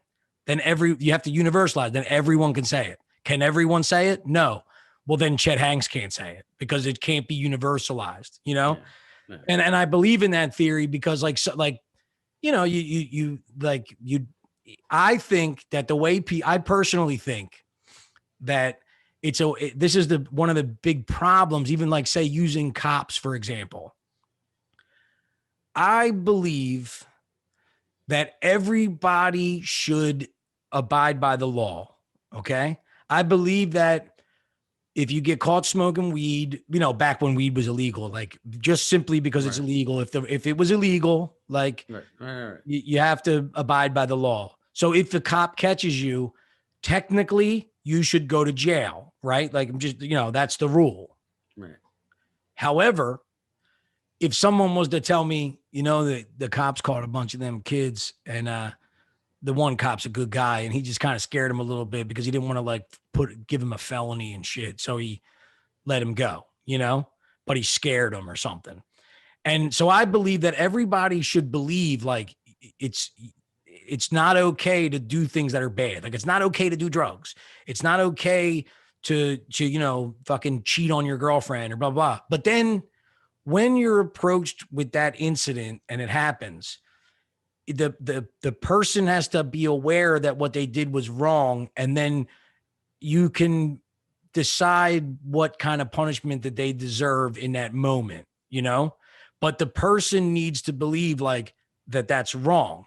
then you have to universalize, then everyone can say it. Can everyone say it? No. Well, then Chet Hanks can't say it because it can't be universalized, Yeah. And I believe in that theory because I think that the way I personally think that this is one of the big problems, even like say using cops, for example. I believe that everybody should abide by the law. Okay. I believe that if you get caught smoking weed, back when weed was illegal, like just simply because it's illegal, if it was illegal, like you have to abide by the law. So if the cop catches you, technically you should go to jail, right? Like that's the rule. Right. However, if someone was to tell me, the cops caught a bunch of them kids and, the one cop's a good guy and he just kind of scared him a little bit because he didn't want to give him a felony and shit. So he let him go, but he scared him or something. And so I believe that everybody should believe like it's not okay to do things that are bad. Like it's not okay to do drugs. It's not okay to fucking cheat on your girlfriend or blah blah. But then when you're approached with that incident and it happens, the person has to be aware that what they did was wrong, and then you can decide what kind of punishment that they deserve in that moment, but the person needs to believe like that that's wrong.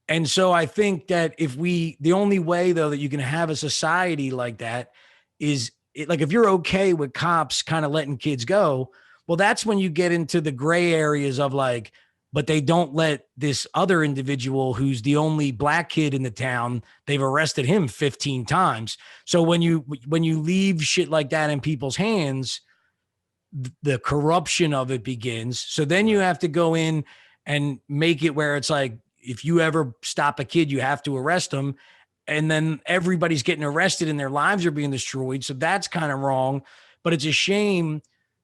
And so I think that the only way though that you can have a society like that is like, if you're okay with cops kind of letting kids go, well, that's when you get into the gray areas of like, but they don't let this other individual who's the only black kid in the town, they've arrested him 15 times. So when you leave shit like that in people's hands, the corruption of it begins. So then you have to go in and make it where it's like, if you ever stop a kid, you have to arrest them. And then everybody's getting arrested and their lives are being destroyed. So that's kind of wrong. But it's a shame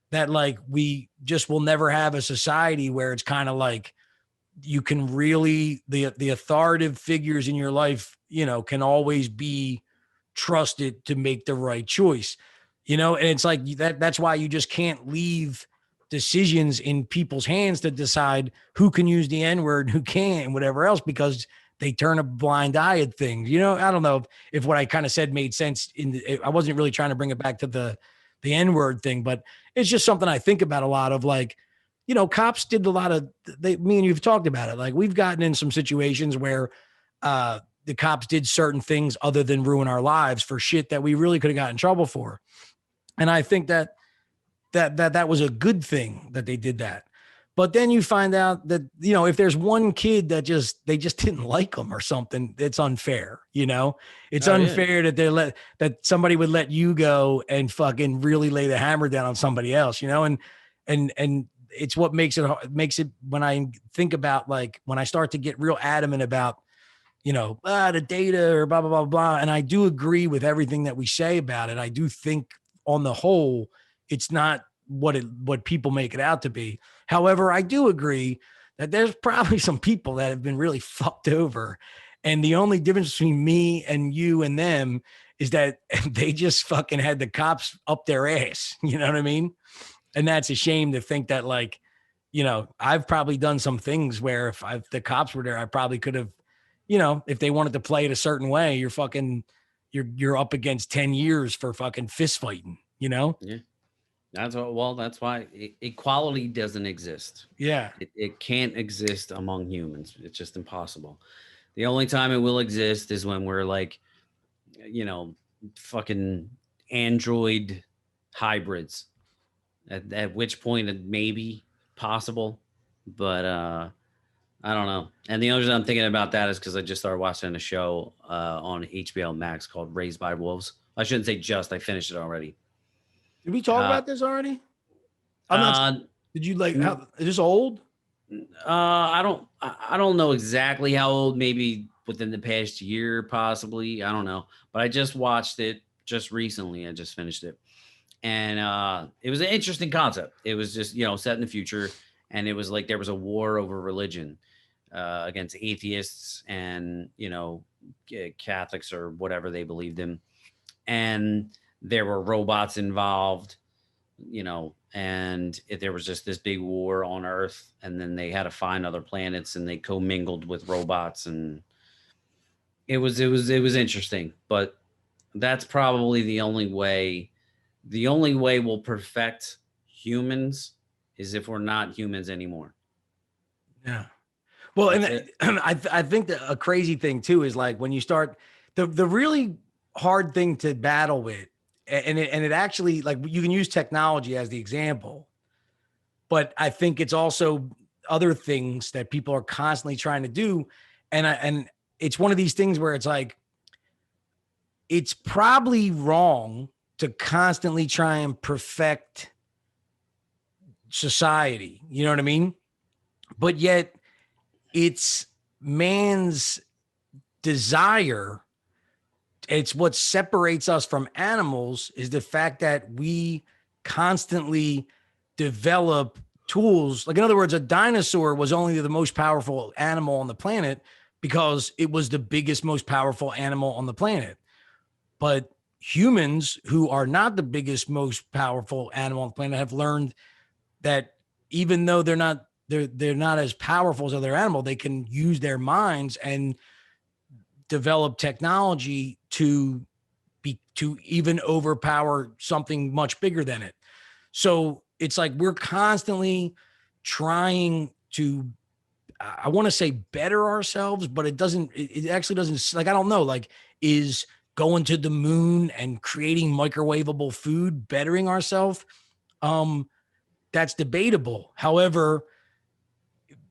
that like we just will never have a society where it's kind of like you can really the authoritative figures in your life, can always be trusted to make the right choice, and it's like that's why you just can't leave decisions in people's hands to decide who can use the N-word, who can't, and whatever else, because they turn a blind eye at things. I don't know if what I kind of said made sense. I wasn't really trying to bring it back to the N-word thing, but it's just something I think about a lot of like, cops did a lot of, me and you've talked about it. Like we've gotten in some situations where the cops did certain things other than ruin our lives for shit that we really could have gotten in trouble for. And I think that was a good thing that they did that. But then you find out that, if there's one kid that they just didn't like them or something, it's unfair. It's unfair that that somebody would let you go and fucking really lay the hammer down on somebody else, and it's what makes it when I think about, like, when I start to get real adamant about, the data or blah, blah, blah, blah. And I do agree with everything that we say about it. I do think on the whole, it's not what people make it out to be. However, I do agree that there's probably some people that have been really fucked over. And the only difference between me and you and them is that they just fucking had the cops up their ass. You know what I mean? And that's a shame to think that, like, I've probably done some things where if the cops were there, I probably could have, if they wanted to play it a certain way, you're up against 10 years for fucking fist fighting, Yeah. That's why equality doesn't exist. Yeah. It can't exist among humans. It's just impossible. The only time it will exist is when we're like, fucking android hybrids. At which point it may be possible, but I don't know. And the only reason I'm thinking about that is because I just started watching a show on HBO Max called Raised by Wolves. I shouldn't say just. I finished it already. Did we talk about this already? I'm not. Did you like? How is this old? I don't know exactly how old. Maybe within the past year, possibly. I don't know. But I just watched it just recently. I just finished it, and it was an interesting concept. It was just set in the future, and it was like there was a war over religion against atheists and Catholics or whatever they believed in, and there were robots involved, and there was just this big war on Earth, and then they had to find other planets, and they commingled with robots, and it was interesting. But that's probably the only way we'll perfect humans is if we're not humans anymore. Yeah. Well, and I think that a crazy thing too is like when you start the really hard thing to battle with. And it actually, like, you can use technology as the example, but I think it's also other things that people are constantly trying to do. And it's one of these things where it's like, it's probably wrong to constantly try and perfect society. You know what I mean? But yet it's man's desire. It's what separates us from animals is the fact that we constantly develop tools. Like, in other words, a dinosaur was only the most powerful animal on the planet because it was the biggest, most powerful animal on the planet. But humans who are not the biggest, most powerful animal on the planet have learned that even though they're not as powerful as other animal, they can use their minds and develop technology to even overpower something much bigger than it. So it's like we're constantly trying to, I want to say better ourselves, but it actually doesn't, like, I don't know, like, is going to the moon and creating microwavable food bettering ourselves? That's debatable. However,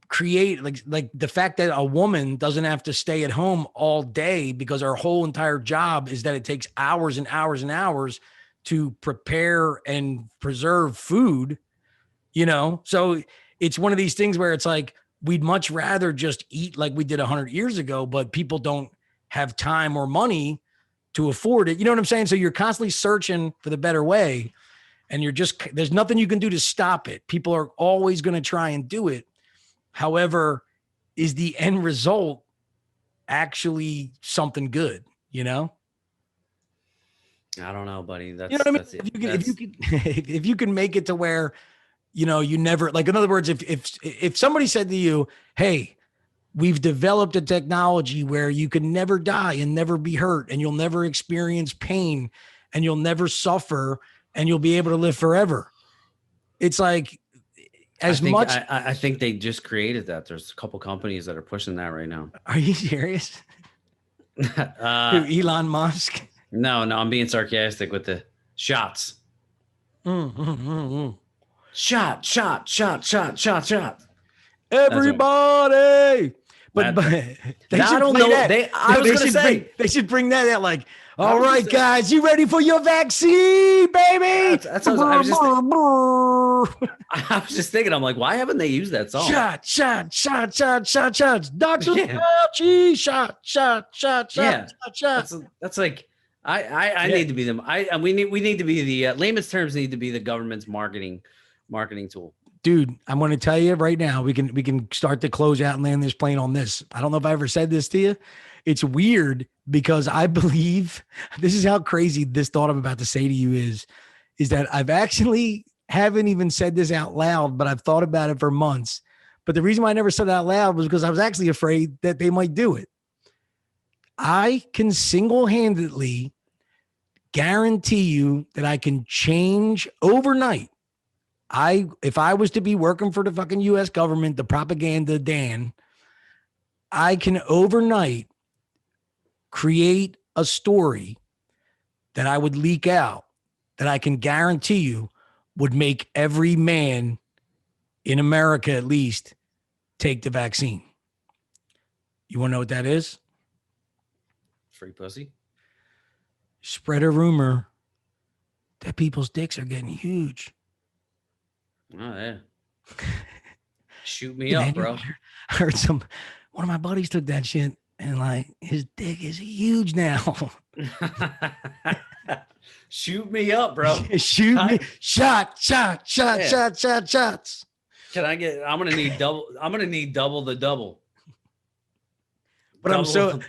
create like the fact that a woman doesn't have to stay at home all day because her whole entire job is that it takes hours and hours and hours to prepare and preserve food, so it's one of these things where it's like we'd much rather just eat like we did 100 years ago, but people don't have time or money to afford it. You know what I'm saying? So you're constantly searching for the better way, and there's nothing you can do to stop it. People are always going to try and do it. However, is the end result actually something good? I don't know, buddy. That's, you know what I mean? That's it. If you can make it to where, you never, like, in other words, if somebody said to you, hey, we've developed a technology where you can never die and never be hurt and you'll never experience pain and you'll never suffer and you'll be able to live forever. It's like, I think they just created that. There's a couple companies that are pushing that right now. Are you serious? Elon Musk? No, I'm being sarcastic with the shots. Shot. Everybody. But I don't know. They should bring that out. Like, all right, guys, you ready for your vaccine, baby? That's what I was just thinking. I'm like, why haven't they used that song? Shots. Dr. Fauci, shot. That's like, I need to be them. We need to be the layman's terms need to be the government's marketing tool. Dude, I'm going to tell you right now, we can start to close out and land this plane on this. I don't know if I ever said this to you. It's weird because I believe this is how crazy this thought I'm about to say to you is that I've actually haven't even said this out loud, but I've thought about it for months. But the reason why I never said it out loud was because I was actually afraid that they might do it. I can single-handedly guarantee you that I can change overnight. If I was to be working for the fucking US government, the propaganda Dan, I can overnight create a story that I would leak out that I can guarantee you would make every man in America at least take the vaccine. You want to know what that is? Free pussy. Spread a rumor that people's dicks are getting huge. Oh, yeah. Shoot me up, bro. I heard one of my buddies took that shit and like his dick is huge now. Shoot me up, bro. Shoot me. Shots. Can I get, I'm going to need double the double. But I'm so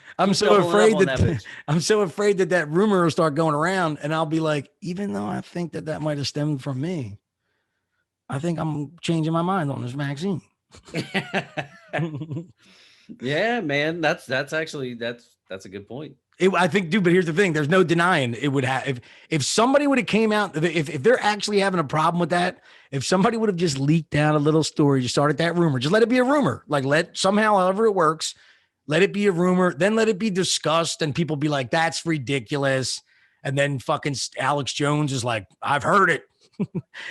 afraid that rumor will start going around and I'll be like, even though I think that might have stemmed from me, I think I'm changing my mind on this vaccine. Yeah, man. That's actually a good point. I think, dude, but here's the thing. There's no denying it would have, if somebody would have came out, if they're actually having a problem with that, if somebody would have just leaked out a little story, just started that rumor, just let it be a rumor, like however it works, let it be a rumor, then let it be discussed and people be like, that's ridiculous. And then fucking Alex Jones is like, I've heard it.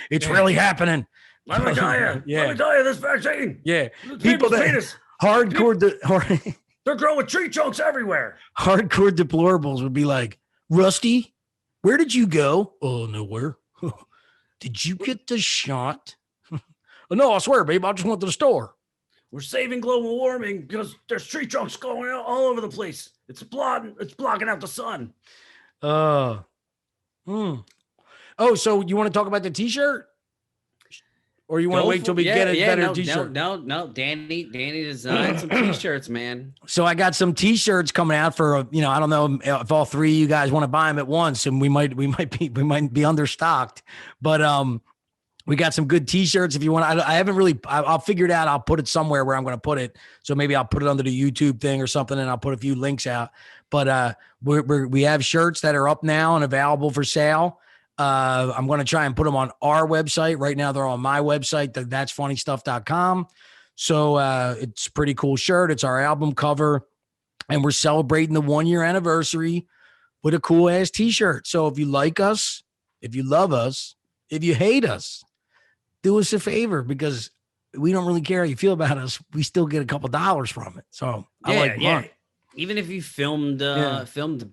It's really happening. Let me tell you. Let me tell you this vaccine. Yeah. People that hardcore, they're growing tree trunks everywhere. Hardcore deplorables would be like, Rusty, where did you go? Oh, nowhere. Did you get the shot? Oh, no, I swear, babe, I just went to the store. We're saving global warming because there's tree trunks going out all over the place. It's blocking out the sun. Oh, so you want to talk about the t-shirt? or you want to wait till we get a better t-shirt? No. Danny designed some t-shirts, man. So I got some t-shirts coming out for, I don't know if all three of you guys want to buy them at once, and we might be understocked, but we got some good t-shirts if you want. I haven't really, I'll figure it out. I'll put it somewhere where I'm going to put it. So maybe I'll put it under the YouTube thing or something, and I'll put a few links out. But we have shirts that are up now and available for sale. I'm going to try and put them on our website. Right now, they're on my website, that'sfunnystuff.com. So it's a pretty cool shirt. It's our album cover, and we're celebrating the 1-year anniversary with a cool ass t-shirt. So if you like us, if you love us, if you hate us, do us a favor, because we don't really care how you feel about us. We still get a couple dollars from it. So I like money. Even if you filmed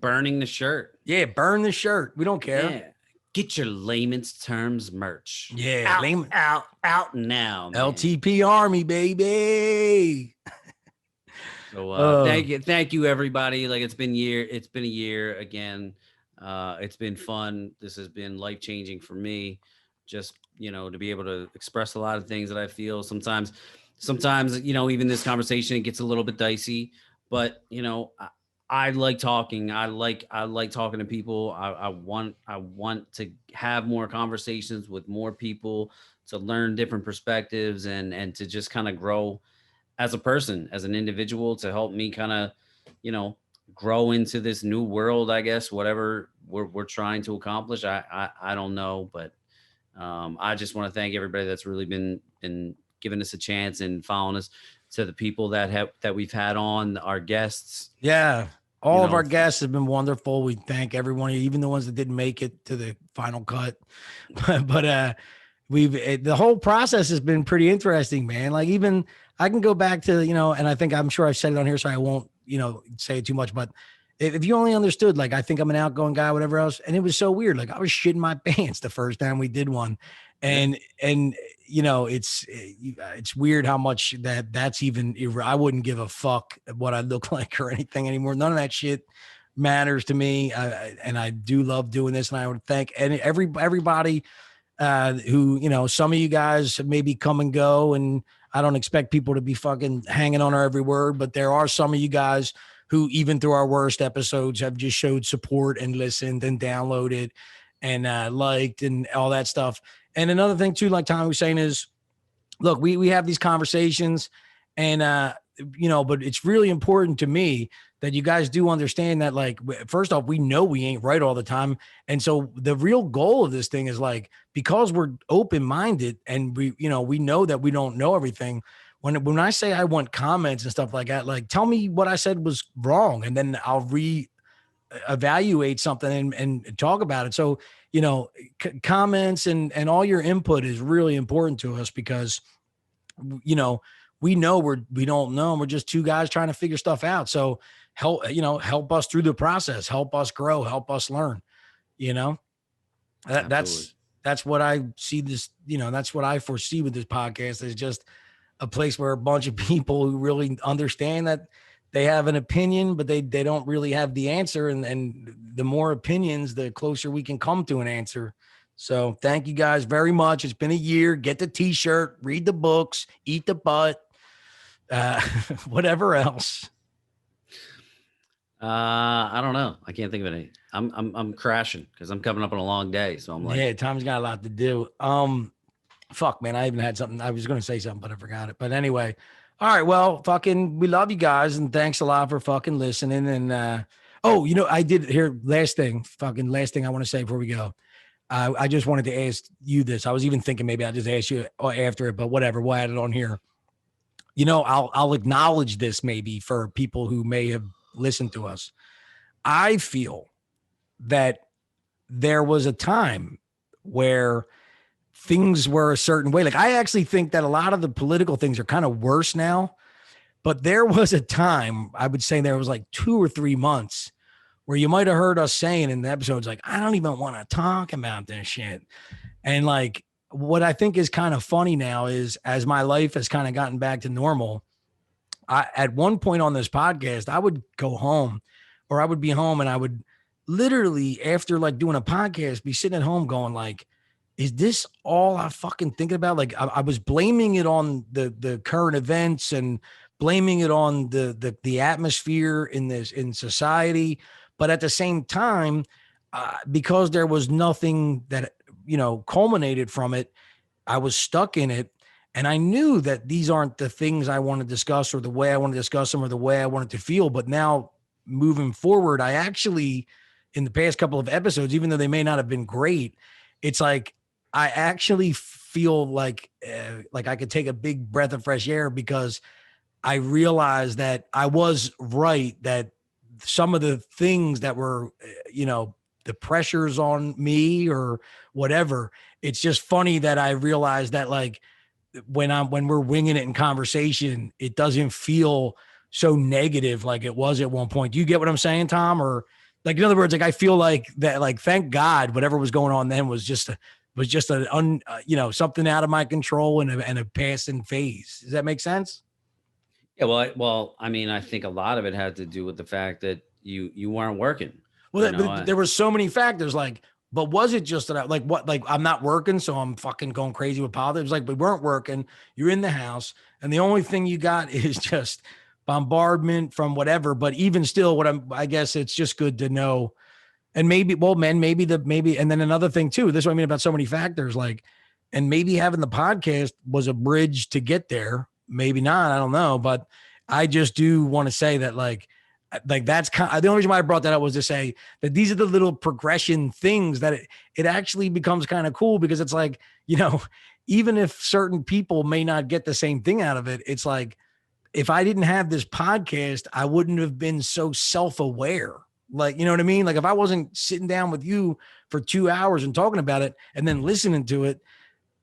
burning the shirt. Yeah, burn the shirt. We don't care. Yeah. Get your layman's terms merch. Yeah, out now, man. LTP Army, baby. So thank you, everybody. Like, it's been a year again. It's been fun. This has been life-changing for me. Just, to be able to express a lot of things that I feel. Sometimes, even this conversation, it gets a little bit dicey, but I like talking. I like talking to people. I want to have more conversations with more people, to learn different perspectives, and to just kind of grow as a person, as an individual, to help me kind of, grow into this new world, I guess, whatever we're trying to accomplish. I don't know, but I just want to thank everybody that's really been giving us a chance and following us, to the people that we've had on, our guests. Yeah. All of our guests have been wonderful. We thank everyone, even the ones that didn't make it to the final cut. but the whole process has been pretty interesting, man. Like, even I can go back to, and I'm sure I've said it on here, so I won't, say it too much, but if you only understood, like, I think I'm an outgoing guy, whatever else. And it was so weird. Like, I was shitting my pants the first time we did one. And it's weird how much that's even, I wouldn't give a fuck what I look like or anything anymore. None of that shit matters to me. And I do love doing this. And I would thank everybody who, some of you guys maybe come and go, and I don't expect people to be fucking hanging on our every word, but there are some of you guys who, even through our worst episodes, have just showed support and listened and downloaded and liked and all that stuff. And another thing too, like Tommy was saying, is, look, we have these conversations, and but it's really important to me that you guys do understand that, like, first off, we know we ain't right all the time. And so the real goal of this thing is, like, because we're open-minded and we know that we don't know everything. When I say I want comments and stuff like that, like, tell me what I said was wrong, and then I'll evaluate something and talk about it. So, comments and all your input is really important to us, because, we know we don't know. And we're just two guys trying to figure stuff out. So help us through the process, help us grow, help us learn, that's what I see this, that's what I foresee with this podcast, is just a place where a bunch of people who really understand that they have an opinion, but they don't really have the answer. And the more opinions, the closer we can come to an answer. So thank you guys very much. It's been a year. Get the t-shirt, read the books, eat the butt, whatever else. I don't know. I can't think of any. I'm crashing because I'm coming up on a long day. So I'm like, yeah, Tom's got a lot to do. Fuck, man. I even had something. I was going to say something, but I forgot it. But anyway. All right. Well, we love you guys, and thanks a lot for fucking listening. And I did here. Last thing I want to say before we go. I just wanted to ask you this. I was even thinking maybe I'll just ask you after it, but whatever. We'll add it on here. I'll acknowledge this maybe for people who may have listened to us. I feel that there was a time where things were a certain way. Like, I actually think that a lot of the political things are kind of worse now, but there was a time, I would say there was like 2 or 3 months where you might've heard us saying in the episodes, like, I don't even want to talk about this shit. And like, what I think is kind of funny now is, as my life has kind of gotten back to normal, at one point on this podcast, I would go home, or I would be home, and I would literally, after like doing a podcast, be sitting at home going like, is this all I'm fucking thinking about? Like I was blaming it on the current events and blaming it on the atmosphere in society, but at the same time, because there was nothing that culminated from it, I was stuck in it. And I knew that these aren't the things I want to discuss or the way I want to discuss them or the way I want it to feel. But now moving forward, I actually, in the past couple of episodes, even though they may not have been great, it's like I actually feel like I could take a big breath of fresh air because I realized that I was right, that some of the things that were, the pressures on me or whatever, it's just funny that I realized that like when we're winging it in conversation, it doesn't feel so negative like it was at one point. Do you get what I'm saying, Tom? Or like, in other words, like I feel like that, like, thank God, whatever was going on then was just something out of my control and a passing phase. Does that make sense? Yeah, well, I mean, I think a lot of it had to do with the fact that you weren't working. Well, there were so many factors. Like, but was it just that I'm not working, so I'm fucking going crazy with politics? Like, we weren't working. You're in the house, and the only thing you got is just bombardment from whatever. But even still, I guess it's just good to know. And maybe, well, man, and then another thing too. This is what I mean about so many factors. Like, and maybe having the podcast was a bridge to get there. Maybe not. I don't know, but I just do want to say that that's the only reason why I brought that up was to say that these are the little progression things that it actually becomes kind of cool, because it's like, even if certain people may not get the same thing out of it, it's like, if I didn't have this podcast, I wouldn't have been so self-aware. Like, you know what I mean? Like, if I wasn't sitting down with you for 2 hours and talking about it and then listening to it,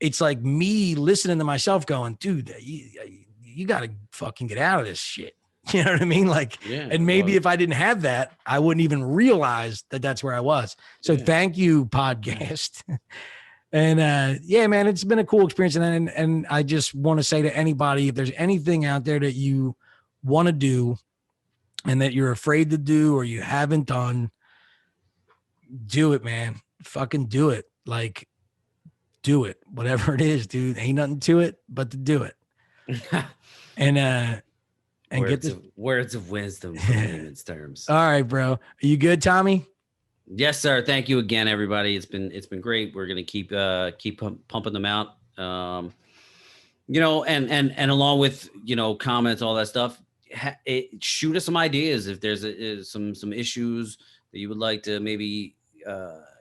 it's like me listening to myself going, dude, you got to fucking get out of this shit. You know what I mean? Like, yeah, and maybe if I didn't have that, I wouldn't even realize that that's where I was. So thank you, podcast. And yeah, man, it's been a cool experience. And I just want to say to anybody, if there's anything out there that you want to do and that you're afraid to do or you haven't done, do it, man. Fucking do it. Like, do it. Whatever it is, dude. Ain't nothing to it but to do it. And words of wisdom from layman's terms. All right, bro. Are you good, Tommy? Yes, sir. Thank you again, everybody. It's been great. We're gonna keep pumping them out. And along with comments, all that stuff. Shoot us some ideas if there's some issues that you would like to maybe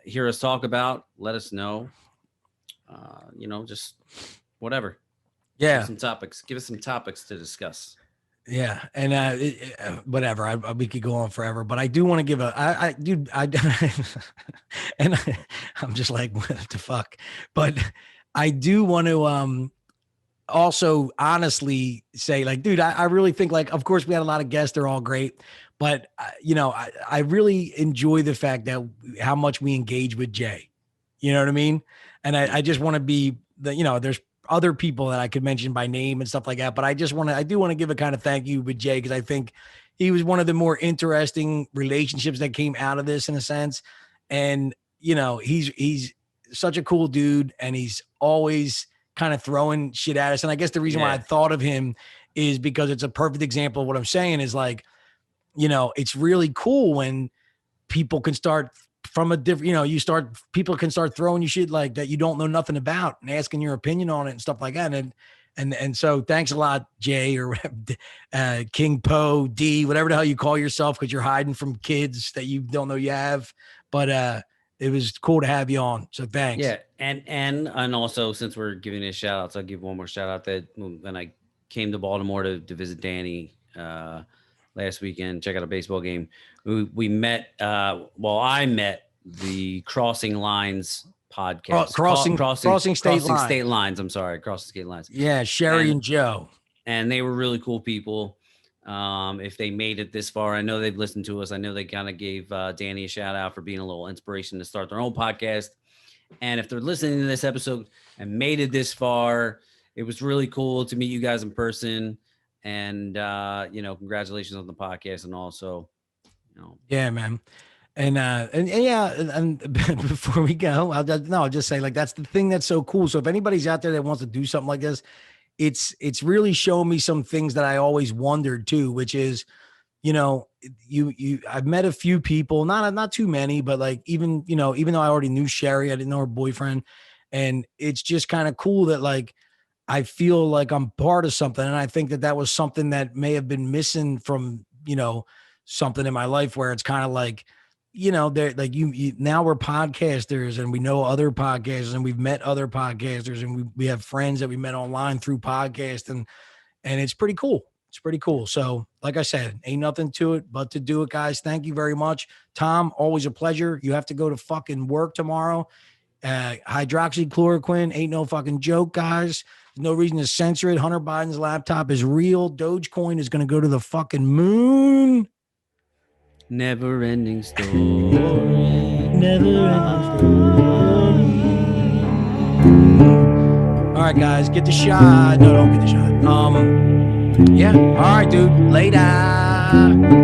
hear us talk about. Let us know. Just whatever. Yeah. Give us some topics to discuss. Yeah. And whatever, we could go on forever, but I do want to give I'm just like, what the fuck? But I do want to also honestly say, like, dude, I really think, like, of course we had a lot of guests. They're all great. But, I really enjoy the fact that how much we engage with Jay. You know what I mean? And I just want to be there's other people that I could mention by name and stuff like that. But I do want to give a kind of thank you with Jay, because I think he was one of the more interesting relationships that came out of this, in a sense. And, he's such a cool dude, and he's always kind of throwing shit at us. And I guess the reason why I thought of him is because it's a perfect example of what I'm saying is, like, it's really cool when people can start from a different, people can start throwing you shit like that you don't know nothing about and asking your opinion on it and stuff like that. And so thanks a lot, Jay, or King Poe D, whatever the hell you call yourself, because you're hiding from kids that you don't know you have. But it was cool to have you on. So thanks. Yeah. And also, since we're giving a shout out, so I'll give one more shout out that when I came to Baltimore to visit Danny last weekend, check out a baseball game. We met. I met the Crossing Lines podcast. Crossing state lines. I'm sorry, crossing state lines. Yeah, Sherry and Joe. And they were really cool people. If they made it this far, I know they've listened to us. I know they kind of gave Danny a shout out for being a little inspiration to start their own podcast. And if they're listening to this episode and made it this far, it was really cool to meet you guys in person. And, congratulations on the podcast. And also, yeah, man. And yeah, and before we go, I'll just say like that's the thing that's so cool. So if anybody's out there that wants to do something like this, it's really shown me some things that I always wondered too, which is, you know, I've met a few people, not too many, but like even, you know, even though I already knew Sherry, I didn't know her boyfriend, and it's just kind of cool that like I feel like I'm part of something, and I think that that was something that may have been missing from, you know, something in my life where it's kind of like, you know, they're like you now we're podcasters and we know other podcasters and we've met other podcasters and we have friends that we met online through podcast, and it's pretty cool. It's pretty cool. So, like I said, ain't nothing to it but to do it, guys. Thank you very much. Tom, always a pleasure. You have to go to fucking work tomorrow. Hydroxychloroquine ain't no fucking joke, guys. There's no reason to censor it. Hunter Biden's laptop is real. Dogecoin is going to go to the fucking moon. Never ending story. Never ending story. All right, guys, get the shot. No, don't get the shot. Yeah. All right, dude. Later.